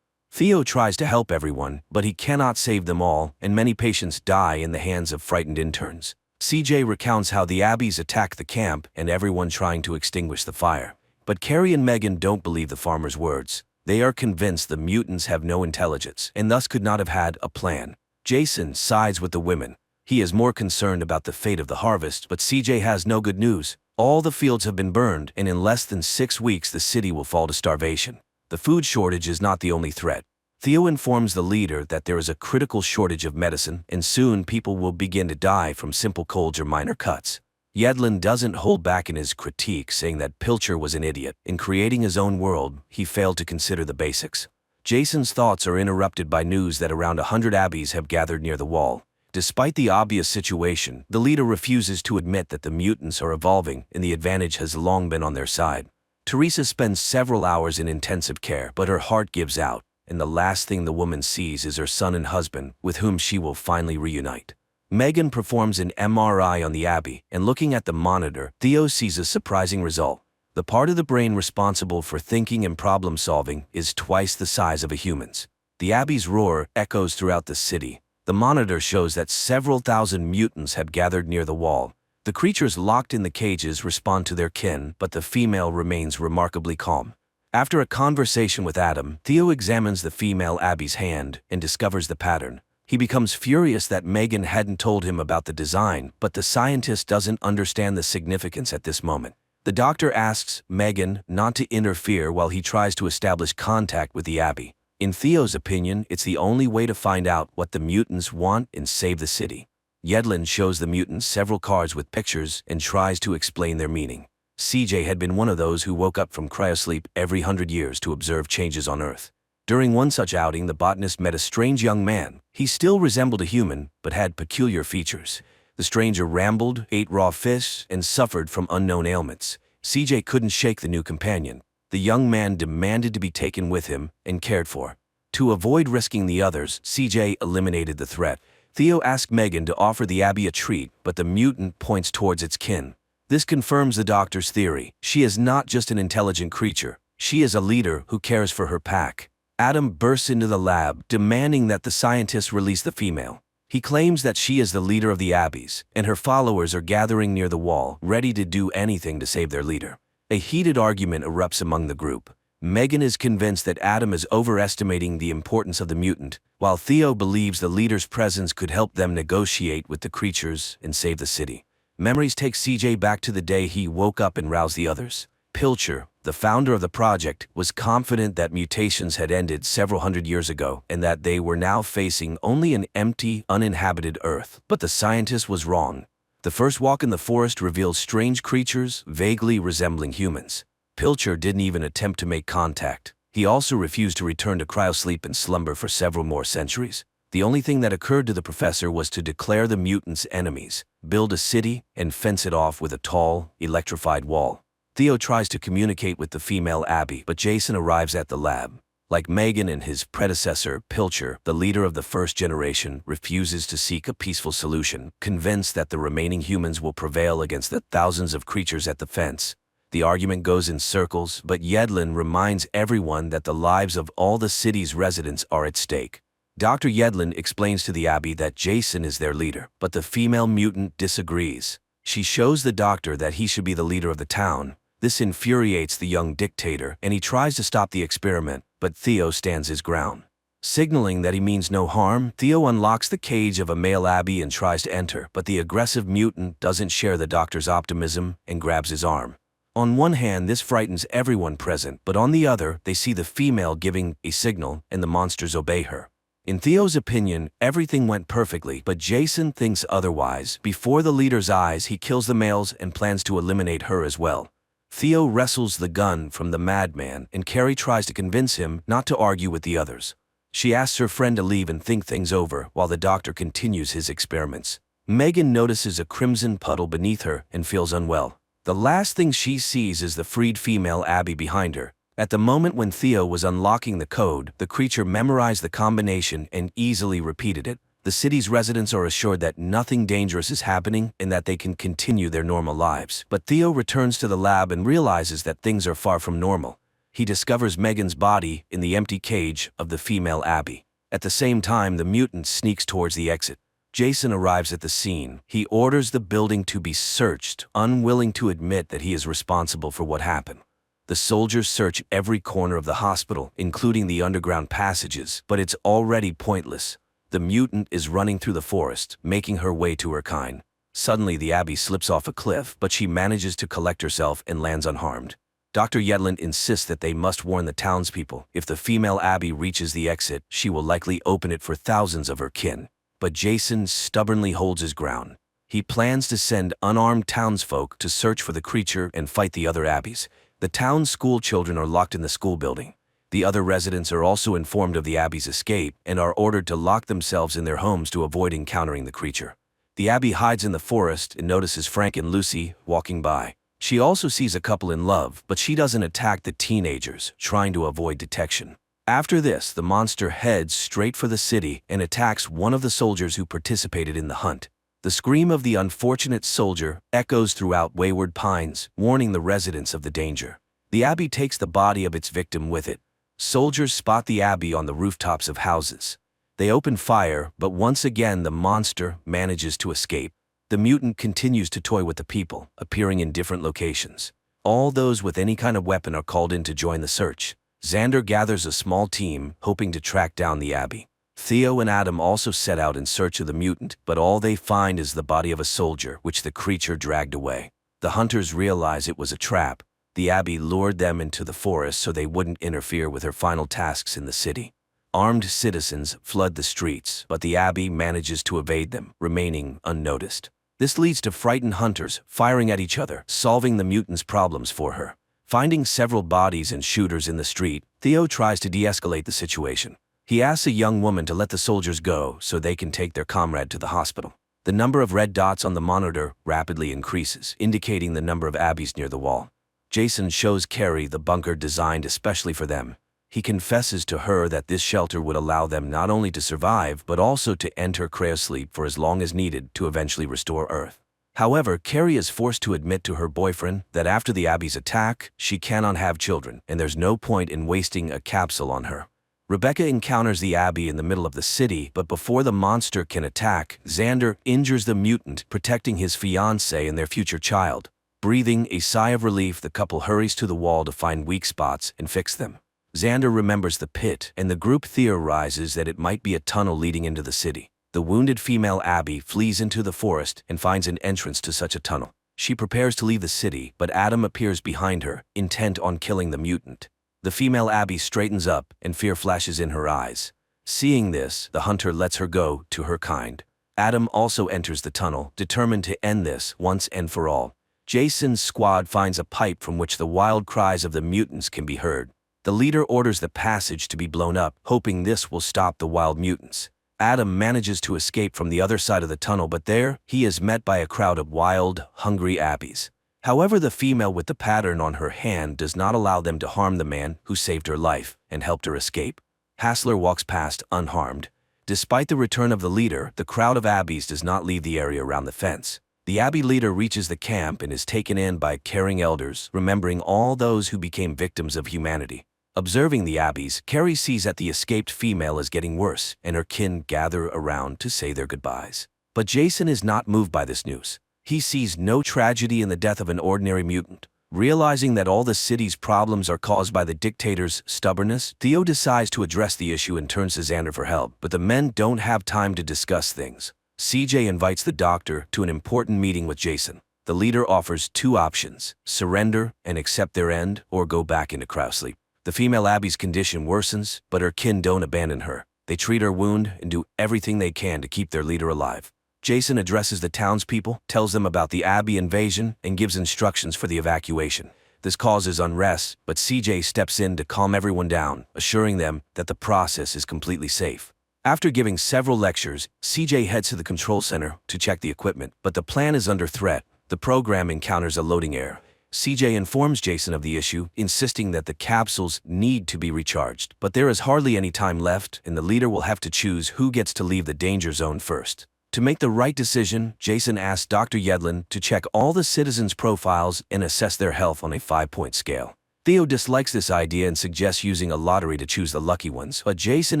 Theo tries to help everyone, but he cannot save them all, and many patients die in the hands of frightened interns. CJ recounts how the Abbeys attack the camp and everyone trying to extinguish the fire. But Carrie and Megan don't believe the farmer's words. They are convinced the mutants have no intelligence and thus could not have had a plan. Jason sides with the women. He is more concerned about the fate of the harvest, but CJ has no good news. All the fields have been burned, and in less than 6 weeks the city will fall to starvation. The food shortage is not the only threat. Theo informs the leader that there is a critical shortage of medicine, and soon people will begin to die from simple colds or minor cuts. Yedlin doesn't hold back in his critique, saying that Pilcher was an idiot. In creating his own world, he failed to consider the basics. Jason's thoughts are interrupted by news that around 100 Abbeys have gathered near the wall. Despite the obvious situation, the leader refuses to admit that the mutants are evolving and the advantage has long been on their side. Teresa spends several hours in intensive care, but her heart gives out, and the last thing the woman sees is her son and husband, with whom she will finally reunite. Megan performs an MRI on the Abbey, and looking at the monitor, Theo sees a surprising result. The part of the brain responsible for thinking and problem-solving is twice the size of a human's. The Abbey's roar echoes throughout the city. The monitor shows that several thousand mutants have gathered near the wall. The creatures locked in the cages respond to their kin, but the female remains remarkably calm. After a conversation with Adam, Theo examines the female Abbey's hand and discovers the pattern. He becomes furious that Megan hadn't told him about the design, but the scientist doesn't understand the significance at this moment. The doctor asks Megan not to interfere while he tries to establish contact with the Abbey. In Theo's opinion, it's the only way to find out what the mutants want and save the city. Yedlin shows the mutants several cards with pictures and tries to explain their meaning. CJ had been one of those who woke up from cryosleep every 100 years to observe changes on Earth. During one such outing, the botanist met a strange young man. He still resembled a human, but had peculiar features. The stranger rambled, ate raw fish, and suffered from unknown ailments. CJ couldn't shake the new companion. The young man demanded to be taken with him and cared for. To avoid risking the others, CJ eliminated the threat. Theo asked Megan to offer the Abbey a treat, but the mutant points towards its kin. This confirms the doctor's theory. She is not just an intelligent creature. She is a leader who cares for her pack. Adam bursts into the lab, demanding that the scientists release the female. He claims that she is the leader of the Abbeys, and her followers are gathering near the wall, ready to do anything to save their leader. A heated argument erupts among the group. Megan is convinced that Adam is overestimating the importance of the mutant, while Theo believes the leader's presence could help them negotiate with the creatures and save the city. Memories take CJ back to the day he woke up and roused the others. Pilcher, the founder of the project, was confident that mutations had ended several hundred years ago and that they were now facing only an empty, uninhabited Earth. But the scientist was wrong. The first walk in the forest revealed strange creatures vaguely resembling humans. Pilcher didn't even attempt to make contact. He also refused to return to cryosleep and slumber for several more centuries. The only thing that occurred to the professor was to declare the mutants enemies, build a city, and fence it off with a tall, electrified wall. Theo tries to communicate with the female Abbey, but Jason arrives at the lab. Like Megan and his predecessor, Pilcher, the leader of the first generation, refuses to seek a peaceful solution, convinced that the remaining humans will prevail against the thousands of creatures at the fence. The argument goes in circles, but Yedlin reminds everyone that the lives of all the city's residents are at stake. Dr. Yedlin explains to the Abbey that Jason is their leader, but the female mutant disagrees. She shows the doctor that he should be the leader of the town. This infuriates the young dictator, and he tries to stop the experiment, but Theo stands his ground. Signaling that he means no harm, Theo unlocks the cage of a male Abbey and tries to enter, but the aggressive mutant doesn't share the doctor's optimism and grabs his arm. On one hand, this frightens everyone present, but on the other, they see the female giving a signal, and the monsters obey her. In Theo's opinion, everything went perfectly, but Jason thinks otherwise. Before the leader's eyes, he kills the males and plans to eliminate her as well. Theo wrestles the gun from the madman, and Carrie tries to convince him not to argue with the others. She asks her friend to leave and think things over while the doctor continues his experiments. Megan notices a crimson puddle beneath her and feels unwell. The last thing she sees is the freed female Abbey behind her. At the moment when Theo was unlocking the code, the creature memorized the combination and easily repeated it. The city's residents are assured that nothing dangerous is happening and that they can continue their normal lives. But Theo returns to the lab and realizes that things are far from normal. He discovers Megan's body in the empty cage of the female Abby. At the same time, the mutant sneaks towards the exit. Jason arrives at the scene. He orders the building to be searched, unwilling to admit that he is responsible for what happened. The soldiers search every corner of the hospital, including the underground passages, but it's already pointless. The mutant is running through the forest, making her way to her kind. Suddenly, the Abby slips off a cliff, but she manages to collect herself and lands unharmed. Dr. Yedlin insists that they must warn the townspeople. If the female Abby reaches the exit, she will likely open it for thousands of her kin. But Jason stubbornly holds his ground. He plans to send unarmed townsfolk to search for the creature and fight the other Abbeys. The town's school children are locked in the school building. The other residents are also informed of the Abby's escape and are ordered to lock themselves in their homes to avoid encountering the creature. The Abby hides in the forest and notices Frank and Lucy walking by. She also sees a couple in love, but she doesn't attack the teenagers, trying to avoid detection. After this, the monster heads straight for the city and attacks one of the soldiers who participated in the hunt. The scream of the unfortunate soldier echoes throughout Wayward Pines, warning the residents of the danger. The Abby takes the body of its victim with it. Soldiers spot the Abby on the rooftops of houses. They open fire, but once again the monster manages to escape. The mutant continues to toy with the people, appearing in different locations. All those with any kind of weapon are called in to join the search. Xander gathers a small team, hoping to track down the Abby. Theo and Adam also set out in search of the mutant, but all they find is the body of a soldier, which the creature dragged away. The hunters realize it was a trap. The Abby lured them into the forest so they wouldn't interfere with her final tasks in the city. Armed citizens flood the streets, but the Abby manages to evade them, remaining unnoticed. This leads to frightened hunters firing at each other, solving the mutant's problems for her. Finding several bodies and shooters in the street, Theo tries to de-escalate the situation. He asks a young woman to let the soldiers go so they can take their comrade to the hospital. The number of red dots on the monitor rapidly increases, indicating the number of Abbeys near the wall. Jason shows Carrie the bunker designed especially for them. He confesses to her that this shelter would allow them not only to survive, but also to enter cryosleep for as long as needed to eventually restore Earth. However, Carrie is forced to admit to her boyfriend that after the Abby's attack, she cannot have children, and there's no point in wasting a capsule on her. Rebecca encounters the Abby in the middle of the city, but before the monster can attack, Xander injures the mutant, protecting his fiancée and their future child. Breathing a sigh of relief, the couple hurries to the wall to find weak spots and fix them. Xander remembers the pit, and the group theorizes that it might be a tunnel leading into the city. The wounded female Abby flees into the forest and finds an entrance to such a tunnel. She prepares to leave the city, but Adam appears behind her, intent on killing the mutant. The female Abby straightens up, and fear flashes in her eyes. Seeing this, the hunter lets her go to her kind. Adam also enters the tunnel, determined to end this once and for all. Jason's squad finds a pipe from which the wild cries of the mutants can be heard. The leader orders the passage to be blown up, hoping this will stop the wild mutants. Adam manages to escape from the other side of the tunnel, but there, he is met by a crowd of wild, hungry Abbeys. However, the female with the pattern on her hand does not allow them to harm the man who saved her life and helped her escape. Hassler walks past unharmed. Despite the return of the leader, the crowd of Abbeys does not leave the area around the fence. The Abby leader reaches the camp and is taken in by caring elders, remembering all those who became victims of humanity. Observing the Abbeys, Carrie sees that the escaped female is getting worse, and her kin gather around to say their goodbyes. But Jason is not moved by this news. He sees no tragedy in the death of an ordinary mutant. Realizing that all the city's problems are caused by the dictator's stubbornness, Theo decides to address the issue and turns to Xander for help, but the men don't have time to discuss things. CJ invites the doctor to an important meeting with Jason. The leader offers two options: surrender and accept their end, or go back into cryosleep. The female Abby's condition worsens, but her kin don't abandon her. They treat her wound and do everything they can to keep their leader alive. Jason addresses the townspeople, tells them about the Abby invasion, and gives instructions for the evacuation. This causes unrest, but CJ steps in to calm everyone down, assuring them that the process is completely safe. After giving several lectures, CJ heads to the control center to check the equipment, but the plan is under threat. The program encounters a loading error. CJ informs Jason of the issue, insisting that the capsules need to be recharged. But there is hardly any time left, and the leader will have to choose who gets to leave the danger zone first. To make the right decision, Jason asks Dr. Yedlin to check all the citizens' profiles and assess their health on a 5-point scale. Theo dislikes this idea and suggests using a lottery to choose the lucky ones, but Jason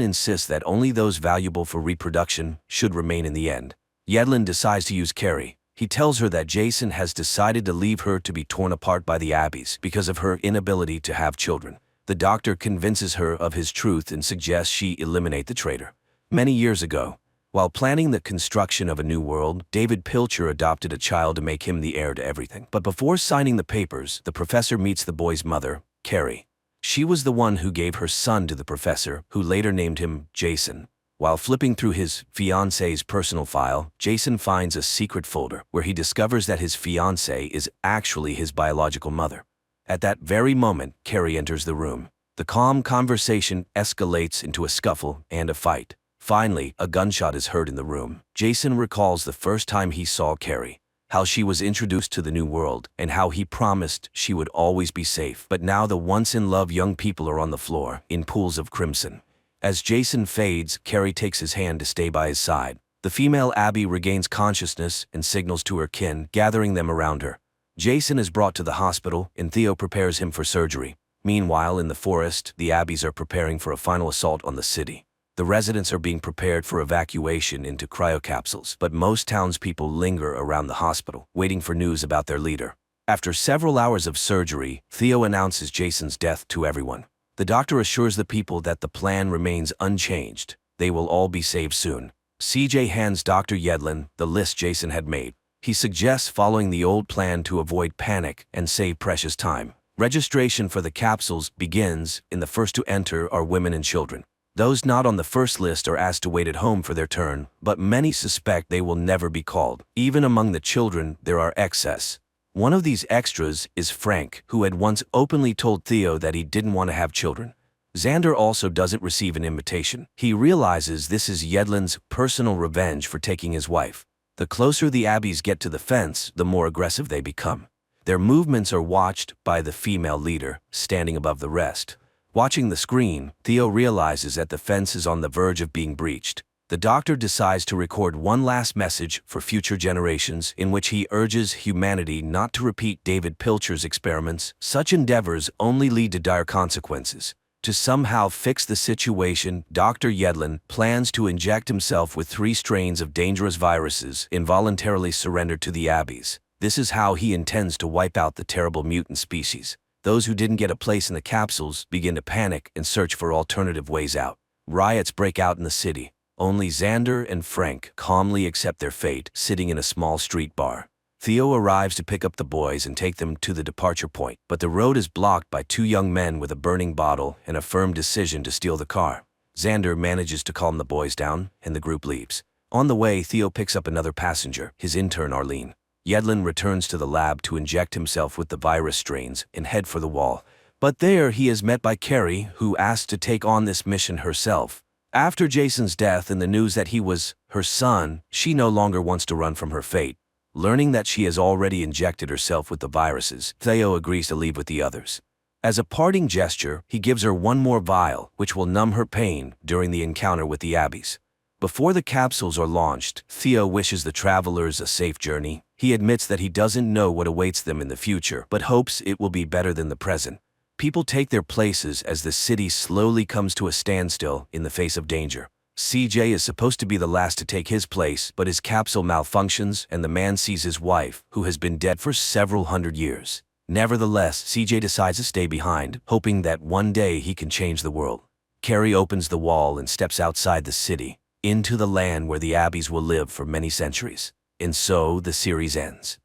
insists that only those valuable for reproduction should remain in the end. Yedlin decides to use Carrie. He tells her that Jason has decided to leave her to be torn apart by the Abbeys because of her inability to have children. The doctor convinces her of his truth and suggests she eliminate the traitor. Many years ago, while planning the construction of a new world, David Pilcher adopted a child to make him the heir to everything. But before signing the papers, the professor meets the boy's mother, Carrie. She was the one who gave her son to the professor, who later named him Jason. While flipping through his fiancé's personal file, Jason finds a secret folder where he discovers that his fiancée is actually his biological mother. At that very moment, Carrie enters the room. The calm conversation escalates into a scuffle and a fight. Finally, a gunshot is heard in the room. Jason recalls the first time he saw Carrie, how she was introduced to the new world, and how he promised she would always be safe. But now the once-in-love young people are on the floor, in pools of crimson. As Jason fades, Carrie takes his hand to stay by his side. The female Abby regains consciousness and signals to her kin, gathering them around her. Jason is brought to the hospital, and Theo prepares him for surgery. Meanwhile, in the forest, the Abbeys are preparing for a final assault on the city. The residents are being prepared for evacuation into cryocapsules, but most townspeople linger around the hospital, waiting for news about their leader. After several hours of surgery, Theo announces Jason's death to everyone. The doctor assures the people that the plan remains unchanged. They will all be saved soon. CJ hands Dr. Yedlin the list Jason had made. He suggests following the old plan to avoid panic and save precious time. Registration for the capsules begins, and the first to enter are women and children. Those not on the first list are asked to wait at home for their turn, but many suspect they will never be called. Even among the children, there are excess. One of these extras is Frank, who had once openly told Theo that he didn't want to have children. Xander also doesn't receive an invitation. He realizes this is Yedlin's personal revenge for taking his wife. The closer the Abbeys get to the fence, the more aggressive they become. Their movements are watched by the female leader, standing above the rest. Watching the screen, Theo realizes that the fence is on the verge of being breached. The doctor decides to record one last message for future generations in which he urges humanity not to repeat David Pilcher's experiments. Such endeavors only lead to dire consequences. To somehow fix the situation, Dr. Yedlin plans to inject himself with 3 strains of dangerous viruses involuntarily surrendered to the Abbeys. This is how he intends to wipe out the terrible mutant species. Those who didn't get a place in the capsules begin to panic and search for alternative ways out. Riots break out in the city. Only Xander and Frank calmly accept their fate, sitting in a small street bar. Theo arrives to pick up the boys and take them to the departure point, but the road is blocked by 2 young men with a burning bottle and a firm decision to steal the car. Xander manages to calm the boys down, and the group leaves. On the way, Theo picks up another passenger, his intern Arlene. Yedlin returns to the lab to inject himself with the virus strains and head for the wall. But there he is met by Carrie, who asks to take on this mission herself. After Jason's death and the news that he was her son, she no longer wants to run from her fate. Learning that she has already injected herself with the viruses, Theo agrees to leave with the others. As a parting gesture, he gives her one more vial, which will numb her pain during the encounter with the Abbeys. Before the capsules are launched, Theo wishes the travelers a safe journey. He admits that he doesn't know what awaits them in the future, but hopes it will be better than the present. People take their places as the city slowly comes to a standstill in the face of danger. CJ is supposed to be the last to take his place, but his capsule malfunctions and the man sees his wife, who has been dead for several hundred years. Nevertheless, CJ decides to stay behind, hoping that one day he can change the world. Carrie opens the wall and steps outside the city, into the land where the Abbeys will live for many centuries. And so the series ends.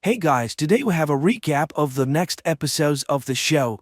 Hey guys, today we have a recap of the next episodes of the show.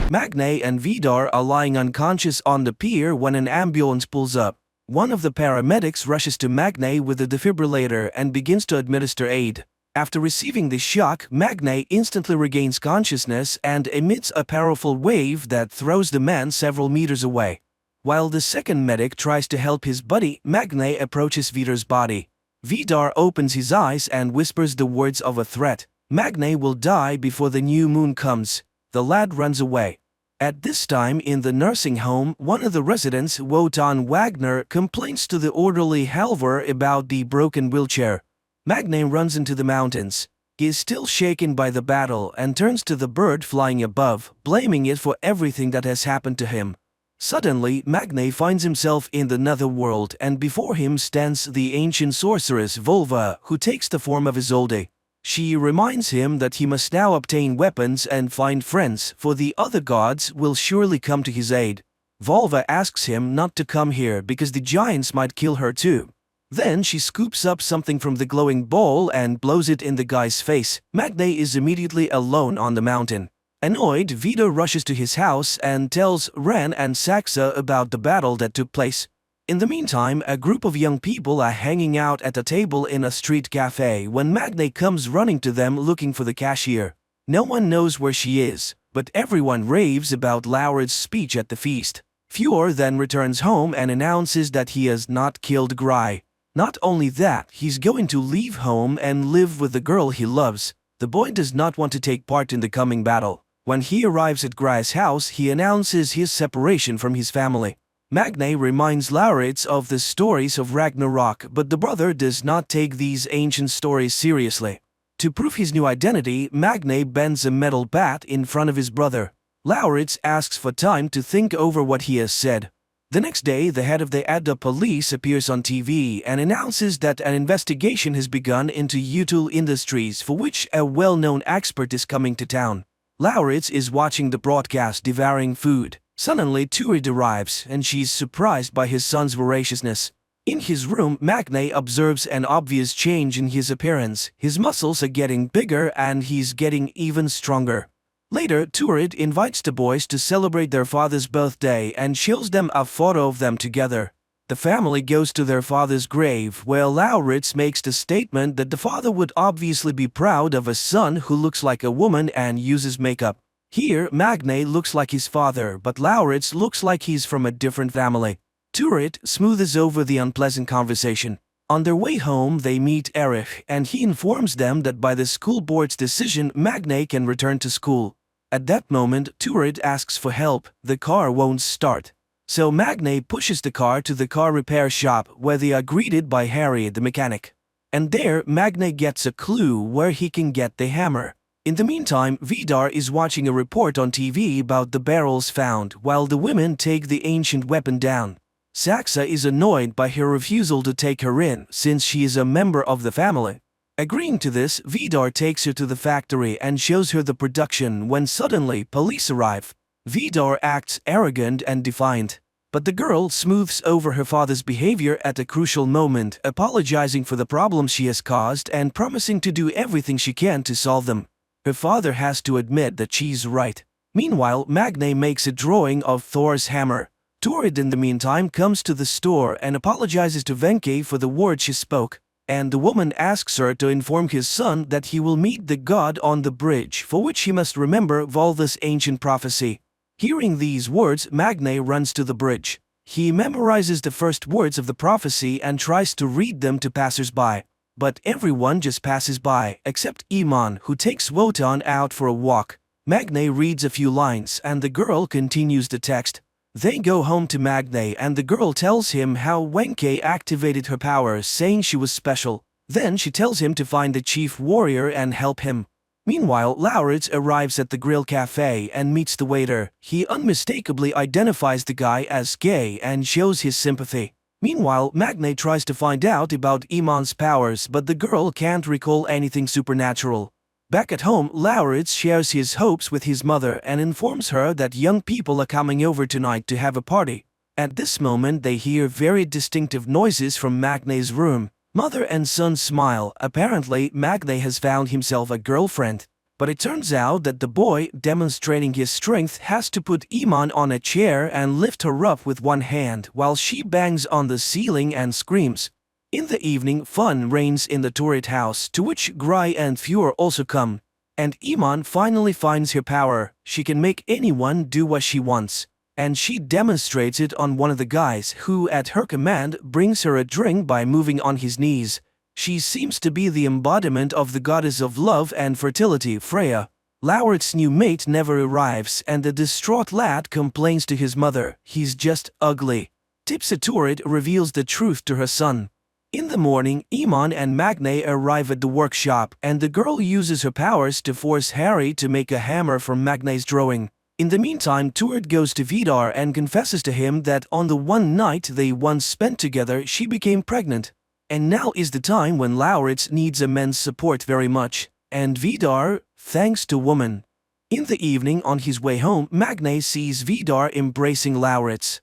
Magne and Vidar are lying unconscious on the pier when an ambulance pulls up. One of the paramedics rushes to Magne with a defibrillator and begins to administer aid. After receiving the shock, Magne instantly regains consciousness and emits a powerful wave that throws the man several meters away. While the second medic tries to help his buddy, Magne approaches Vidar's body. Vidar opens his eyes and whispers the words of a threat. Magne will die before the new moon comes. The lad runs away. At this time in the nursing home, one of the residents, Wotan Wagner, complains to the orderly Halvor about the broken wheelchair. Magne runs into the mountains. He is still shaken by the battle and turns to the bird flying above, blaming it for everything that has happened to him. Suddenly, Magne finds himself in the netherworld, and before him stands the ancient sorceress Volva, who takes the form of Isolde. She reminds him that he must now obtain weapons and find friends, for the other gods will surely come to his aid. Volva asks him not to come here because the giants might kill her too. Then she scoops up something from the glowing bowl and blows it in the guy's face. Magne is immediately alone on the mountain. Annoyed, Vidar rushes to his house and tells Ren and Saxa about the battle that took place. In the meantime, a group of young people are hanging out at a table in a street cafe when Magne comes running to them looking for the cashier. No one knows where she is, but everyone raves about Laurid's speech at the feast. Fjord then returns home and announces that he has not killed Gry. Not only that, he's going to leave home and live with the girl he loves. The boy does not want to take part in the coming battle. When he arrives at Gry's house, he announces his separation from his family. Magne reminds Lauritz of the stories of Ragnarok, but the brother does not take these ancient stories seriously. To prove his new identity, Magne bends a metal bat in front of his brother. Lauritz asks for time to think over what he has said. The next day, the head of the Edda police appears on TV and announces that an investigation has begun into Utul Industries, for which a well-known expert is coming to town. Lauritz is watching the broadcast, devouring food. Suddenly, Turid arrives, and she's surprised by his son's voraciousness. In his room, Magne observes an obvious change in his appearance. His muscles are getting bigger and he's getting even stronger. Later, Turid invites the boys to celebrate their father's birthday and shows them a photo of them together. The family goes to their father's grave, where Lauritz makes the statement that the father would obviously be proud of a son who looks like a woman and uses makeup. Here, Magne looks like his father, but Lauritz looks like he's from a different family. Turid smoothes over the unpleasant conversation. On their way home, they meet Erich, and he informs them that by the school board's decision, Magne can return to school. At that moment, Turid asks for help. The car won't start. So Magne pushes the car to the car repair shop, where they are greeted by Harry, the mechanic. And there, Magne gets a clue where he can get the hammer. In the meantime, Vidar is watching a report on TV about the barrels found, while the women take the ancient weapon down. Saxa is annoyed by her refusal to take her in, since she is a member of the family. Agreeing to this, Vidar takes her to the factory and shows her the production when suddenly police arrive. Vidar acts arrogant and defiant, but the girl smooths over her father's behavior at a crucial moment, apologizing for the problems she has caused and promising to do everything she can to solve them. Her father has to admit that she's right. Meanwhile, Magne makes a drawing of Thor's hammer. Turid in the meantime comes to the store and apologizes to Venke for the words she spoke, and the woman asks her to inform his son that he will meet the god on the bridge, for which he must remember Volva's ancient prophecy. Hearing these words, Magne runs to the bridge. He memorizes the first words of the prophecy and tries to read them to passers-by. But everyone just passes by, except Iman, who takes Wotan out for a walk. Magne reads a few lines and the girl continues the text. They go home to Magne and the girl tells him how Wenke activated her powers, saying she was special. Then she tells him to find the chief warrior and help him. Meanwhile, Lauritz arrives at the grill cafe and meets the waiter. He unmistakably identifies the guy as gay and shows his sympathy. Meanwhile, Magne tries to find out about Iman's powers, but the girl can't recall anything supernatural. Back at home, Lauritz shares his hopes with his mother and informs her that young people are coming over tonight to have a party. At this moment, they hear very distinctive noises from Magne's room. Mother and son smile. Apparently, Magne has found himself a girlfriend. But it turns out that the boy, demonstrating his strength, has to put Iman on a chair and lift her up with one hand while she bangs on the ceiling and screams. In the evening, fun reigns in the turret house, to which Gry and Fjord also come. And Iman finally finds her power. She can make anyone do what she wants. And she demonstrates it on one of the guys who, at her command, brings her a drink by moving on his knees. She seems to be the embodiment of the goddess of love and fertility, Freya. Laurit's new mate never arrives, and the distraught lad complains to his mother, he's just ugly. Tipsa Turret reveals the truth to her son. In the morning, Iman and Magne arrive at the workshop, and the girl uses her powers to force Harry to make a hammer from Magne's drawing. In the meantime, Turret goes to Vidar and confesses to him that on the one night they once spent together, she became pregnant. And now is the time when Lauritz needs a man's support very much. And Vidar, thanks to woman. In the evening, on his way home, Magne sees Vidar embracing Lauritz.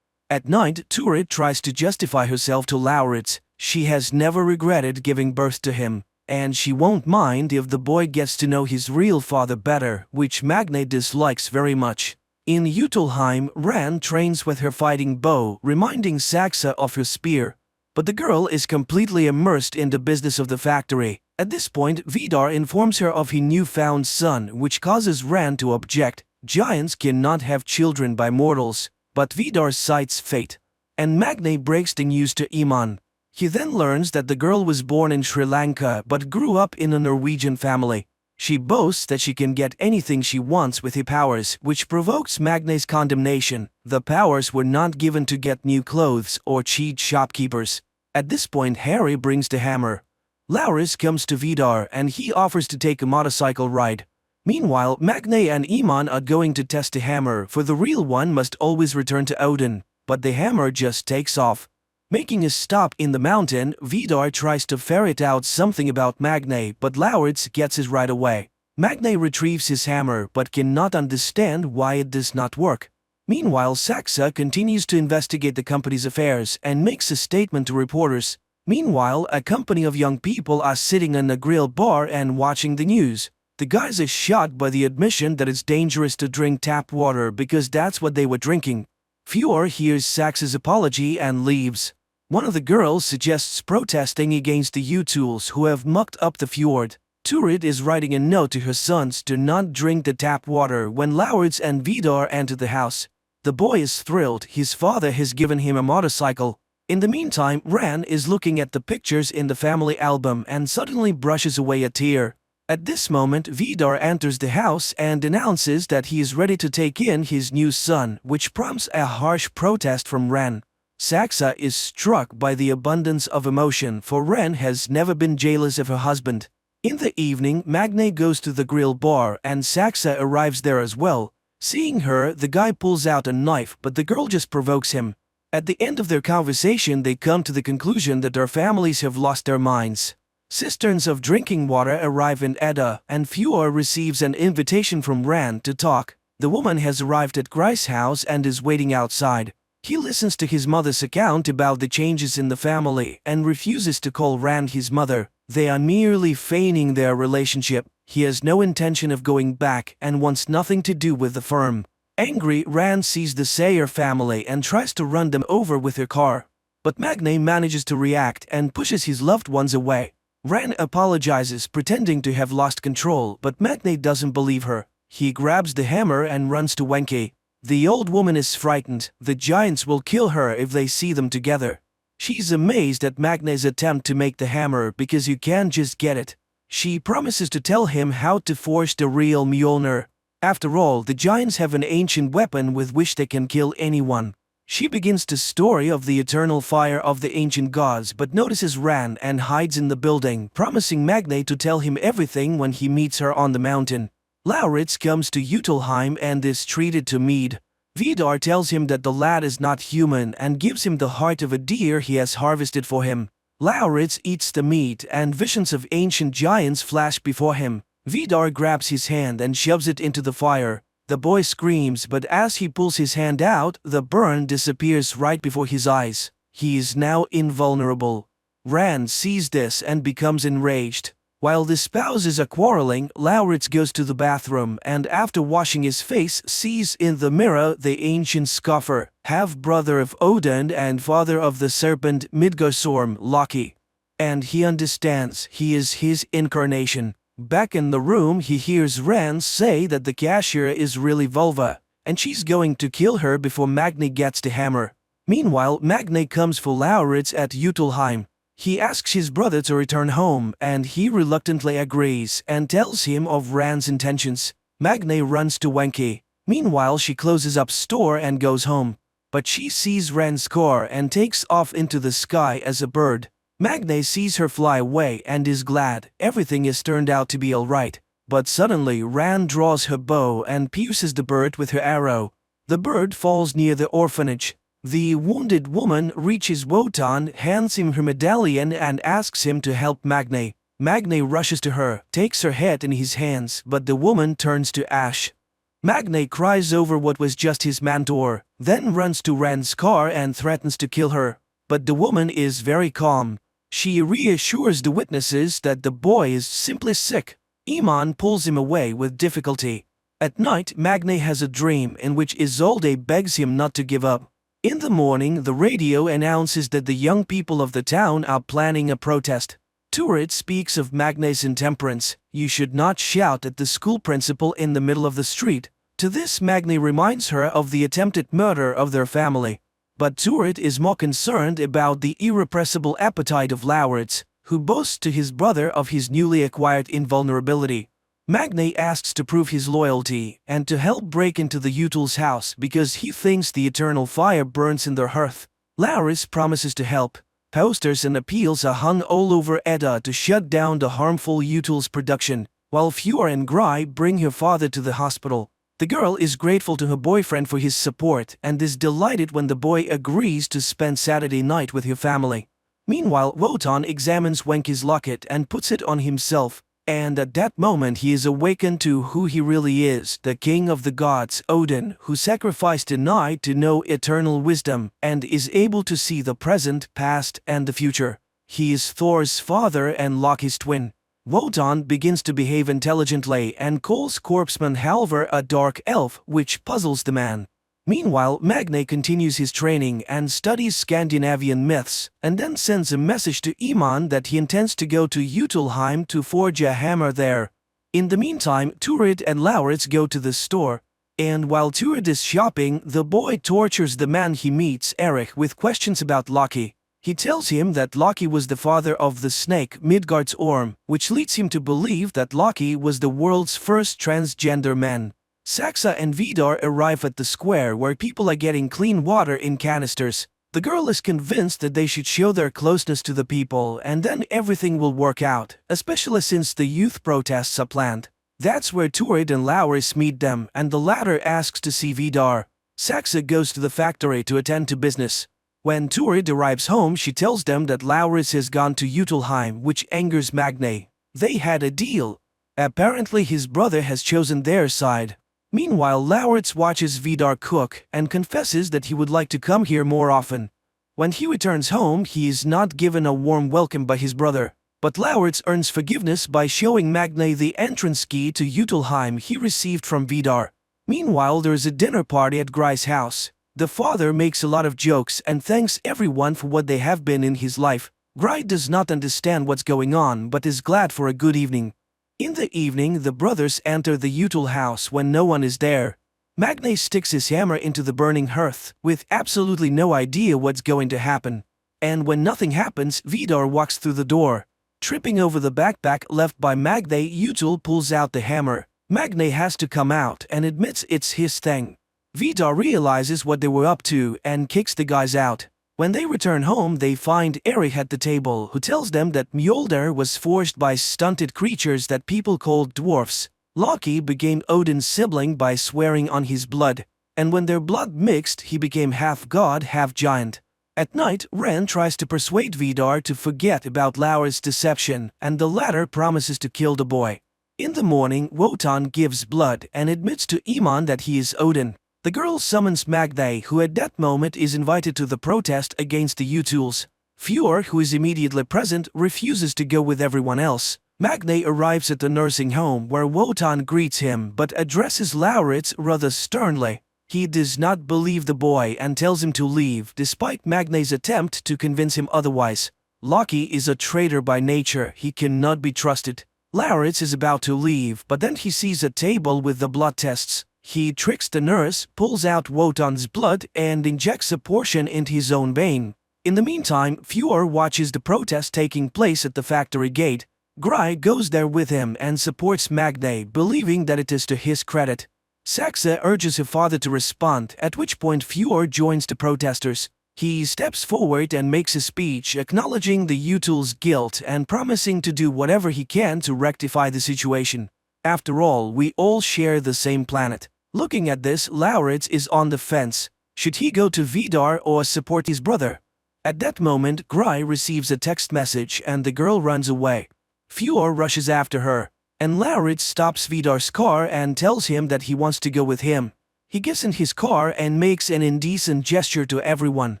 At night, Turret tries to justify herself to Lauritz. She has never regretted giving birth to him, and she won't mind if the boy gets to know his real father better, which Magne dislikes very much. In Jotunheim, Ran trains with her fighting bow, reminding Saxa of her spear. But the girl is completely immersed in the business of the factory. At this point, Vidar informs her of his newfound son, which causes Ran to object. Giants cannot have children by mortals, but Vidar cites fate. And Magne breaks the news to Iman. He then learns that the girl was born in Sri Lanka but grew up in a Norwegian family. She boasts that she can get anything she wants with her powers, which provokes Magne's condemnation. The powers were not given to get new clothes or cheat shopkeepers. At this point, Harry brings the hammer. Lauritz comes to Vidar and he offers to take a motorcycle ride. Meanwhile, Magne and Iman are going to test the hammer, for the real one must always return to Odin, but the hammer just takes off. Making a stop in the mountain, Vidar tries to ferret out something about Magne, but Lauritz gets it right away. Magne retrieves his hammer but cannot understand why it does not work. Meanwhile, Saxa continues to investigate the company's affairs and makes a statement to reporters. Meanwhile, a company of young people are sitting in a grill bar and watching the news. The guys are shocked by the admission that it's dangerous to drink tap water because that's what they were drinking. Fjord hears Saxa's apology and leaves. One of the girls suggests protesting against the U-Tools who have mucked up the fjord. Turret is writing a note to her sons to not drink the tap water when Lauritz and Vidar enter the house. The boy is thrilled, his father has given him a motorcycle. In the meantime, Ran is looking at the pictures in the family album and suddenly brushes away a tear. At this moment, Vidar enters the house and announces that he is ready to take in his new son, which prompts a harsh protest from Ran. Saxa is struck by the abundance of emotion, for Ran has never been jealous of her husband. In the evening, Magne goes to the grill bar and Saxa arrives there as well. Seeing her, the guy pulls out a knife, but the girl just provokes him. At the end of their conversation, they come to the conclusion that their families have lost their minds. Cisterns of drinking water arrive in Edda, and Fjord receives an invitation from Ran to talk. The woman has arrived at Gry's house and is waiting outside. He listens to his mother's account about the changes in the family and refuses to call Ran his mother. They are merely feigning their relationship. He has no intention of going back and wants nothing to do with the firm. Angry, Ran sees the Sayer family and tries to run them over with her car. But Magne manages to react and pushes his loved ones away. Ran apologizes, pretending to have lost control, but Magne doesn't believe her. He grabs the hammer and runs to Wenke. The old woman is frightened. The giants will kill her if they see them together. She's amazed at Magne's attempt to make the hammer because you can't just get it. She promises to tell him how to forge the real Mjolnir. After all, the giants have an ancient weapon with which they can kill anyone. She begins the story of the eternal fire of the ancient gods but notices Ran and hides in the building, promising Magne to tell him everything when he meets her on the mountain. Lauritz comes to Jotunheim and is treated to mead. Vidar tells him that the lad is not human and gives him the heart of a deer he has harvested for him. Lauritz eats the meat and visions of ancient giants flash before him. Vidar grabs his hand and shoves it into the fire. The boy screams, but as he pulls his hand out, the burn disappears right before his eyes. He is now invulnerable. Ran sees this and becomes enraged. While the spouses are quarreling, Lauritz goes to the bathroom and after washing his face sees in the mirror the ancient scoffer, half-brother of Odin and father of the serpent Midgardsorm, Loki. and he understands he is his incarnation. Back in the room, he hears Rand say that the cashier is really Vulva, and she's going to kill her before Magni gets the hammer. Meanwhile, Magni comes for Lauritz at Utelheim. He asks his brother to return home, and he reluctantly agrees and tells him of Rand's intentions. Magni runs to Wenke. Meanwhile, she closes up store and goes home. But she sees Rand's car and takes off into the sky as a bird. Magni sees her fly away and is glad everything has turned out to be alright. But suddenly Rand draws her bow and pierces the bird with her arrow. The bird falls near the orphanage. The wounded woman reaches Wotan, hands him her medallion and asks him to help Magni. Magni rushes to her, takes her head in his hands, but the woman turns to ash. Magni cries over what was just his mentor, then runs to Rand's car and threatens to kill her. But the woman is very calm. She reassures the witnesses that the boy is simply sick. Iman pulls him away with difficulty. At night, Magni has a dream in which Isolde begs him not to give up. In the morning, the radio announces that the young people of the town are planning a protest. Turid speaks of Magni's intemperance. You should not shout at the school principal in the middle of the street. To this, Magni reminds her of the attempted murder of their family. But Turid is more concerned about the irrepressible appetite of Lauritz, who boasts to his brother of his newly acquired invulnerability. Magni asks to prove his loyalty and to help break into the Utils' house because he thinks the eternal fire burns in their hearth. Lauritz promises to help. Posters and appeals are hung all over Edda to shut down the harmful Utils production, while Fjord and Gry bring her father to the hospital. The girl is grateful to her boyfriend for his support and is delighted when the boy agrees to spend Saturday night with her family. Meanwhile, Wotan examines Wenke's locket and puts it on himself. And at that moment he is awakened to who he really is, the king of the gods, Odin, who sacrificed a night to know eternal wisdom, and is able to see the present, past, and the future. He is Thor's father and Loki's twin. Wotan begins to behave intelligently and calls Corpseman Halvor a dark elf, which puzzles the man. Meanwhile, Magni continues his training and studies Scandinavian myths, and then sends a message to Iman that he intends to go to Utelheim to forge a hammer there. In the meantime, Turid and Lauritz go to the store, and while Turid is shopping, the boy tortures the man he meets, Erich, with questions about Loki. He tells him that Loki was the father of the snake Midgard's Orm, which leads him to believe that Loki was the world's first transgender man. Saxa and Vidar arrive at the square where people are getting clean water in canisters. The girl is convinced that they should show their closeness to the people and then everything will work out, especially since the youth protests are planned. That's where Turid and Lauritz meet them, and the latter asks to see Vidar. Saxa goes to the factory to attend to business. When Turid arrives home, she tells them that Lauritz has gone to Utelheim, which angers Magni. They had a deal. Apparently his brother has chosen their side. Meanwhile, Lauritz watches Vidar cook and confesses that he would like to come here more often. When he returns home, he is not given a warm welcome by his brother. But Lauritz earns forgiveness by showing Magni the entrance key to Utelheim he received from Vidar. Meanwhile, there is a dinner party at Gry's house. The father makes a lot of jokes and thanks everyone for what they have been in his life. Gry does not understand what's going on but is glad for a good evening. In the evening, the brothers enter the Util house when no one is there. Magni sticks his hammer into the burning hearth, with absolutely no idea what's going to happen. And when nothing happens, Vidar walks through the door. Tripping over the backpack left by Magni, Util pulls out the hammer. Magni has to come out and admits it's his thing. Vidar realizes what they were up to and kicks the guys out. When they return home, they find Erich at the table, who tells them that Mjolnir was forged by stunted creatures that people called dwarfs. Loki became Odin's sibling by swearing on his blood, and when their blood mixed, he became half god, half giant. At night, Ren tries to persuade Vidar to forget about Laura's deception, and the latter promises to kill the boy. In the morning, Wotan gives blood and admits to Iman that he is Odin. The girl summons Magni, who at that moment is invited to the protest against the Utils. Fjord, who is immediately present, refuses to go with everyone else. Magni arrives at the nursing home where Wotan greets him but addresses Lauritz rather sternly. He does not believe the boy and tells him to leave, despite Magni's attempt to convince him otherwise. Loki is a traitor by nature, he cannot be trusted. Lauritz is about to leave, but then he sees a table with the blood tests. He tricks the nurse, pulls out Wotan's blood, and injects a portion into his own vein. In the meantime, Fjord watches the protest taking place at the factory gate. Gry goes there with him and supports Magne, believing that it is to his credit. Saxa urges her father to respond, at which point Fjord joins the protesters. He steps forward and makes a speech acknowledging the Utul's guilt and promising to do whatever he can to rectify the situation. After all, we all share the same planet. Looking at this, Lauritz is on the fence. Should he go to Vidar or support his brother? At that moment, Gry receives a text message and the girl runs away. Fjord rushes after her, and Lauritz stops Vidar's car and tells him that he wants to go with him. He gets in his car and makes an indecent gesture to everyone.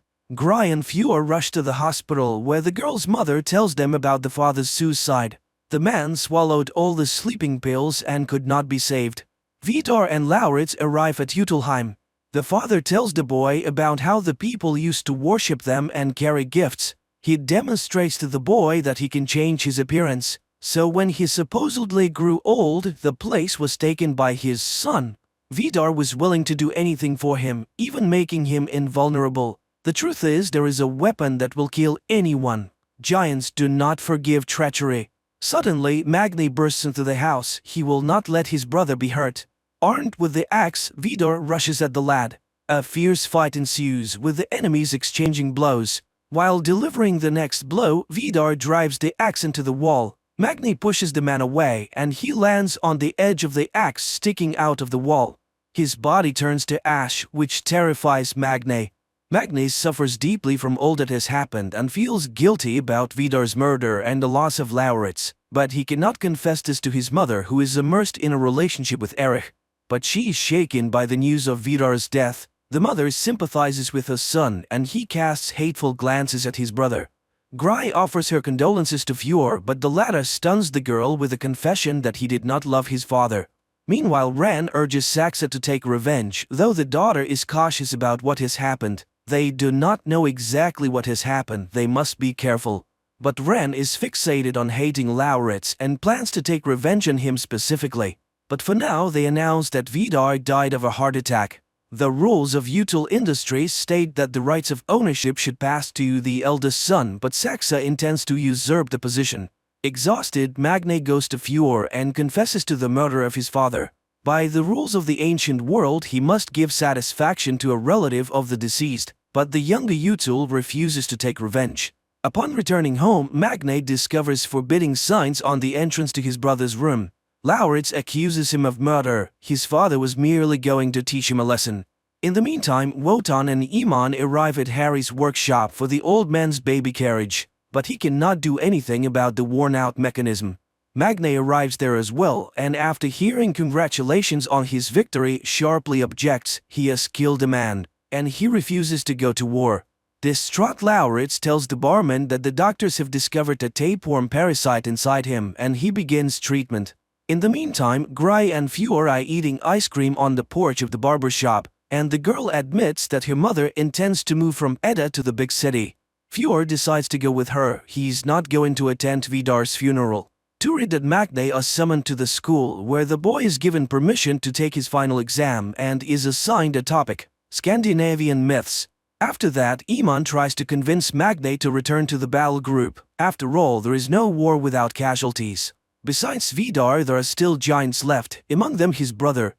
Gry and Fjord rush to the hospital where the girl's mother tells them about the father's suicide. The man swallowed all the sleeping pills and could not be saved. Vidar and Lauritz arrive at Utelheim. The father tells the boy about how the people used to worship them and carry gifts. He demonstrates to the boy that he can change his appearance. So when he supposedly grew old, the place was taken by his son. Vidar was willing to do anything for him, even making him invulnerable. The truth is, there is a weapon that will kill anyone. Giants do not forgive treachery. Suddenly, Magni bursts into the house. He will not let his brother be hurt. Armed with the axe, Vidar rushes at the lad. A fierce fight ensues, with the enemies exchanging blows. While delivering the next blow, Vidar drives the axe into the wall. Magni pushes the man away, and he lands on the edge of the axe sticking out of the wall. His body turns to ash, which terrifies Magni. Magni suffers deeply from all that has happened and feels guilty about Vidar's murder and the loss of Lauritz, but he cannot confess this to his mother, who is immersed in a relationship with Erich. But she is shaken by the news of Vidar's death. The mother sympathizes with her son and he casts hateful glances at his brother. Gry offers her condolences to Fjord, but the latter stuns the girl with a confession that he did not love his father. Meanwhile, Ran urges Saxa to take revenge, though the daughter is cautious about what has happened. They do not know exactly what has happened, they must be careful. But Ran is fixated on hating Lauritz and plans to take revenge on him specifically. But for now, they announce that Vidar died of a heart attack. The rules of Utul Industries state that the rights of ownership should pass to the eldest son, but Saxa intends to usurp the position. Exhausted, Magne goes to Fjord and confesses to the murder of his father. By the rules of the ancient world, he must give satisfaction to a relative of the deceased, but the younger Utul refuses to take revenge. Upon returning home, Magne discovers forbidding signs on the entrance to his brother's room. Lauritz accuses him of murder. His father was merely going to teach him a lesson. In the meantime, Wotan and Iman arrive at Harry's workshop for the old man's baby carriage, but he cannot do anything about the worn-out mechanism. Magne arrives there as well, and after hearing congratulations on his victory, sharply objects. He has killed a man, and he refuses to go to war. Distraught Lauritz tells the barman that the doctors have discovered a tapeworm parasite inside him, and he begins treatment. In the meantime, Gry and Fjord are eating ice cream on the porch of the barber shop, and the girl admits that her mother intends to move from Edda to the big city. Fjord decides to go with her. He's not going to attend Vidar's funeral. Turid and Magne are summoned to the school, where the boy is given permission to take his final exam and is assigned a topic: Scandinavian myths. After that, Iman tries to convince Magne to return to the battle group. After all, there is no war without casualties. Besides Vidar, there are still giants left, among them his brother.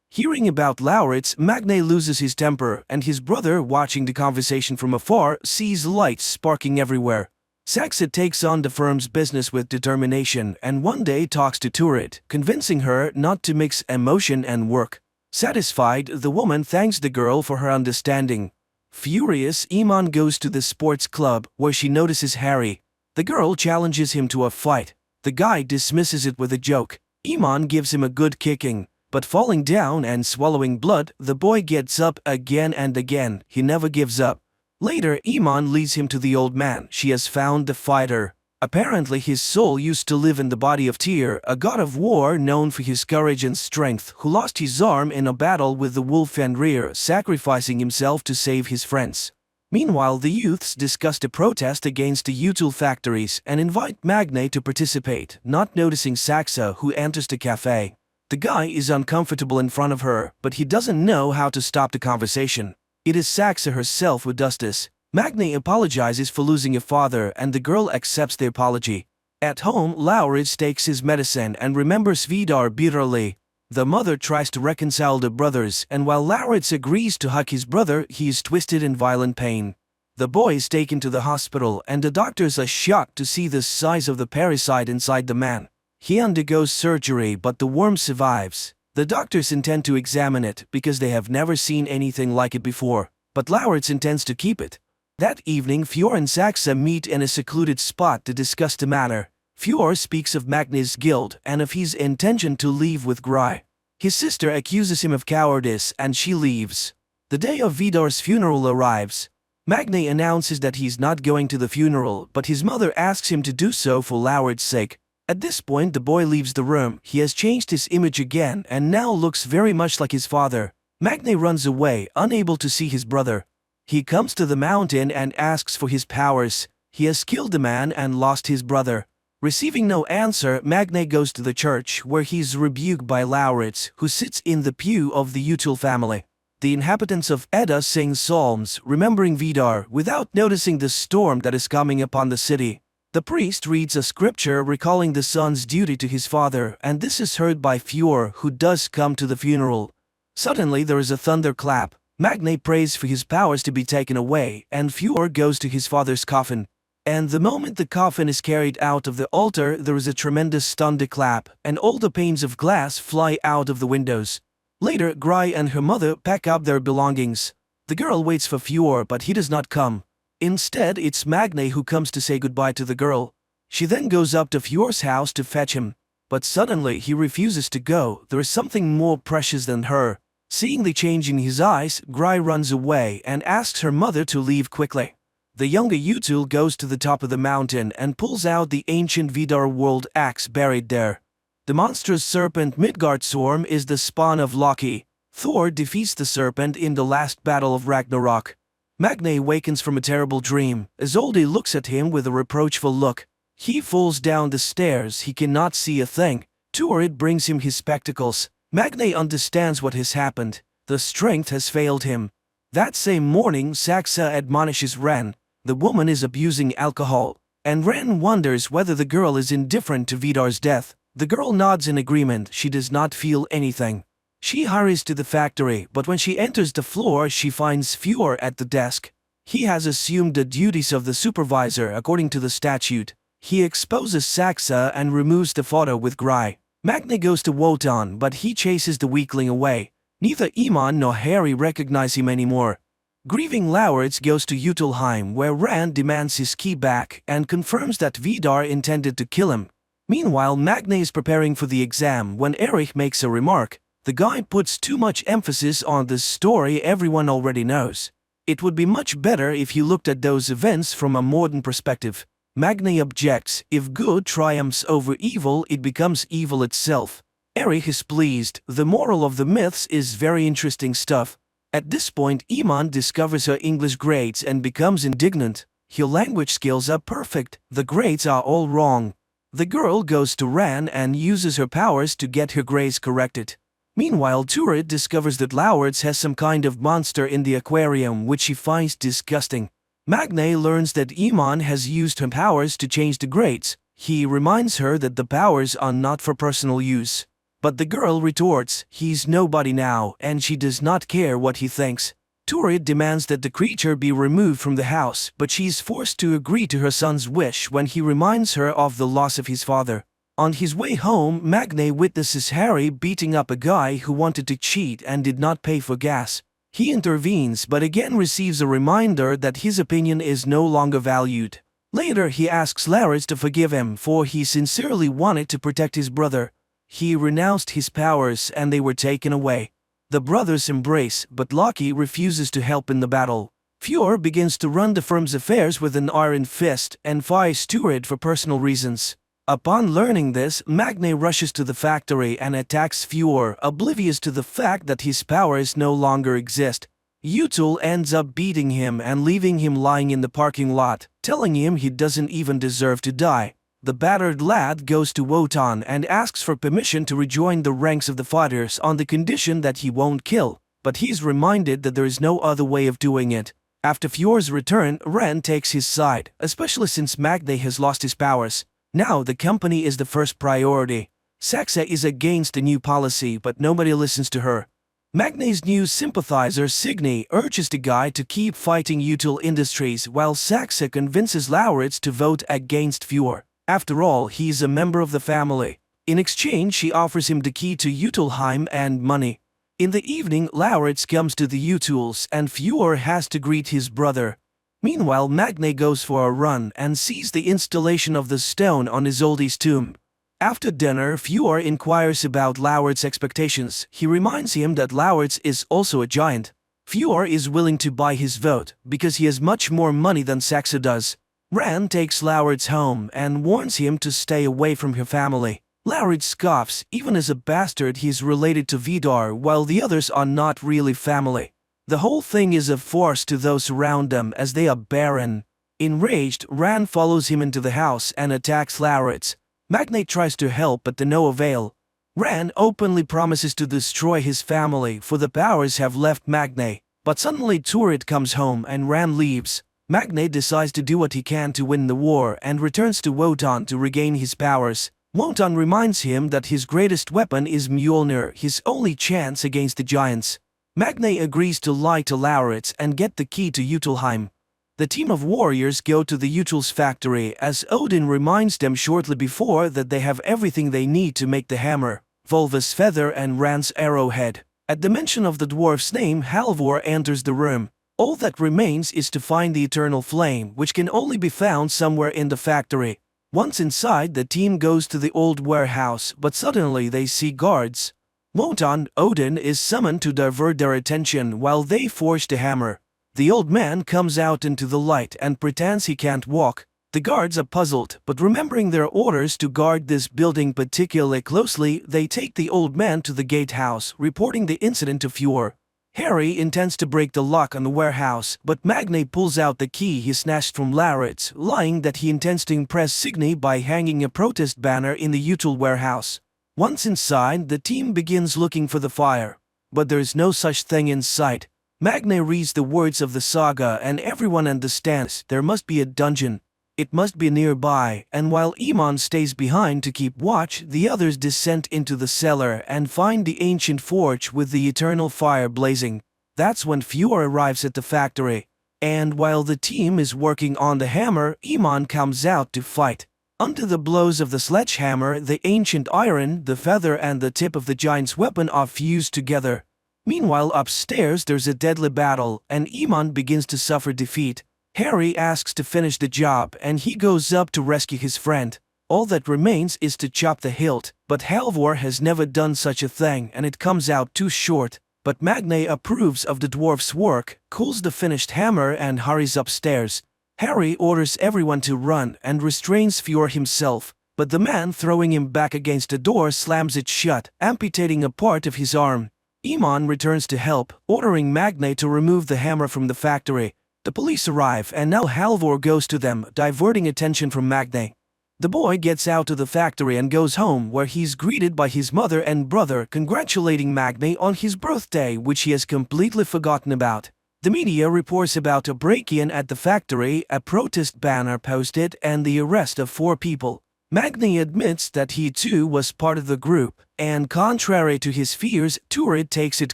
Hearing about Lauritz, Magne loses his temper, and his brother, watching the conversation from afar, sees lights sparking everywhere. Saxa takes on the firm's business with determination and one day talks to Turid, convincing her not to mix emotion and work. Satisfied, the woman thanks the girl for her understanding. Furious, Iman goes to the sports club, where she notices Harry. The girl challenges him to a fight. The guy dismisses it with a joke. Iman gives him a good kicking, but falling down and swallowing blood, the boy gets up again and again. He never gives up. Later, Iman leads him to the old man. She has found the fighter. Apparently, his soul used to live in the body of Tyr, a god of war known for his courage and strength, who lost his arm in a battle with the wolf Fenrir, sacrificing himself to save his friends. Meanwhile, the youths discuss a protest against the util factories and invite Magne to participate, not noticing Saxa, who enters the cafe. The guy is uncomfortable in front of her, but he doesn't know how to stop the conversation. It is Saxa herself who does this. Magne apologizes for losing a father and the girl accepts the apology. At home, Lauritz takes his medicine and remembers Vidar bitterly. The mother tries to reconcile the brothers, and while Lauritz agrees to hug his brother, he is twisted in violent pain. The boy is taken to the hospital and the doctors are shocked to see the size of the parasite inside the man. He undergoes surgery but the worm survives. The doctors intend to examine it because they have never seen anything like it before, but Lauritz intends to keep it. That evening, Fjord and Saxa meet in a secluded spot to discuss the matter. Fjord speaks of Magne's guilt and of his intention to leave with Gry. His sister accuses him of cowardice and she leaves. The day of Vidar's funeral arrives. Magne announces that he's not going to the funeral, but his mother asks him to do so for Lauritz's sake. At this point, the boy leaves the room. He has changed his image again and now looks very much like his father. Magne runs away, unable to see his brother. He comes to the mountain and asks for his powers. He has killed the man and lost his brother. Receiving no answer, Magne goes to the church, where he's rebuked by Lauritz, who sits in the pew of the Util family. The inhabitants of Edda sing psalms, remembering Vidar, without noticing the storm that is coming upon the city. The priest reads a scripture recalling the son's duty to his father, and this is heard by Fjord, who does come to the funeral. Suddenly there is a thunderclap. Magne prays for his powers to be taken away, and Fjord goes to his father's coffin. And the moment the coffin is carried out of the altar, there is a tremendous thunderclap, and all the panes of glass fly out of the windows. Later, Gry and her mother pack up their belongings. The girl waits for Fjord, but he does not come. Instead, it's Magne who comes to say goodbye to the girl. She then goes up to Fjord's house to fetch him. But suddenly, he refuses to go. There is something more precious than her. Seeing the change in his eyes, Gry runs away and asks her mother to leave quickly. The younger Util goes to the top of the mountain and pulls out the ancient Vidar world axe buried there. The monstrous serpent Midgardsorm is the spawn of Loki. Thor defeats the serpent in the last battle of Ragnarok. Magne wakens from a terrible dream. Isolde looks at him with a reproachful look. He falls down the stairs, he cannot see a thing. Turid brings him his spectacles. Magne understands what has happened. The strength has failed him. That same morning, Saxa admonishes Ren. The woman is abusing alcohol, and Ren wonders whether the girl is indifferent to Vidar's death. The girl nods in agreement. She does not feel anything. She hurries to the factory, but when she enters the floor, she finds Fjord at the desk. He has assumed the duties of the supervisor according to the statute. He exposes Saxa and removes the photo with Gry. Magne goes to Wotan, but he chases the weakling away. Neither Iman nor Harry recognize him anymore. Grieving Lauritz goes to Utilheim, where Rand demands his key back and confirms that Vidar intended to kill him. Meanwhile, Magne is preparing for the exam when Erich makes a remark. The guy puts too much emphasis on this story everyone already knows. It would be much better if you looked at those events from a modern perspective. Magne objects. If good triumphs over evil, it becomes evil itself. Erich is pleased. The moral of the myths is very interesting stuff. At this point, Iman discovers her English grades and becomes indignant. Her language skills are perfect. The grades are all wrong. The girl goes to Ran and uses her powers to get her grades corrected. Meanwhile, Turid discovers that Lauritz has some kind of monster in the aquarium which she finds disgusting. Magne learns that Iman has used her powers to change the grades. He reminds her that the powers are not for personal use. But the girl retorts, he's nobody now, and she does not care what he thinks. Turid demands that the creature be removed from the house, but she is forced to agree to her son's wish when he reminds her of the loss of his father. On his way home, Magne witnesses Harry beating up a guy who wanted to cheat and did not pay for gas. He intervenes but again receives a reminder that his opinion is no longer valued. Later he asks Lauritz to forgive him, for he sincerely wanted to protect his brother. He renounced his powers and they were taken away. The brothers embrace, but Loki refuses to help in the battle. Fjord begins to run the firm's affairs with an iron fist and fires Turid for personal reasons. Upon learning this, Magne rushes to the factory and attacks Fjord, oblivious to the fact that his powers no longer exist. Utul ends up beating him and leaving him lying in the parking lot, telling him he doesn't even deserve to die. The battered lad goes to Wotan and asks for permission to rejoin the ranks of the fighters on the condition that he won't kill, but he's reminded that there is no other way of doing it. After Fjord's return, Ren takes his side, especially since Magne has lost his powers. Now the company is the first priority. Saxa is against the new policy, but nobody listens to her. Magne's new sympathizer Signy urges the guy to keep fighting Util Industries while Saxa convinces Lauritz to vote against Fjord. After all, he's a member of the family. In exchange, she offers him the key to Utilheim and money. In the evening, Lauritz comes to the Utils and Fjord has to greet his brother. Meanwhile, Magne goes for a run and sees the installation of the stone on Isolde's tomb. After dinner, Fjord inquires about Lauritz's expectations. He reminds him that Lauritz is also a giant. Fjord is willing to buy his vote because he has much more money than Saxa does. Ran takes Lauritz home and warns him to stay away from her family. Lauritz scoffs. Even as a bastard, he's related to Vidar, while the others are not really family. The whole thing is a farce to those around them as they are barren. Enraged, Ran follows him into the house and attacks Lauritz. Magne tries to help but to no avail. Ran openly promises to destroy his family for the powers have left Magne, but suddenly Turid comes home and Ran leaves. Magne decides to do what he can to win the war and returns to Wotan to regain his powers. Wotan reminds him that his greatest weapon is Mjolnir, his only chance against the giants. Magne agrees to lie to Lauritz and get the key to Utilheim. The team of warriors go to the Util's factory as Odin reminds them shortly before that they have everything they need to make the hammer, Volva's feather and Ran's arrowhead. At the mention of the dwarf's name, Halvor enters the room. All that remains is to find the eternal flame, which can only be found somewhere in the factory. Once inside, the team goes to the old warehouse, but suddenly they see guards. Wotan, Odin, is summoned to divert their attention while they forge the hammer. The old man comes out into the light and pretends he can't walk. The guards are puzzled, but remembering their orders to guard this building particularly closely, they take the old man to the gatehouse, reporting the incident to Fjord. Harry intends to break the lock on the warehouse, but Magne pulls out the key he snatched from Lauritz, lying that he intends to impress Signy by hanging a protest banner in the Util warehouse. Once inside, the team begins looking for the fire, but there is no such thing in sight. Magne reads the words of the saga and everyone understands there must be a dungeon. It must be nearby, and while Iman stays behind to keep watch, the others descend into the cellar and find the ancient forge with the eternal fire blazing. That's when Fjord arrives at the factory. And while the team is working on the hammer, Iman comes out to fight. Under the blows of the sledgehammer, the ancient iron, the feather and the tip of the giant's weapon are fused together. Meanwhile, upstairs there's a deadly battle, and Iman begins to suffer defeat. Harry asks to finish the job, and he goes up to rescue his friend. All that remains is to chop the hilt, but Halvor has never done such a thing and it comes out too short. But Magne approves of the dwarf's work, cools the finished hammer and hurries upstairs. Harry orders everyone to run and restrains Fjord himself, but the man throwing him back against the door slams it shut, amputating a part of his arm. Iman returns to help, ordering Magne to remove the hammer from the factory. The police arrive and now Halvor goes to them, diverting attention from Magne. The boy gets out of the factory and goes home where he's greeted by his mother and brother congratulating Magne on his birthday, which he has completely forgotten about. The media reports about a break-in at the factory, a protest banner posted, and the arrest of 4 people. Magne admits that he too was part of the group, and contrary to his fears, Turid takes it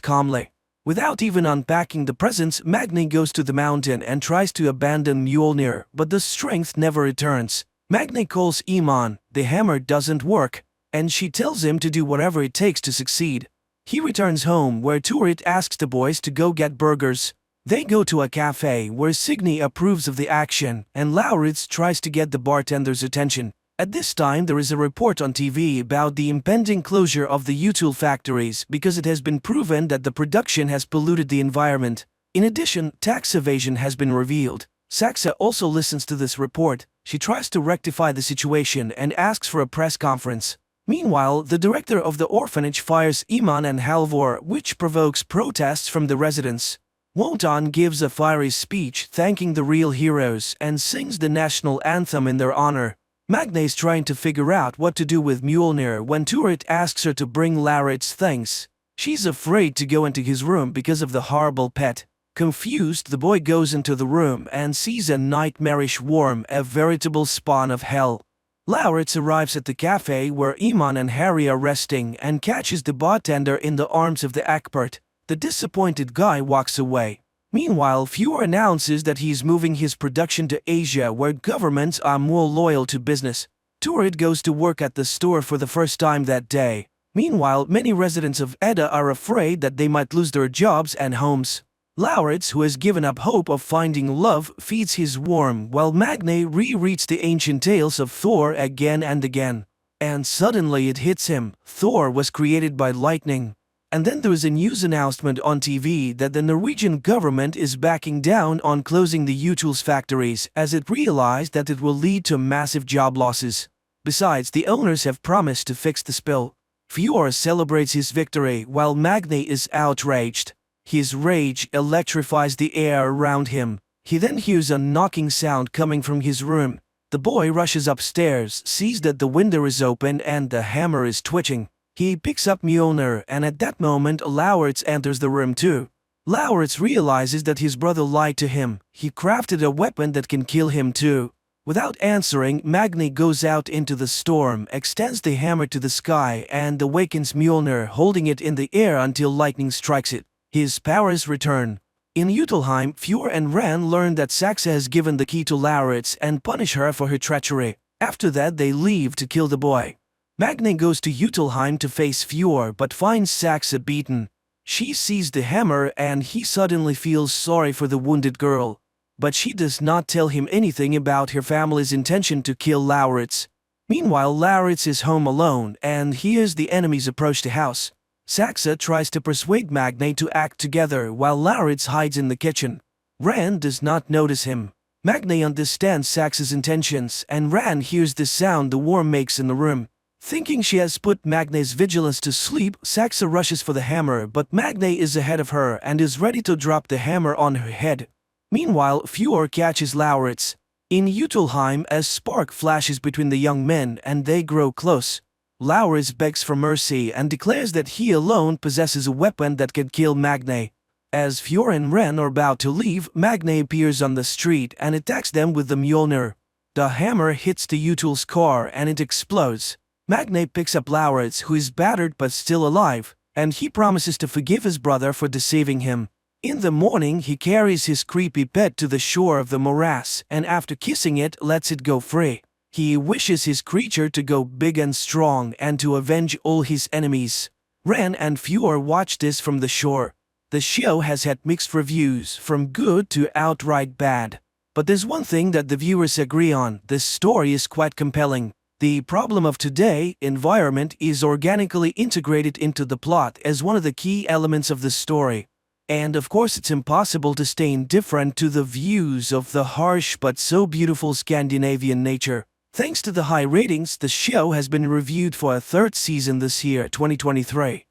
calmly. Without even unpacking the presents, Magne goes to the mountain and tries to abandon Mjolnir, but the strength never returns. Magne calls Iman, the hammer doesn't work, and she tells him to do whatever it takes to succeed. He returns home where Turid asks the boys to go get burgers. They go to a cafe where Signy approves of the action, and Lauritz tries to get the bartender's attention. At this time there is a report on TV about the impending closure of the Util factories because it has been proven that the production has polluted the environment. In addition, tax evasion has been revealed. Saxa also listens to this report. She tries to rectify the situation and asks for a press conference. Meanwhile, the director of the orphanage fires Iman and Halvor, which provokes protests from the residents. Wotan gives a fiery speech thanking the real heroes and sings the national anthem in their honor. Magne's trying to figure out what to do with Mjolnir when Turid asks her to bring Laurit's things. She's afraid to go into his room because of the horrible pet. Confused, the boy goes into the room and sees a nightmarish worm, a veritable spawn of hell. Lauritz arrives at the cafe where Iman and Harry are resting and catches the bartender in the arms of the expert. The disappointed guy walks away. Meanwhile, Fjord announces that he's moving his production to Asia where governments are more loyal to business. Turid goes to work at the store for the first time that day. Meanwhile, many residents of Edda are afraid that they might lose their jobs and homes. Lauritz, who has given up hope of finding love, feeds his worm while Magne rereads the ancient tales of Thor again and again. And suddenly it hits him. Thor was created by lightning. And then there is a news announcement on TV that the Norwegian government is backing down on closing the U-Tools factories as it realized that it will lead to massive job losses. Besides, the owners have promised to fix the spill. Fjord celebrates his victory while Magne is outraged. His rage electrifies the air around him. He then hears a knocking sound coming from his room. The boy rushes upstairs, sees that the window is open and the hammer is twitching. He picks up Mjolnir, and at that moment Lauritz enters the room too. Lauritz realizes that his brother lied to him. He crafted a weapon that can kill him too. Without answering, Magne goes out into the storm, extends the hammer to the sky, and awakens Mjolnir, holding it in the air until lightning strikes it. His powers return. In Jotunheim, Fjord and Ran learn that Saxa has given the key to Lauritz and punish her for her treachery. After that, they leave to kill the boy. Magne goes to Jotunheim to face Fjord but finds Saxa beaten. She sees the hammer and he suddenly feels sorry for the wounded girl. But she does not tell him anything about her family's intention to kill Lauritz. Meanwhile, Lauritz is home alone and hears the enemies approach the house. Saxa tries to persuade Magne to act together while Lauritz hides in the kitchen. Ran does not notice him. Magne understands Saxa's intentions and Ran hears the sound the worm makes in the room. Thinking she has put Magne's vigilance to sleep, Saxa rushes for the hammer, but Magne is ahead of her and is ready to drop the hammer on her head. Meanwhile, Fjord catches Lauritz. In Jotunheim, a spark flashes between the young men and they grow close. Lauritz begs for mercy and declares that he alone possesses a weapon that can kill Magne. As Fjord and Ren are about to leave, Magne appears on the street and attacks them with the Mjolnir. The hammer hits the U-Tools car and it explodes. Magne picks up Lauritz, who is battered but still alive, and he promises to forgive his brother for deceiving him. In the morning, he carries his creepy pet to the shore of the morass and after kissing it, lets it go free. He wishes his creature to go big and strong and to avenge all his enemies. Ren and Fjord watch this from the shore. The show has had mixed reviews, from good to outright bad. But there's one thing that the viewers agree on: this story is quite compelling. The problem of today, environment, is organically integrated into the plot as one of the key elements of the story. And of course it's impossible to stay indifferent to the views of the harsh but so beautiful Scandinavian nature. Thanks to the high ratings, the show has been reviewed for a third season this year, 2023.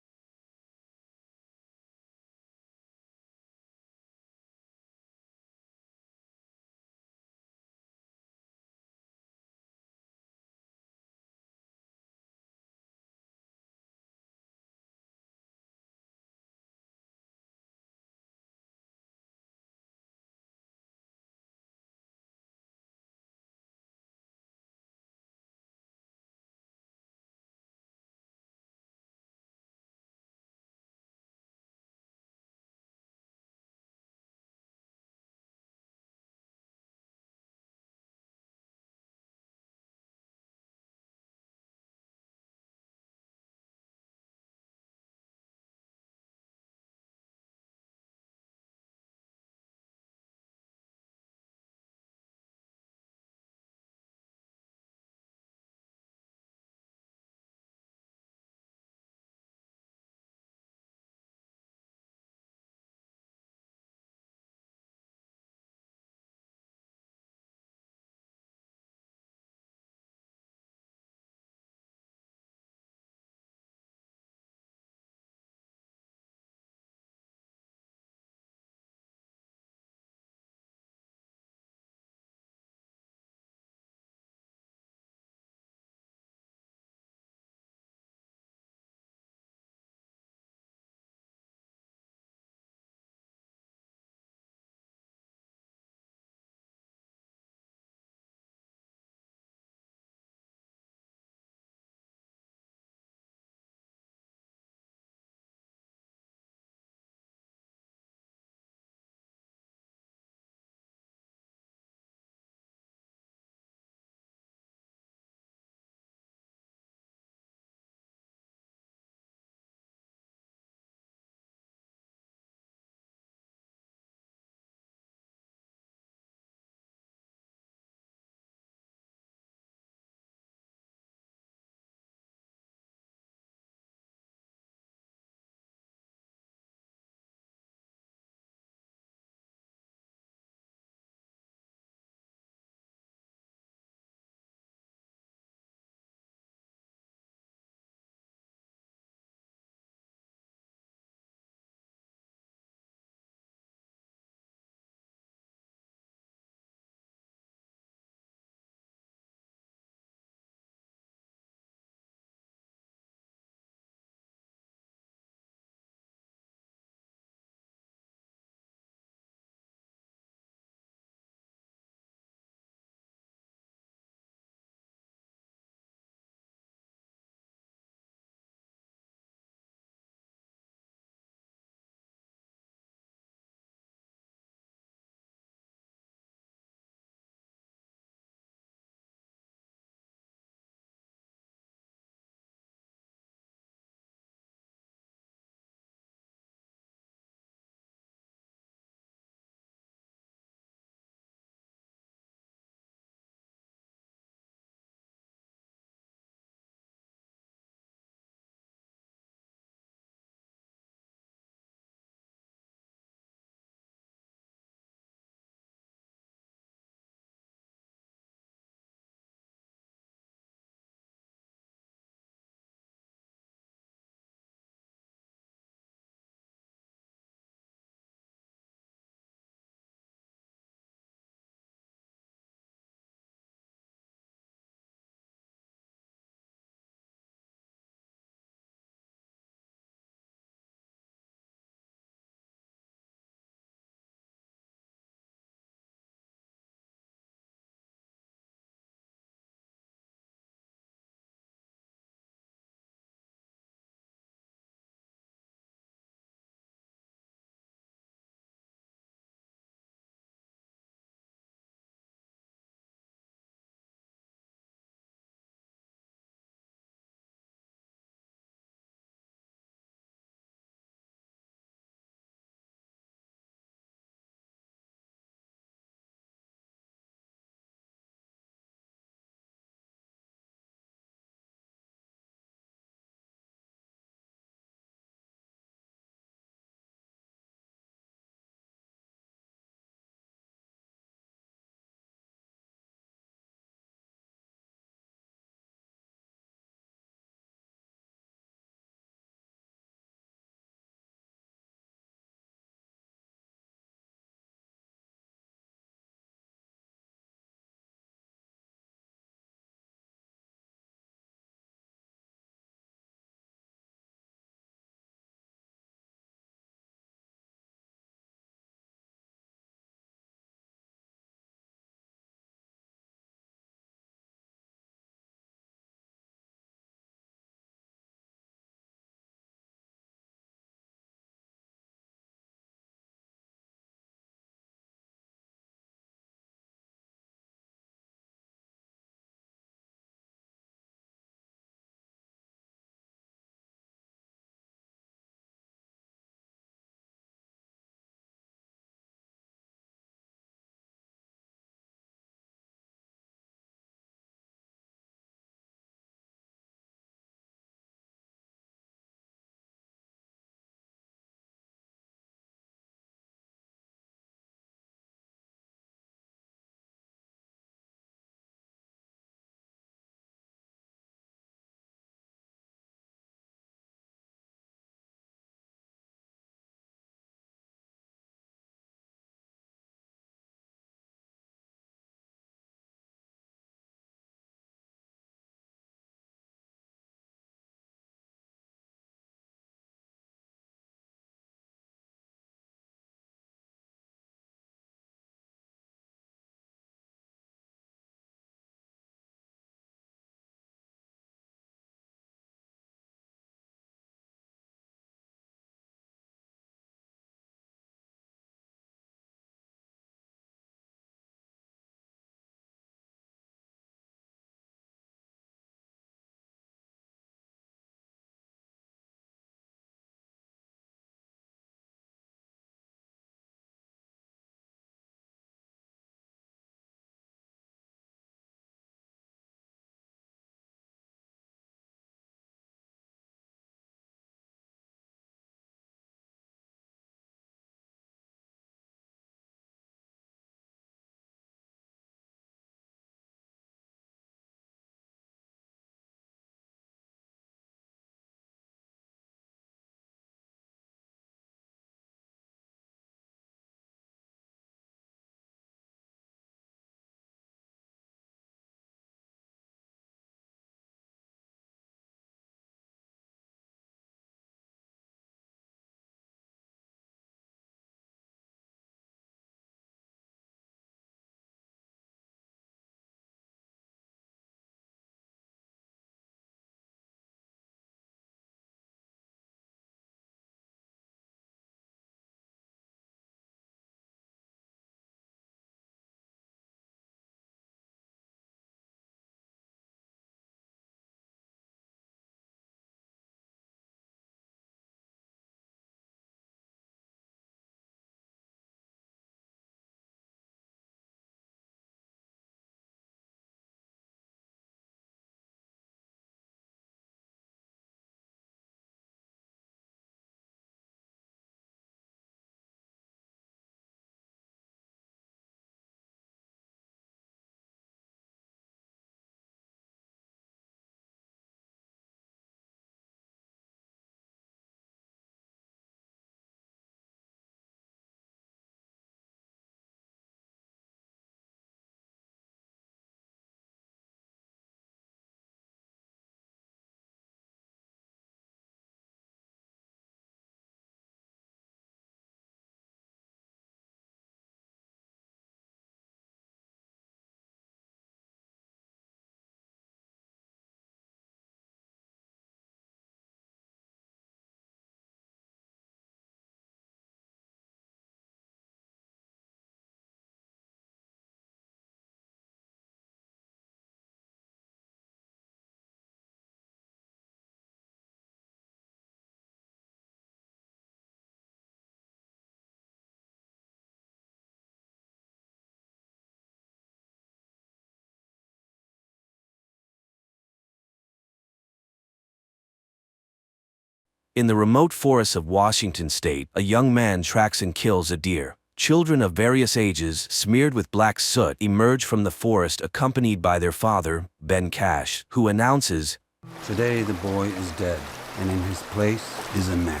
In the remote forests of Washington state, a young man tracks and kills a deer. Children of various ages, smeared with black soot, emerge from the forest accompanied by their father, Ben Cash, who announces, "Today the boy is dead, and in his place is a man."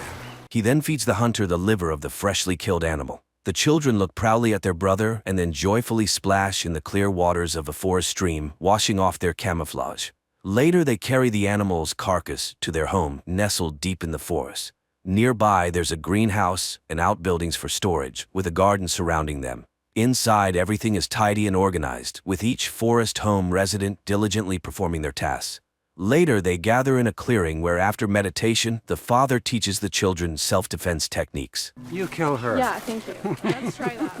He then feeds the hunter the liver of the freshly killed animal. The children look proudly at their brother and then joyfully splash in the clear waters of a forest stream, washing off their camouflage. Later, they carry the animal's carcass to their home, nestled deep in the forest. Nearby, there's a greenhouse and outbuildings for storage, with a garden surrounding them. Inside, everything is tidy and organized, with each forest home resident diligently performing their tasks. Later, they gather in a clearing where, after meditation, the father teaches the children self-defense techniques. You kill her. Yeah, thank you. Let's try that.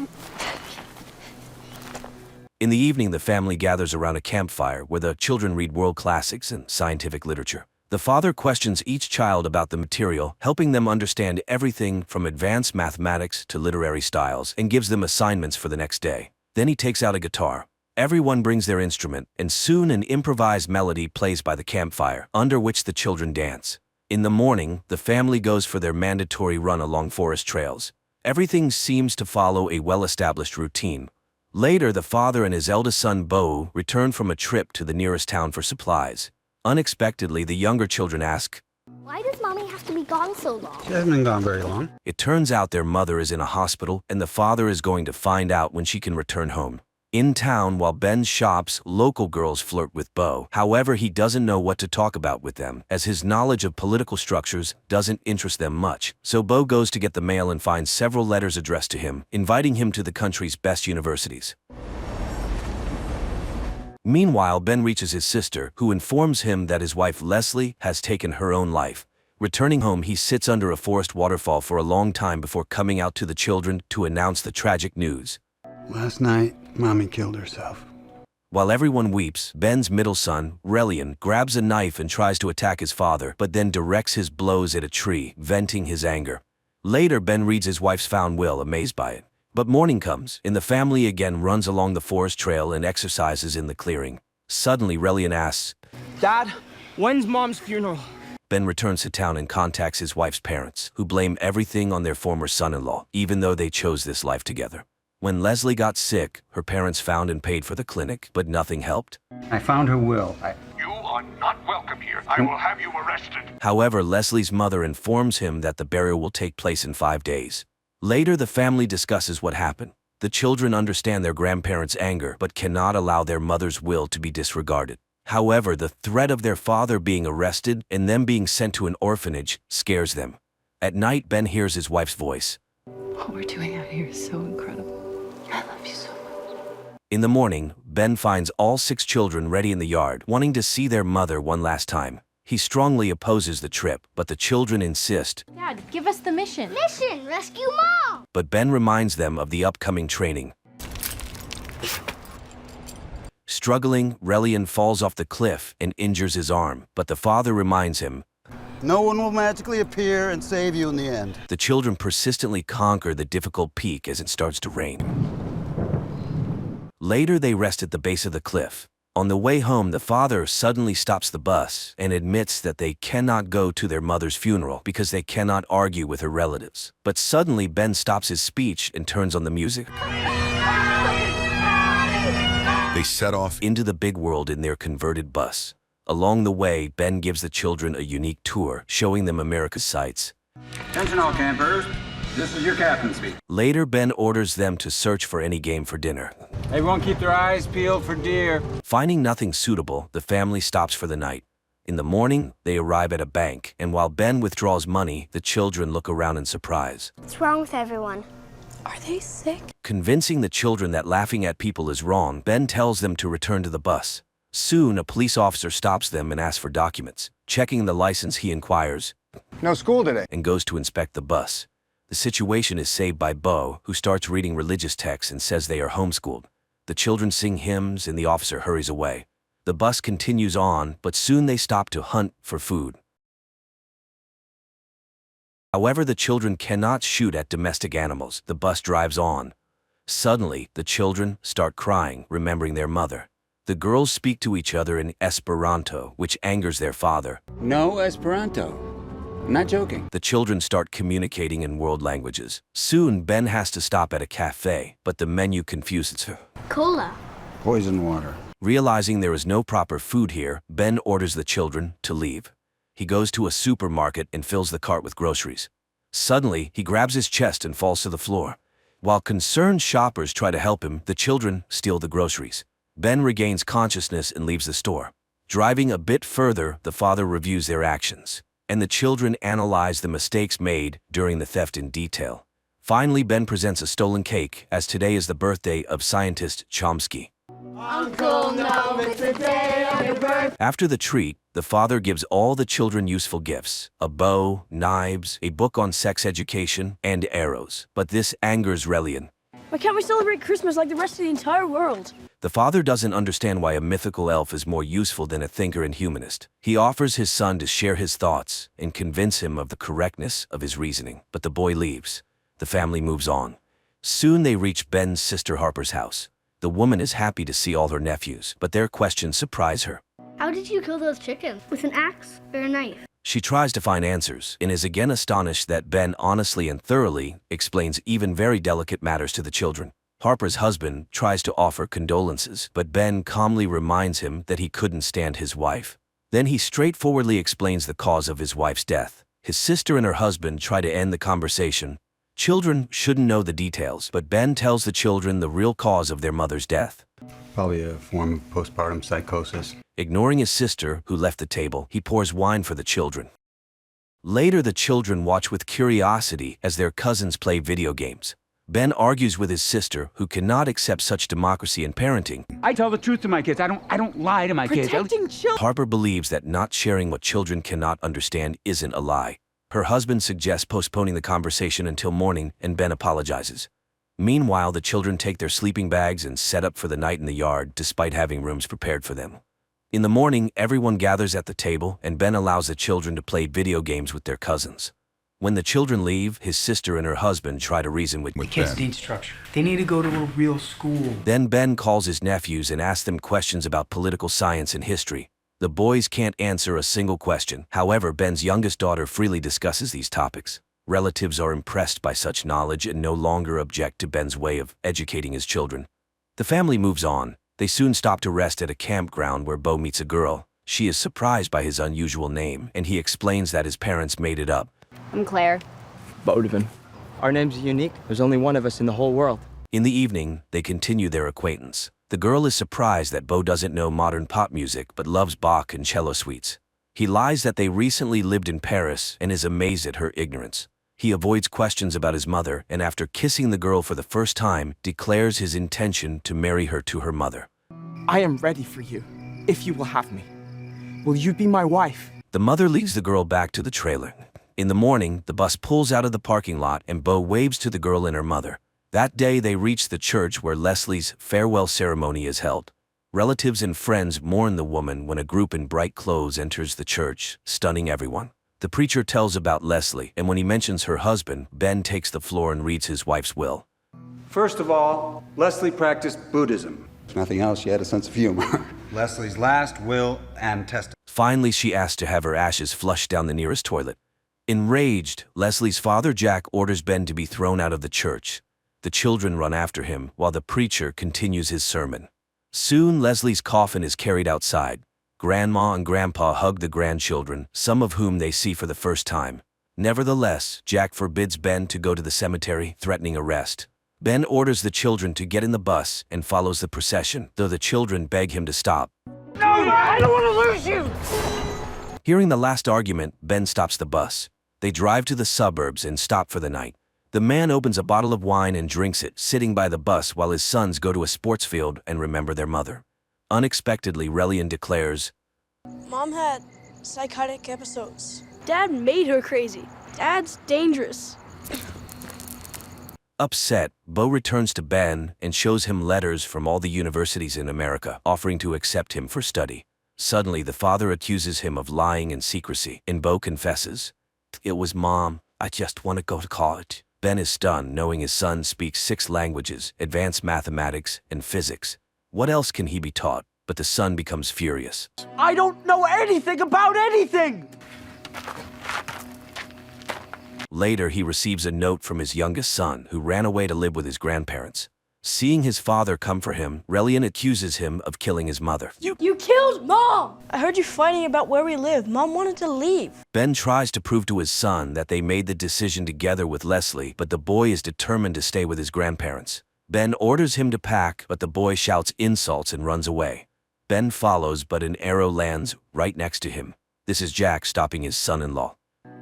In the evening, the family gathers around a campfire where the children read world classics and scientific literature. The father questions each child about the material, helping them understand everything from advanced mathematics to literary styles, and gives them assignments for the next day. Then he takes out a guitar. Everyone brings their instrument, and soon an improvised melody plays by the campfire, under which the children dance. In the morning, the family goes for their mandatory run along forest trails. Everything seems to follow a well-established routine. Later, the father and his eldest son, Bo, return from a trip to the nearest town for supplies. Unexpectedly, the younger children ask, "Why does Mommy have to be gone so long?" She hasn't been gone very long. It turns out their mother is in a hospital, and the father is going to find out when she can return home. In town, while Ben shops, local girls flirt with Bo. However, he doesn't know what to talk about with them, as his knowledge of political structures doesn't interest them much. So Bo goes to get the mail and finds several letters addressed to him, inviting him to the country's best universities. Meanwhile, Ben reaches his sister, who informs him that his wife Leslie has taken her own life. Returning home, he sits under a forest waterfall for a long time before coming out to the children to announce the tragic news. Last night, Mommy killed herself. While everyone weeps, Ben's middle son, Relian, grabs a knife and tries to attack his father, but then directs his blows at a tree, venting his anger. Later, Ben reads his wife's found will, amazed by it. But morning comes, and the family again runs along the forest trail and exercises in the clearing. Suddenly, Relian asks, "Dad, when's Mom's funeral?" Ben returns to town and contacts his wife's parents, who blame everything on their former son-in-law, even though they chose this life together. When Leslie got sick, her parents found and paid for the clinic, but nothing helped. I found her will. You are not welcome here. I will have you arrested. However, Leslie's mother informs him that the burial will take place in 5 days. Later, the family discusses what happened. The children understand their grandparents' anger, but cannot allow their mother's will to be disregarded. However, the threat of their father being arrested and them being sent to an orphanage scares them. At night, Ben hears his wife's voice. What we're doing out here is so incredible. I love you so much. In the morning, Ben finds all 6 children ready in the yard, wanting to see their mother one last time. He strongly opposes the trip, but the children insist. Dad, give us the mission. Mission, rescue Mom! But Ben reminds them of the upcoming training. Struggling, Relian falls off the cliff and injures his arm, but the father reminds him, "No one will magically appear and save you in the end." The children persistently conquer the difficult peak as it starts to rain. Later, they rest at the base of the cliff. On the way home, the father suddenly stops the bus and admits that they cannot go to their mother's funeral because they cannot argue with her relatives. But suddenly, Ben stops his speech and turns on the music. They set off into the big world in their converted bus. Along the way, Ben gives the children a unique tour, showing them America's sights. Attention all campers, this is your captain speaking. Later, Ben orders them to search for any game for dinner. Everyone keep their eyes peeled for deer. Finding nothing suitable, the family stops for the night. In the morning, they arrive at a bank, and while Ben withdraws money, the children look around in surprise. What's wrong with everyone? Are they sick? Convincing the children that laughing at people is wrong, Ben tells them to return to the bus. Soon, a police officer stops them and asks for documents. Checking the license, he inquires, "No school today." and goes to inspect the bus. The situation is saved by Bo, who starts reading religious texts and says they are homeschooled. The children sing hymns and the officer hurries away. The bus continues on, but soon they stop to hunt for food. However, the children cannot shoot at domestic animals. The bus drives on. Suddenly, the children start crying, remembering their mother. The girls speak to each other in Esperanto, which angers their father. No Esperanto. I'm not joking. The children start communicating in world languages. Soon, Ben has to stop at a cafe, but the menu confuses her. Cola. Poison water. Realizing there is no proper food here, Ben orders the children to leave. He goes to a supermarket and fills the cart with groceries. Suddenly, he grabs his chest and falls to the floor. While concerned shoppers try to help him, the children steal the groceries. Ben regains consciousness and leaves the store. Driving a bit further, the father reviews their actions, and the children analyze the mistakes made during the theft in detail. Finally, Ben presents a stolen cake, as today is the birthday of scientist Chomsky. Uncle, no, it's the day of your birthday. After the treat, the father gives all the children useful gifts: a bow, knives, a book on sex education, and arrows. But this angers Relian. Why can't we celebrate Christmas like the rest of the entire world? The father doesn't understand why a mythical elf is more useful than a thinker and humanist. He offers his son to share his thoughts and convince him of the correctness of his reasoning. But the boy leaves. The family moves on. Soon they reach Ben's sister Harper's house. The woman is happy to see all her nephews, but their questions surprise her. How did you kill those chickens? With an axe or a knife? She tries to find answers and is again astonished that Ben honestly and thoroughly explains even very delicate matters to the children. Harper's husband tries to offer condolences, but Ben calmly reminds him that he couldn't stand his wife. Then he straightforwardly explains the cause of his wife's death. His sister and her husband try to end the conversation. Children shouldn't know the details, but Ben tells the children the real cause of their mother's death. Probably a form of postpartum psychosis. Ignoring his sister, who left the table, he pours wine for the children. Later, the children watch with curiosity as their cousins play video games. Ben argues with his sister, who cannot accept such democracy in parenting. I tell the truth to my kids. I don't lie to my kids. Protecting children. Harper believes that not sharing what children cannot understand isn't a lie. Her husband suggests postponing the conversation until morning, and Ben apologizes. Meanwhile, the children take their sleeping bags and set up for the night in the yard, despite having rooms prepared for them. In the morning, everyone gathers at the table, and Ben allows the children to play video games with their cousins. When the children leave, his sister and her husband try to reason with Kids need structure. They need to go to a real school. Then Ben calls his nephews and asks them questions about political science and history. The boys can't answer a single question. However, Ben's youngest daughter freely discusses these topics. Relatives are impressed by such knowledge and no longer object to Ben's way of educating his children. The family moves on. They soon stop to rest at a campground where Bo meets a girl. She is surprised by his unusual name, and he explains that his parents made it up. I'm Claire. Bodevin. Our names are unique. There's only one of us in the whole world. In the evening, they continue their acquaintance. The girl is surprised that Bo doesn't know modern pop music but loves Bach and cello suites. He lies that they recently lived in Paris and is amazed at her ignorance. He avoids questions about his mother and, after kissing the girl for the first time, declares his intention to marry her to her mother. I am ready for you, if you will have me. Will you be my wife? The mother leads the girl back to the trailer. In the morning, the bus pulls out of the parking lot and Bo waves to the girl and her mother. That day, they reach the church where Leslie's farewell ceremony is held. Relatives and friends mourn the woman when a group in bright clothes enters the church, stunning everyone. The preacher tells about Leslie, and when he mentions her husband, Ben takes the floor and reads his wife's will. First of all, Leslie practiced Buddhism. If nothing else, she had a sense of humor. Leslie's last will and testament. Finally, she asks to have her ashes flushed down the nearest toilet. Enraged, Leslie's father Jack orders Ben to be thrown out of the church. The children run after him while the preacher continues his sermon. Soon, Leslie's coffin is carried outside. Grandma and Grandpa hug the grandchildren, some of whom they see for the first time. Nevertheless, Jack forbids Ben to go to the cemetery, threatening arrest. Ben orders the children to get in the bus and follows the procession, though the children beg him to stop. No, I don't want to lose you! Hearing the last argument, Ben stops the bus. They drive to the suburbs and stop for the night. The man opens a bottle of wine and drinks it, sitting by the bus while his sons go to a sports field and remember their mother. Unexpectedly, Relian declares, Mom had psychotic episodes. Dad made her crazy. Dad's dangerous. Upset, Bo returns to Ben and shows him letters from all the universities in America, offering to accept him for study. Suddenly, the father accuses him of lying and secrecy, and Bo confesses, "It was Mom. I just want to go to college." Ben is stunned, knowing his son speaks 6 languages, advanced mathematics, and physics. What else can he be taught? But the son becomes furious. I don't know anything about anything! Later, he receives a note from his youngest son, who ran away to live with his grandparents. Seeing his father come for him, Relian accuses him of killing his mother. You killed Mom! I heard you fighting about where we live. Mom wanted to leave. Ben tries to prove to his son that they made the decision together with Leslie, but the boy is determined to stay with his grandparents. Ben orders him to pack, but the boy shouts insults and runs away. Ben follows, but an arrow lands right next to him. This is Jack stopping his son-in-law.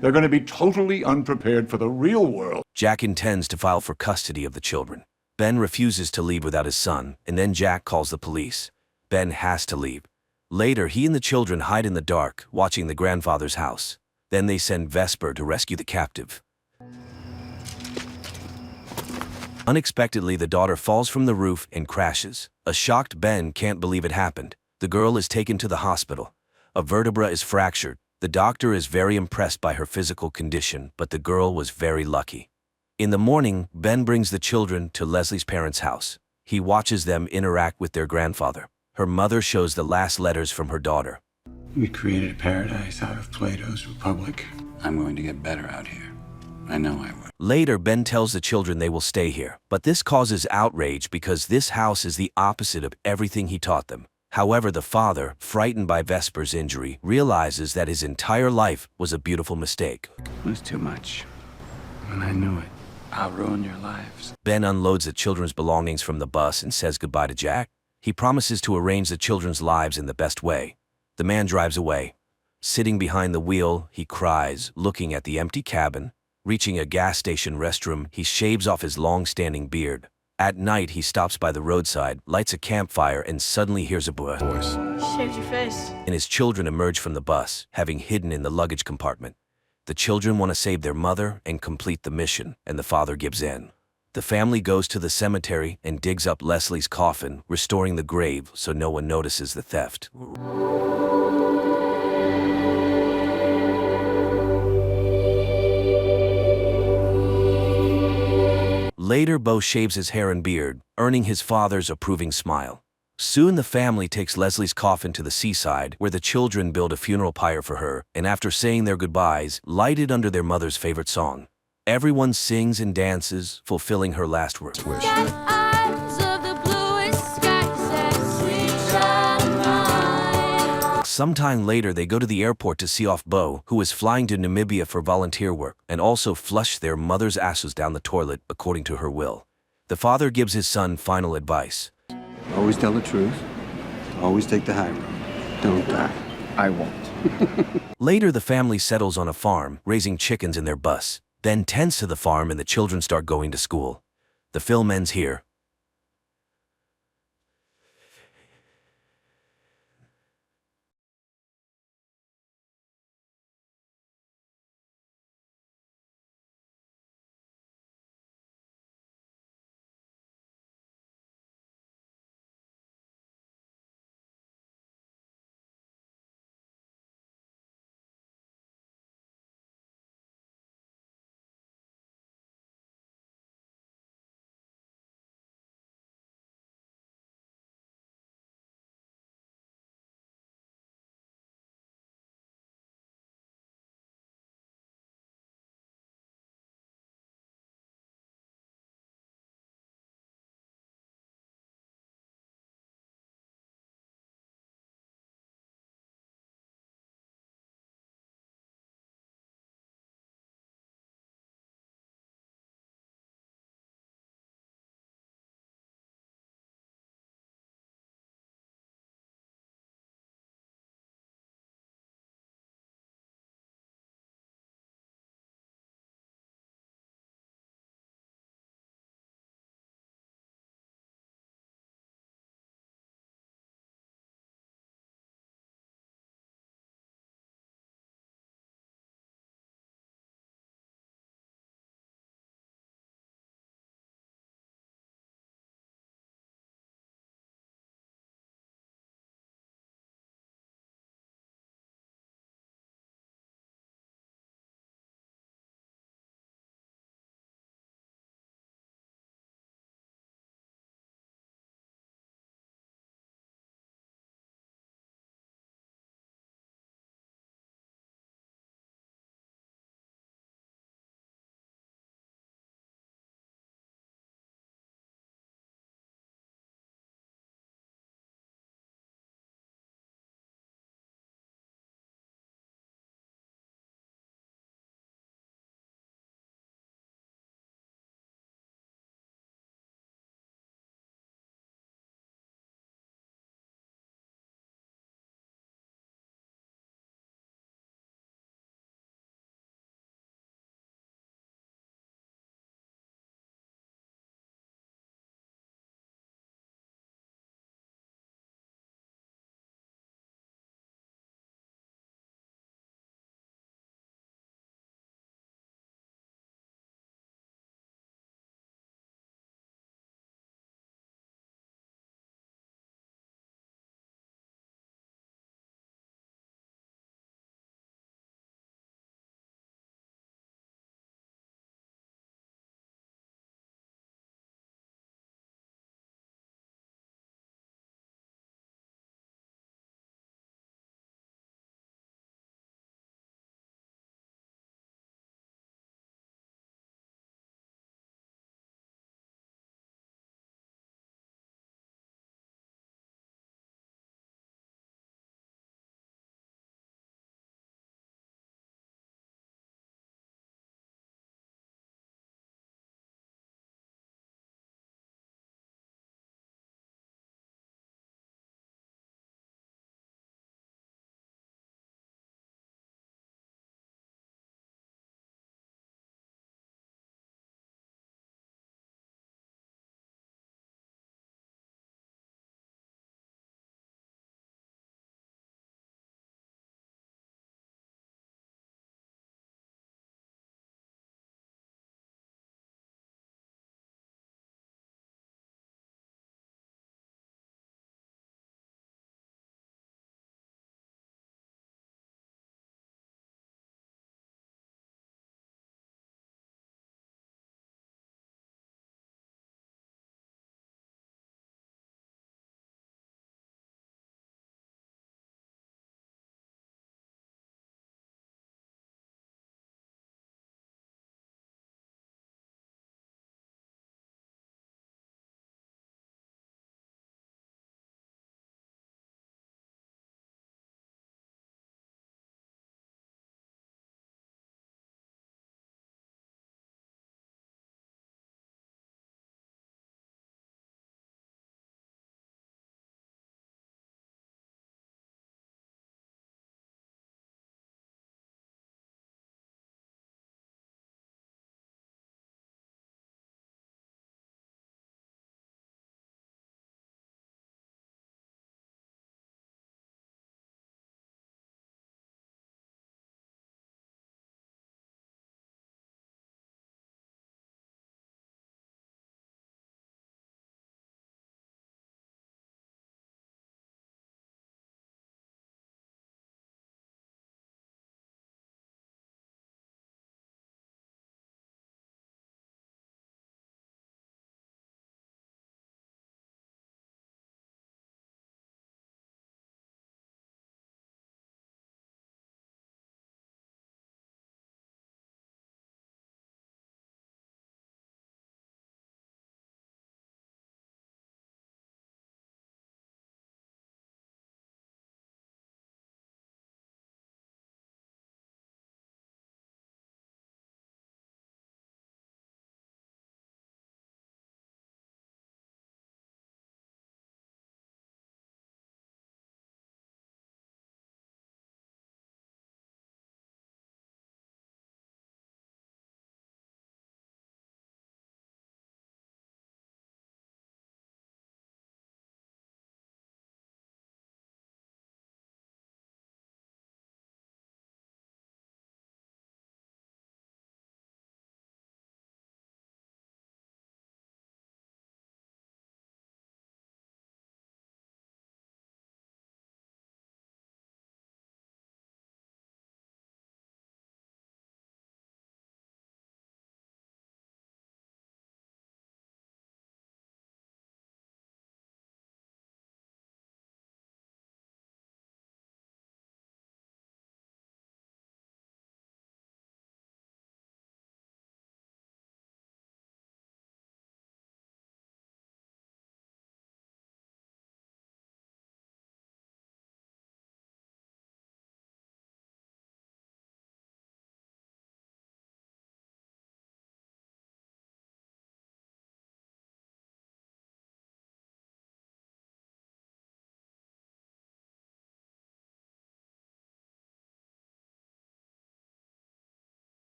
They're going to be totally unprepared for the real world. Jack intends to file for custody of the children. Ben refuses to leave without his son, and then Jack calls the police. Ben has to leave. Later, he and the children hide in the dark, watching the grandfather's house. Then they send Vesper to rescue the captive. Unexpectedly, the daughter falls from the roof and crashes. A shocked Ben can't believe it happened. The girl is taken to the hospital. A vertebra is fractured. The doctor is very impressed by her physical condition, but the girl was very lucky. In the morning, Ben brings the children to Leslie's parents' house. He watches them interact with their grandfather. Her mother shows the last letters from her daughter. We created a paradise out of Plato's Republic. I'm going to get better out here. I know I will. Later, Ben tells the children they will stay here, but this causes outrage because this house is the opposite of everything he taught them. However, the father, frightened by Vesper's injury, realizes that his entire life was a beautiful mistake. It was too much, and I knew it. I'll ruin your lives. Ben unloads the children's belongings from the bus and says goodbye to Jack. He promises to arrange the children's lives in the best way. The man drives away. Sitting behind the wheel, he cries, looking at the empty cabin. Reaching a gas station restroom, he shaves off his long-standing beard. At night, he stops by the roadside, lights a campfire, and suddenly hears a voice. Shaved your face. And his children emerge from the bus, having hidden in the luggage compartment. The children want to save their mother and complete the mission, and the father gives in. The family goes to the cemetery and digs up Leslie's coffin, restoring the grave so no one notices the theft. Later, Bo shaves his hair and beard, earning his father's approving smile. Soon the family takes Leslie's coffin to the seaside, where the children build a funeral pyre for her, and after saying their goodbyes, light it under their mother's favorite song. Everyone sings and dances, fulfilling her last wish. Sometime later, they go to the airport to see off Bo, who is flying to Namibia for volunteer work, and also flush their mother's ashes down the toilet according to her will. The father gives his son final advice. Always tell the truth. Always take the high road. Don't die. I won't. Later, the family settles on a farm, raising chickens in their bus. Ben tends to the farm and the children start going to school. The film ends here.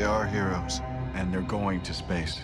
They are heroes, and they're going to space.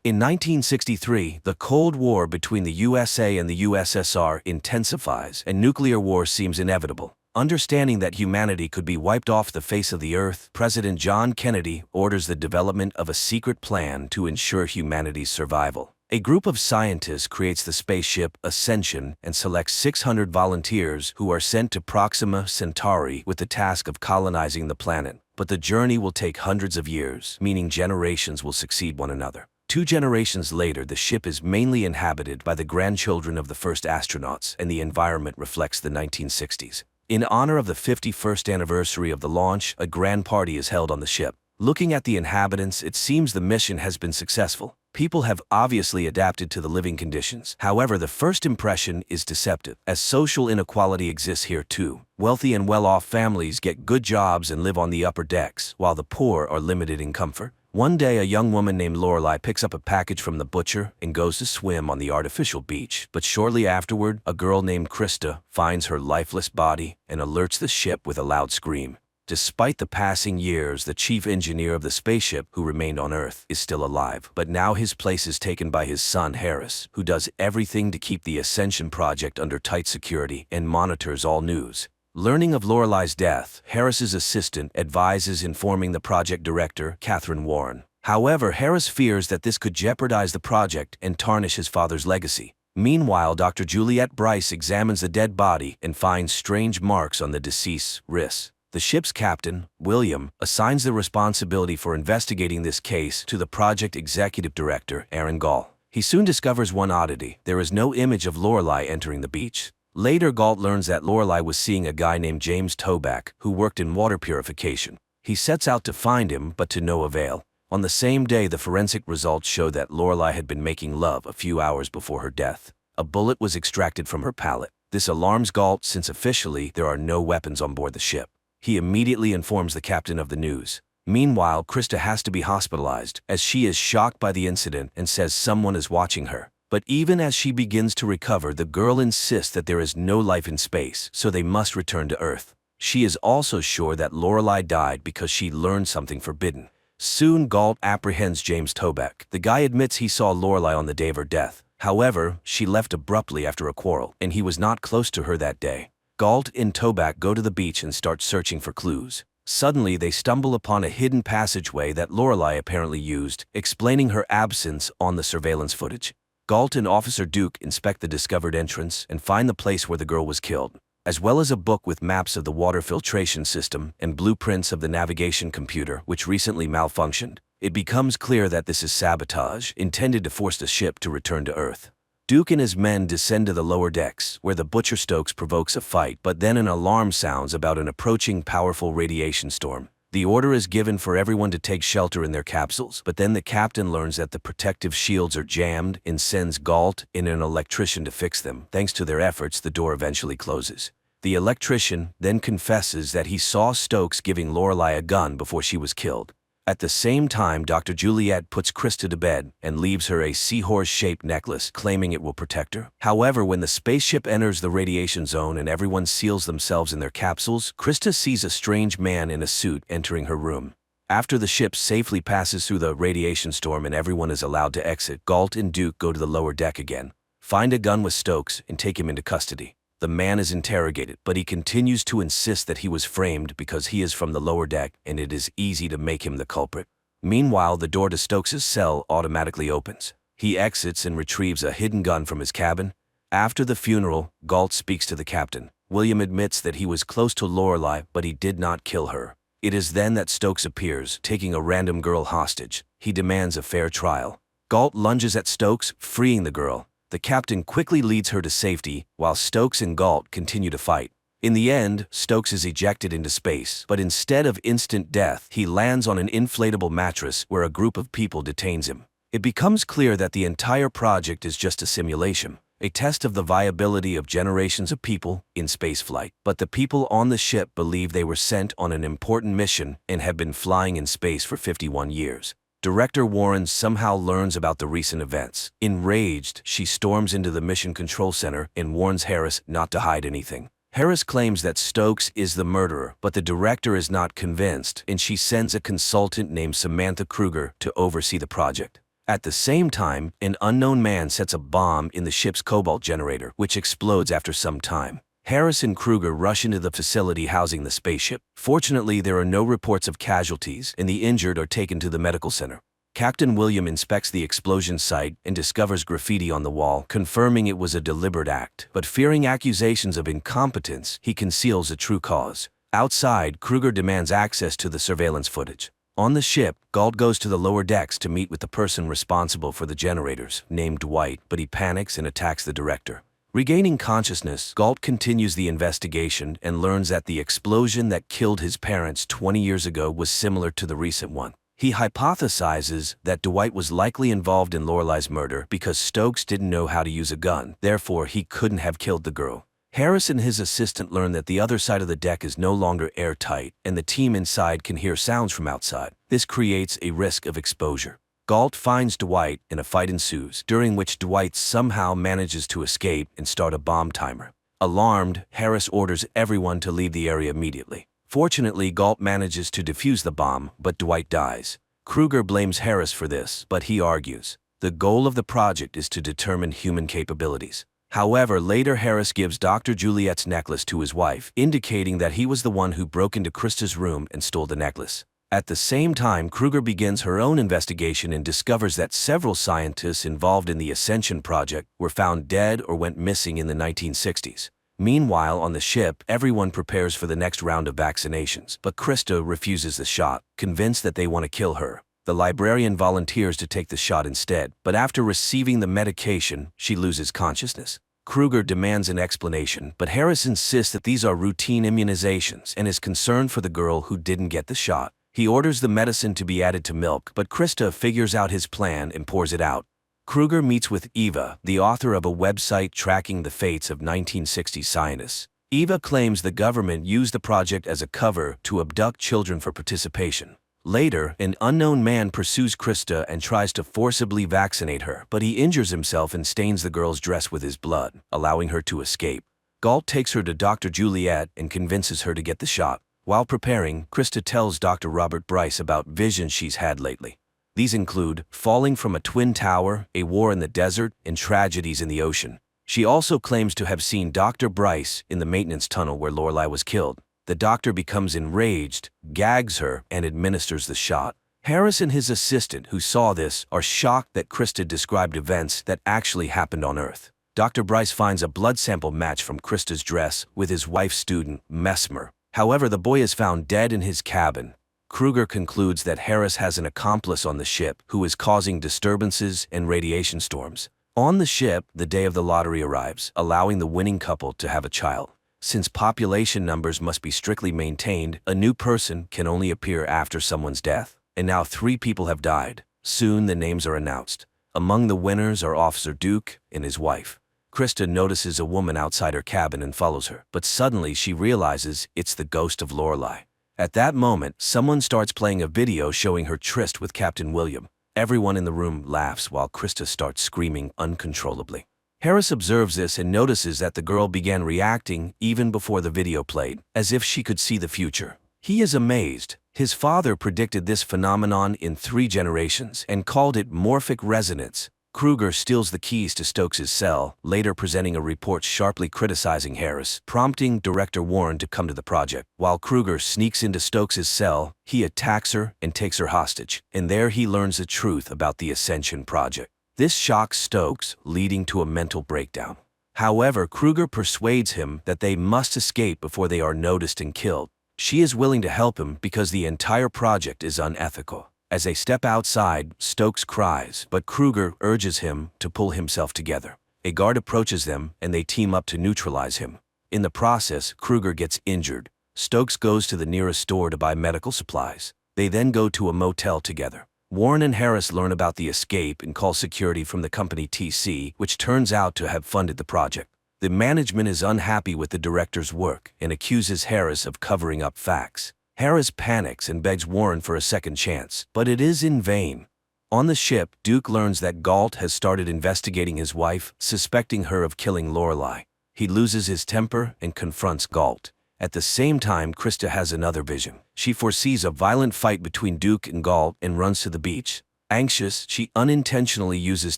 In 1963, the Cold War between the USA and the USSR intensifies, and nuclear war seems inevitable. Understanding that humanity could be wiped off the face of the earth, President John Kennedy orders the development of a secret plan to ensure humanity's survival. A group of scientists creates the spaceship Ascension and selects 600 volunteers who are sent to Proxima Centauri with the task of colonizing the planet. But the journey will take hundreds of years, meaning generations will succeed one another. 2 generations later, the ship is mainly inhabited by the grandchildren of the first astronauts, and the environment reflects the 1960s. In honor of the 51st anniversary of the launch, a grand party is held on the ship. Looking at the inhabitants, it seems the mission has been successful. People have obviously adapted to the living conditions. However, the first impression is deceptive, as social inequality exists here too. Wealthy and well-off families get good jobs and live on the upper decks, while the poor are limited in comfort. One day, a young woman named Lorelai picks up a package from the butcher and goes to swim on the artificial beach. But shortly afterward, a girl named Krista finds her lifeless body and alerts the ship with a loud scream. Despite the passing years, the chief engineer of the spaceship, who remained on Earth, is still alive. But now his place is taken by his son, Harris, who does everything to keep the Ascension project under tight security and monitors all news. Learning of Lorelai's death, Harris's assistant advises informing the project director, Catherine Warren. However, Harris fears that this could jeopardize the project and tarnish his father's legacy. Meanwhile, Dr. Juliette Bryce examines the dead body and finds strange marks on the deceased's wrists. The ship's captain, William, assigns the responsibility for investigating this case to the project executive director, Aaron Gall. He soon discovers one oddity: there is no image of Lorelai entering the beach. Later, Galt learns that Lorelai was seeing a guy named James Toback, who worked in water purification. He sets out to find him, but to no avail. On the same day, the forensic results show that Lorelai had been making love a few hours before her death. A bullet was extracted from her palate. This alarms Galt, since officially there are no weapons on board the ship. He immediately informs the captain of the news. Meanwhile, Krista has to be hospitalized, as she is shocked by the incident and says someone is watching her. But even as she begins to recover, the girl insists that there is no life in space, so they must return to Earth. She is also sure that Lorelai died because she learned something forbidden. Soon, Galt apprehends James Toback. The guy admits he saw Lorelai on the day of her death. However, she left abruptly after a quarrel, and he was not close to her that day. Galt and Toback go to the beach and start searching for clues. Suddenly, they stumble upon a hidden passageway that Lorelai apparently used, explaining her absence on the surveillance footage. Galt and Officer Duke inspect the discovered entrance and find the place where the girl was killed, as well as a book with maps of the water filtration system and blueprints of the navigation computer, which recently malfunctioned. It becomes clear that this is sabotage, intended to force the ship to return to Earth. Duke and his men descend to the lower decks, where the Butcher Stokes provokes a fight, but then an alarm sounds about an approaching powerful radiation storm. The order is given for everyone to take shelter in their capsules, but then the captain learns that the protective shields are jammed and sends Galt and an electrician to fix them. Thanks to their efforts, the door eventually closes. The electrician then confesses that he saw Stokes giving Lorelai a gun before she was killed. At the same time, Dr. Juliette puts Krista to bed and leaves her a seahorse-shaped necklace, claiming it will protect her. However, when the spaceship enters the radiation zone and everyone seals themselves in their capsules, Krista sees a strange man in a suit entering her room. After the ship safely passes through the radiation storm and everyone is allowed to exit, Galt and Duke go to the lower deck again, find a gun with Stokes, and take him into custody. The man is interrogated, but he continues to insist that he was framed because he is from the lower deck and it is easy to make him the culprit. Meanwhile, the door to Stokes' cell automatically opens. He exits and retrieves a hidden gun from his cabin. After the funeral, Galt speaks to the captain. William admits that he was close to Lorelai, but he did not kill her. It is then that Stokes appears, taking a random girl hostage. He demands a fair trial. Galt lunges at Stokes, freeing the girl. The captain quickly leads her to safety, while Stokes and Galt continue to fight. In the end, Stokes is ejected into space, but instead of instant death, he lands on an inflatable mattress where a group of people detains him. It becomes clear that the entire project is just a simulation, a test of the viability of generations of people in spaceflight. But the people on the ship believe they were sent on an important mission and have been flying in space for 51 years. Director Warren somehow learns about the recent events. Enraged, she storms into the Mission Control Center and warns Harris not to hide anything. Harris claims that Stokes is the murderer, but the director is not convinced, and she sends a consultant named Samantha Kruger to oversee the project. At the same time, an unknown man sets a bomb in the ship's cobalt generator, which explodes after some time. Harris and Kruger rush into the facility housing the spaceship. Fortunately, there are no reports of casualties, and the injured are taken to the medical center. Captain William inspects the explosion site and discovers graffiti on the wall, confirming it was a deliberate act. But fearing accusations of incompetence, he conceals the true cause. Outside, Kruger demands access to the surveillance footage. On the ship, Galt goes to the lower decks to meet with the person responsible for the generators, named Dwight, but he panics and attacks the director. Regaining consciousness, Galt continues the investigation and learns that the explosion that killed his parents 20 years ago was similar to the recent one. He hypothesizes that Dwight was likely involved in Lorelai's murder because Stokes didn't know how to use a gun, therefore he couldn't have killed the girl. Harris and his assistant learn that the other side of the deck is no longer airtight, and the team inside can hear sounds from outside. This creates a risk of exposure. Galt finds Dwight and a fight ensues, during which Dwight somehow manages to escape and start a bomb timer. Alarmed, Harris orders everyone to leave the area immediately. Fortunately, Galt manages to defuse the bomb, but Dwight dies. Kruger blames Harris for this, but he argues the goal of the project is to determine human capabilities. However, later Harris gives Dr. Juliet's necklace to his wife, indicating that he was the one who broke into Krista's room and stole the necklace. At the same time, Kruger begins her own investigation and discovers that several scientists involved in the Ascension project were found dead or went missing in the 1960s. Meanwhile, on the ship, everyone prepares for the next round of vaccinations, but Krista refuses the shot, convinced that they want to kill her. The librarian volunteers to take the shot instead, but after receiving the medication, she loses consciousness. Kruger demands an explanation, but Harris insists that these are routine immunizations and is concerned for the girl who didn't get the shot. He orders the medicine to be added to milk, but Krista figures out his plan and pours it out. Kruger meets with Eva, the author of a website tracking the fates of 1960s scientists. Eva claims the government used the project as a cover to abduct children for participation. Later, an unknown man pursues Krista and tries to forcibly vaccinate her, but he injures himself and stains the girl's dress with his blood, allowing her to escape. Galt takes her to Dr. Juliet and convinces her to get the shot. While preparing, Krista tells Dr. Robert Bryce about visions she's had lately. These include falling from a twin tower, a war in the desert, and tragedies in the ocean. She also claims to have seen Dr. Bryce in the maintenance tunnel where Lorelai was killed. The doctor becomes enraged, gags her, and administers the shot. Harris and his assistant, who saw this, are shocked that Krista described events that actually happened on Earth. Dr. Bryce finds a blood sample match from Krista's dress with his wife's student, Mesmer. However, the boy is found dead in his cabin. Kruger concludes that Harris has an accomplice on the ship who is causing disturbances and radiation storms. On the ship, the day of the lottery arrives, allowing the winning couple to have a child. Since population numbers must be strictly maintained, a new person can only appear after someone's death. And now 3 people have died. Soon the names are announced. Among the winners are Officer Duke and his wife. Krista notices a woman outside her cabin and follows her, but suddenly she realizes it's the ghost of Lorelai. At that moment, someone starts playing a video showing her tryst with Captain William. Everyone in the room laughs while Krista starts screaming uncontrollably. Harris observes this and notices that the girl began reacting even before the video played, as if she could see the future. He is amazed. His father predicted this phenomenon in 3 generations and called it morphic resonance. Kruger steals the keys to Stokes' cell, later presenting a report sharply criticizing Harris, prompting Director Warren to come to the project. While Kruger sneaks into Stokes' cell, he attacks her and takes her hostage, and there he learns the truth about the Ascension project. This shocks Stokes, leading to a mental breakdown. However, Kruger persuades him that they must escape before they are noticed and killed. She is willing to help him because the entire project is unethical. As they step outside, Stokes cries, but Kruger urges him to pull himself together. A guard approaches them, and they team up to neutralize him. In the process, Kruger gets injured. Stokes goes to the nearest store to buy medical supplies. They then go to a motel together. Warren and Harris learn about the escape and call security from the company TC, which turns out to have funded the project. The management is unhappy with the director's work and accuses Harris of covering up facts. Harris panics and begs Warren for a second chance, but it is in vain. On the ship, Duke learns that Galt has started investigating his wife, suspecting her of killing Lorelai. He loses his temper and confronts Galt. At the same time, Krista has another vision. She foresees a violent fight between Duke and Galt and runs to the beach. Anxious, she unintentionally uses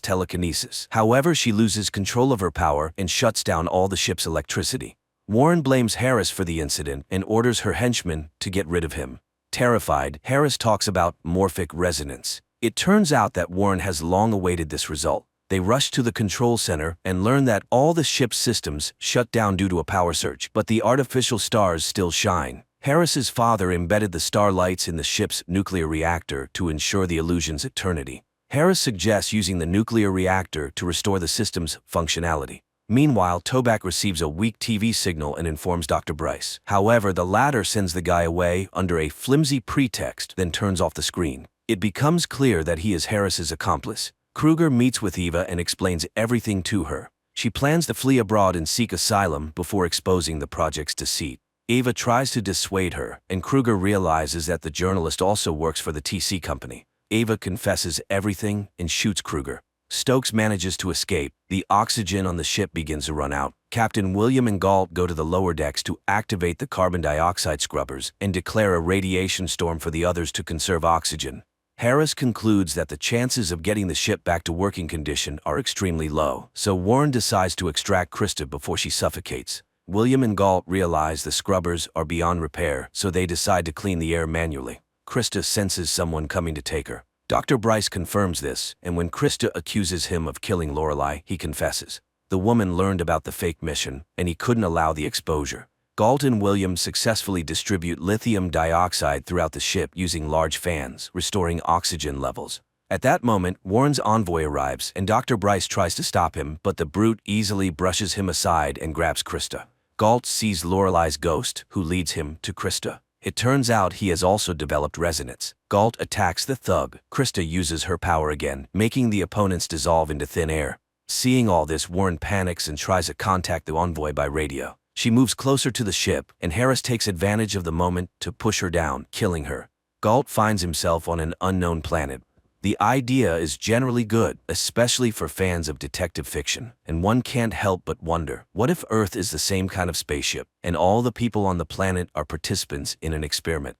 telekinesis. However, she loses control of her power and shuts down all the ship's electricity. Warren blames Harris for the incident and orders her henchmen to get rid of him. Terrified, Harris talks about morphic resonance. It turns out that Warren has long awaited this result. They rush to the control center and learn that all the ship's systems shut down due to a power surge, but the artificial stars still shine. Harris's father embedded the starlights in the ship's nuclear reactor to ensure the illusion's eternity. Harris suggests using the nuclear reactor to restore the system's functionality. Meanwhile, Toback receives a weak TV signal and informs Dr. Bryce. However, the latter sends the guy away under a flimsy pretext, then turns off the screen. It becomes clear that he is Harris's accomplice. Kruger meets with Eva and explains everything to her. She plans to flee abroad and seek asylum before exposing the project's deceit. Eva tries to dissuade her, and Kruger realizes that the journalist also works for the TC company. Eva confesses everything and shoots Kruger. Stokes manages to escape. The oxygen on the ship begins to run out. Captain William and Galt go to the lower decks to activate the carbon dioxide scrubbers and declare a radiation storm for the others to conserve oxygen. Harris concludes that the chances of getting the ship back to working condition are extremely low, so Warren decides to extract Krista before she suffocates. William and Galt realize the scrubbers are beyond repair, so they decide to clean the air manually. Krista senses someone coming to take her. Dr. Bryce confirms this, and when Krista accuses him of killing Lorelei, he confesses. The woman learned about the fake mission, and he couldn't allow the exposure. Galt and William successfully distribute lithium dioxide throughout the ship using large fans, restoring oxygen levels. At that moment, Warren's envoy arrives, and Dr. Bryce tries to stop him, but the brute easily brushes him aside and grabs Krista. Galt sees Lorelei's ghost, who leads him to Krista. It turns out he has also developed resonance. Galt attacks the thug. Krista uses her power again, making the opponents dissolve into thin air. Seeing all this, Warren panics and tries to contact the envoy by radio. She moves closer to the ship, and Harris takes advantage of the moment to push her down, killing her. Galt finds himself on an unknown planet. The idea is generally good, especially for fans of detective fiction, and one can't help but wonder, what if Earth is the same kind of spaceship, and all the people on the planet are participants in an experiment?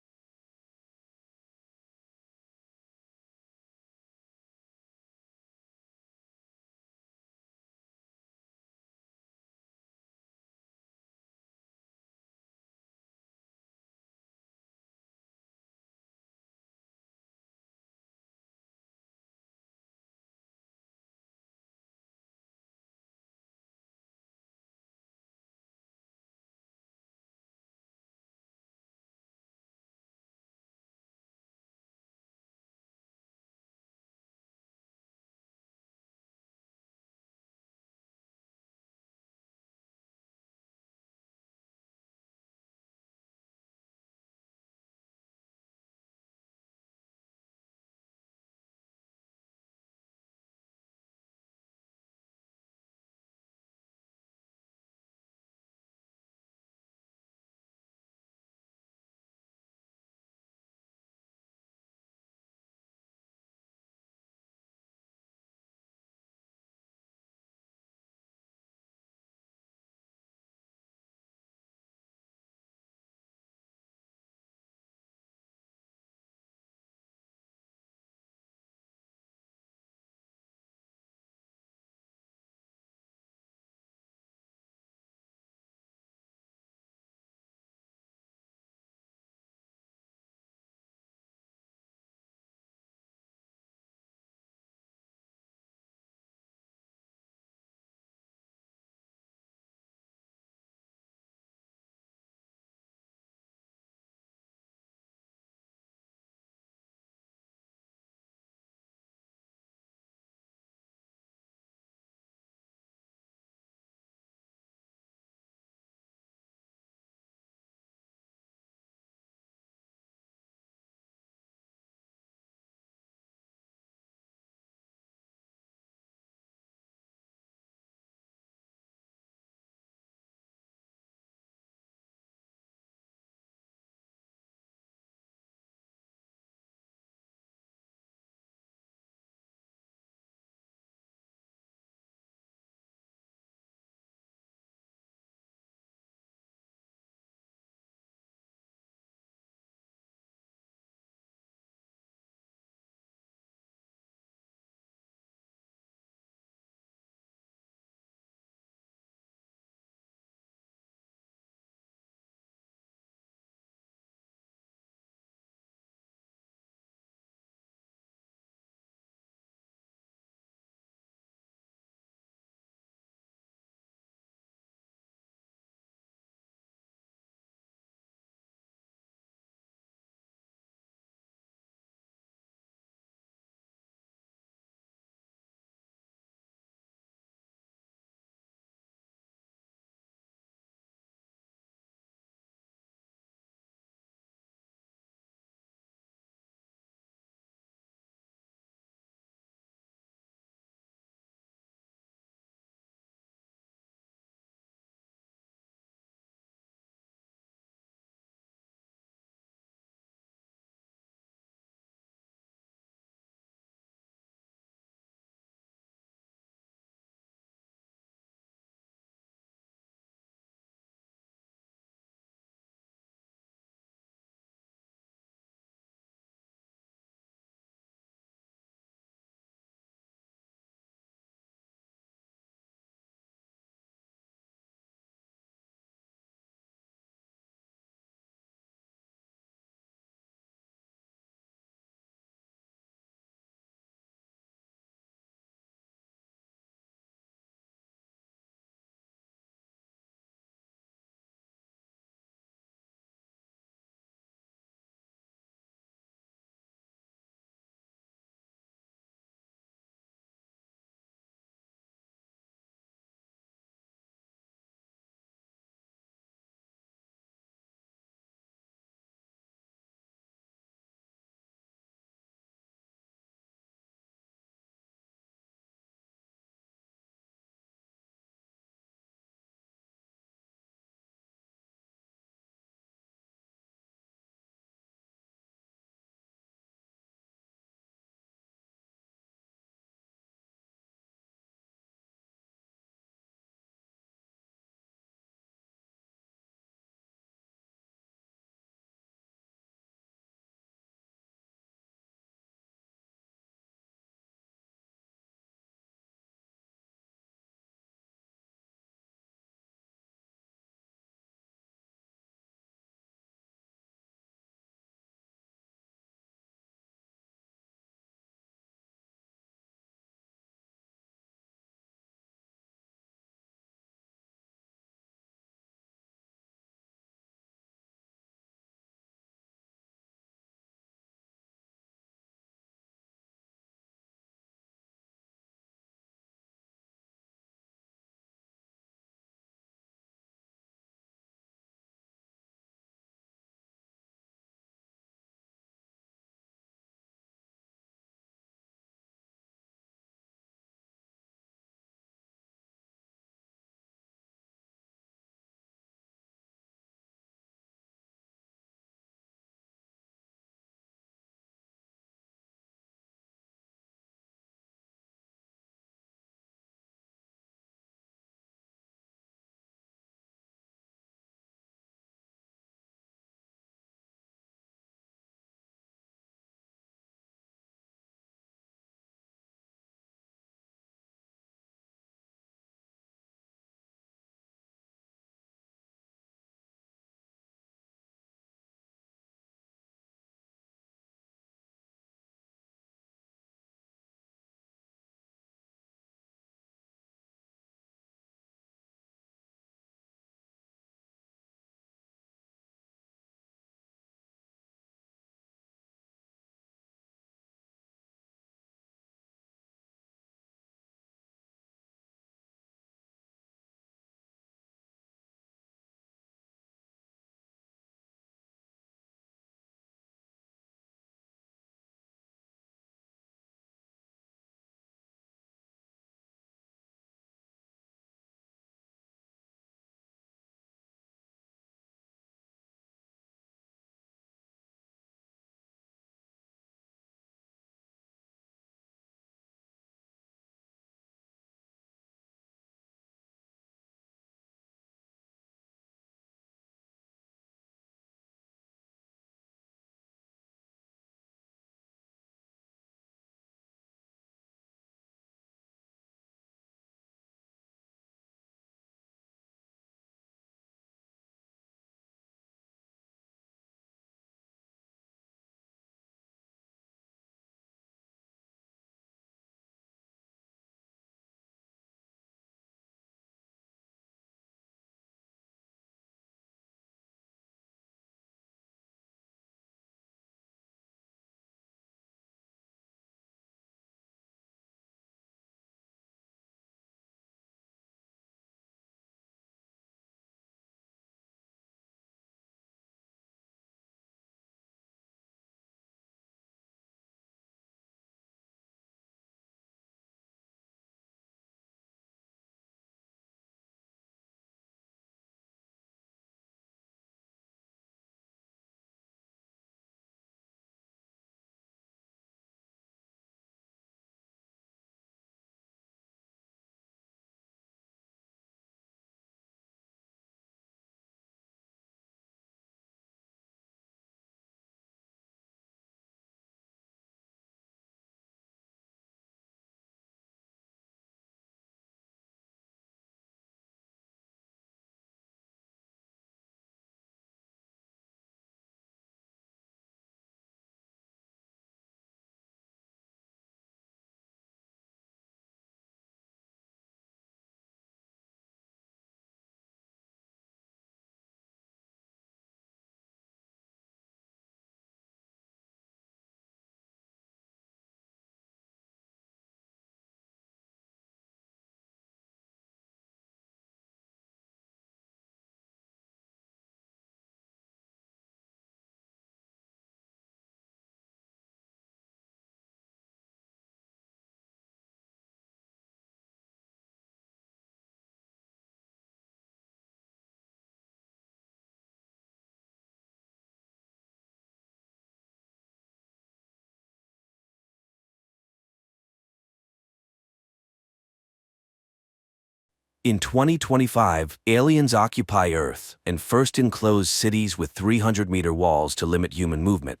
In 2025, aliens occupy Earth and first enclose cities with 300-meter walls to limit human movement.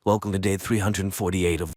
Welcome to day 348 of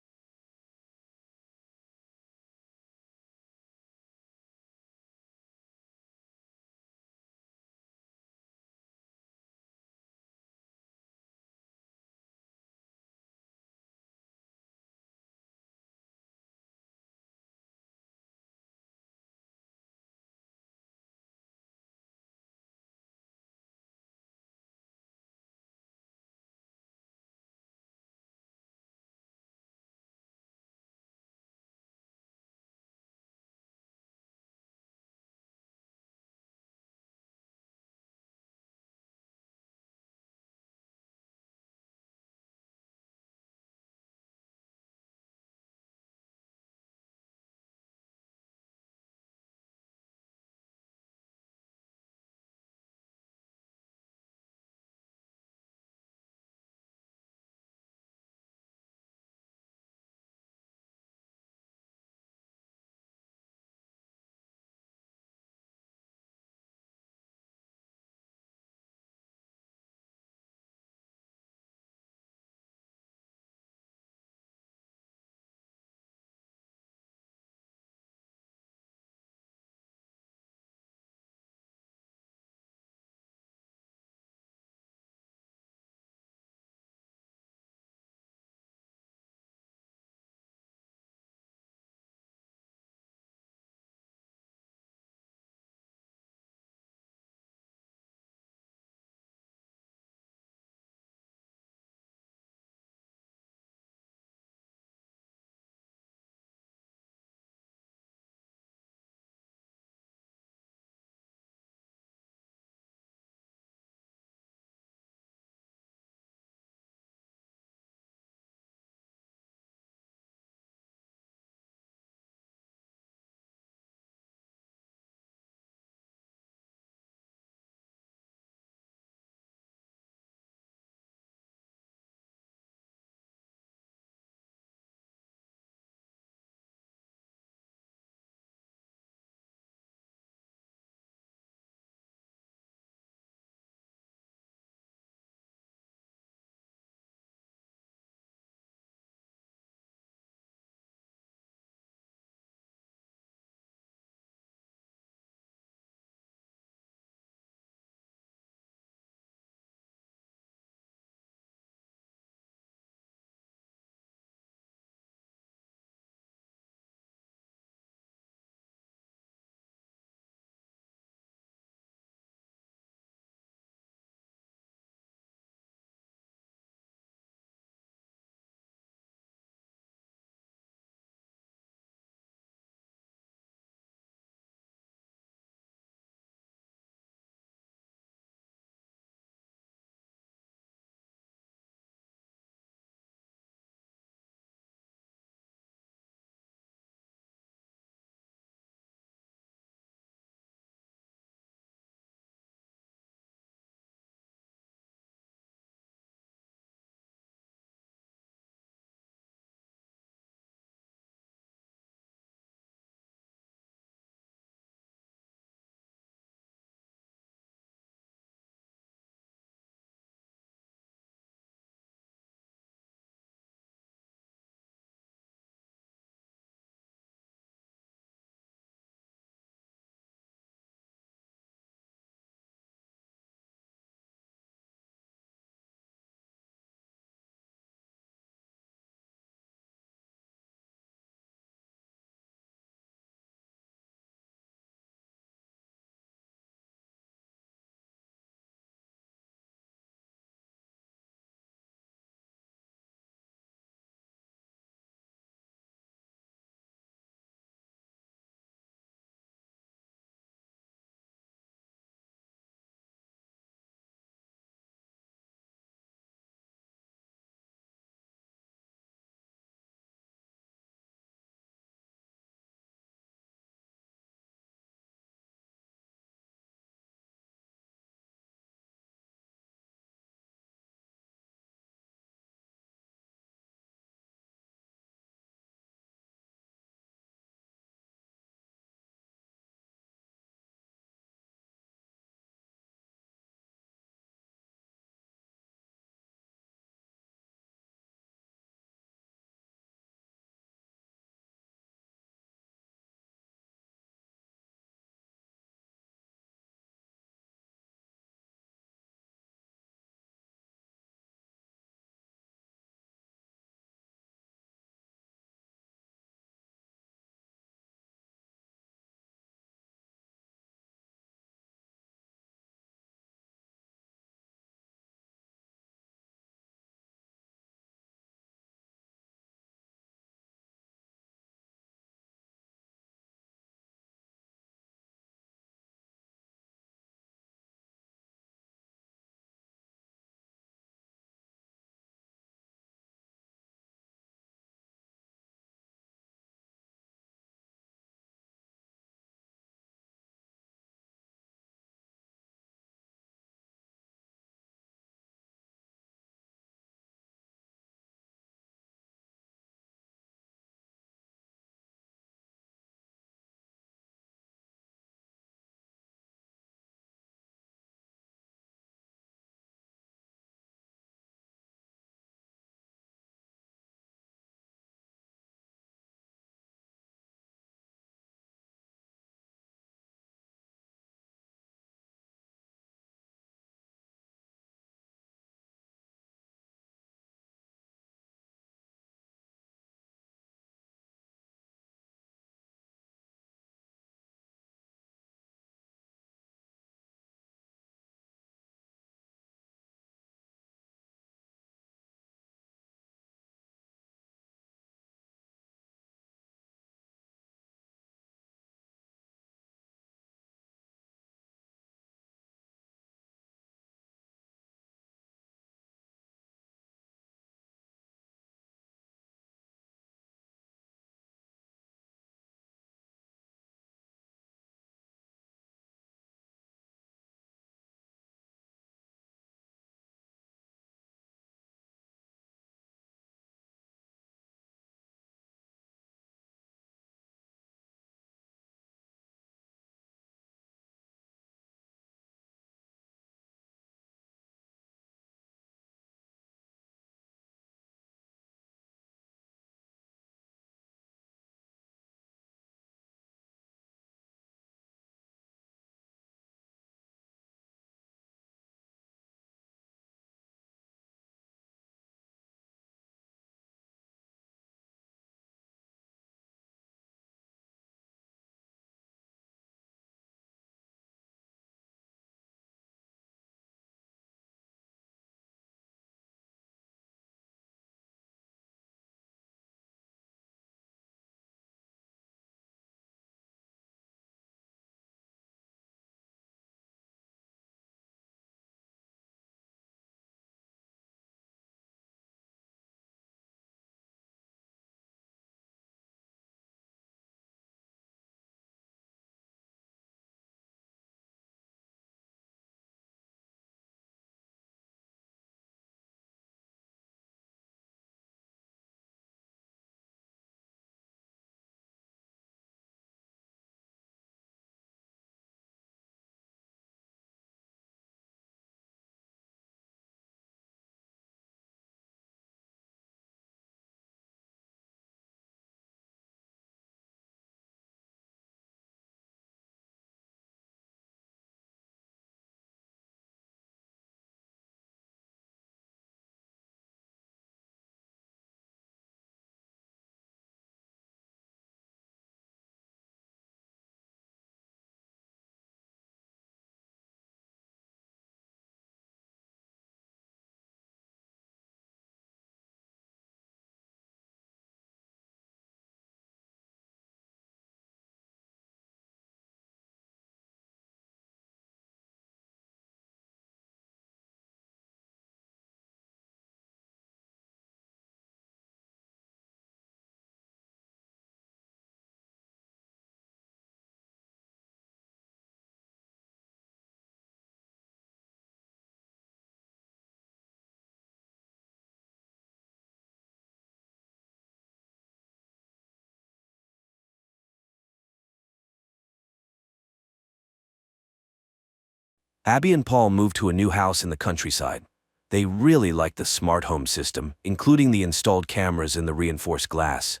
Abby and Paul move to a new house in the countryside. They really like the smart home system, including the installed cameras and the reinforced glass.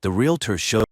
The realtor shows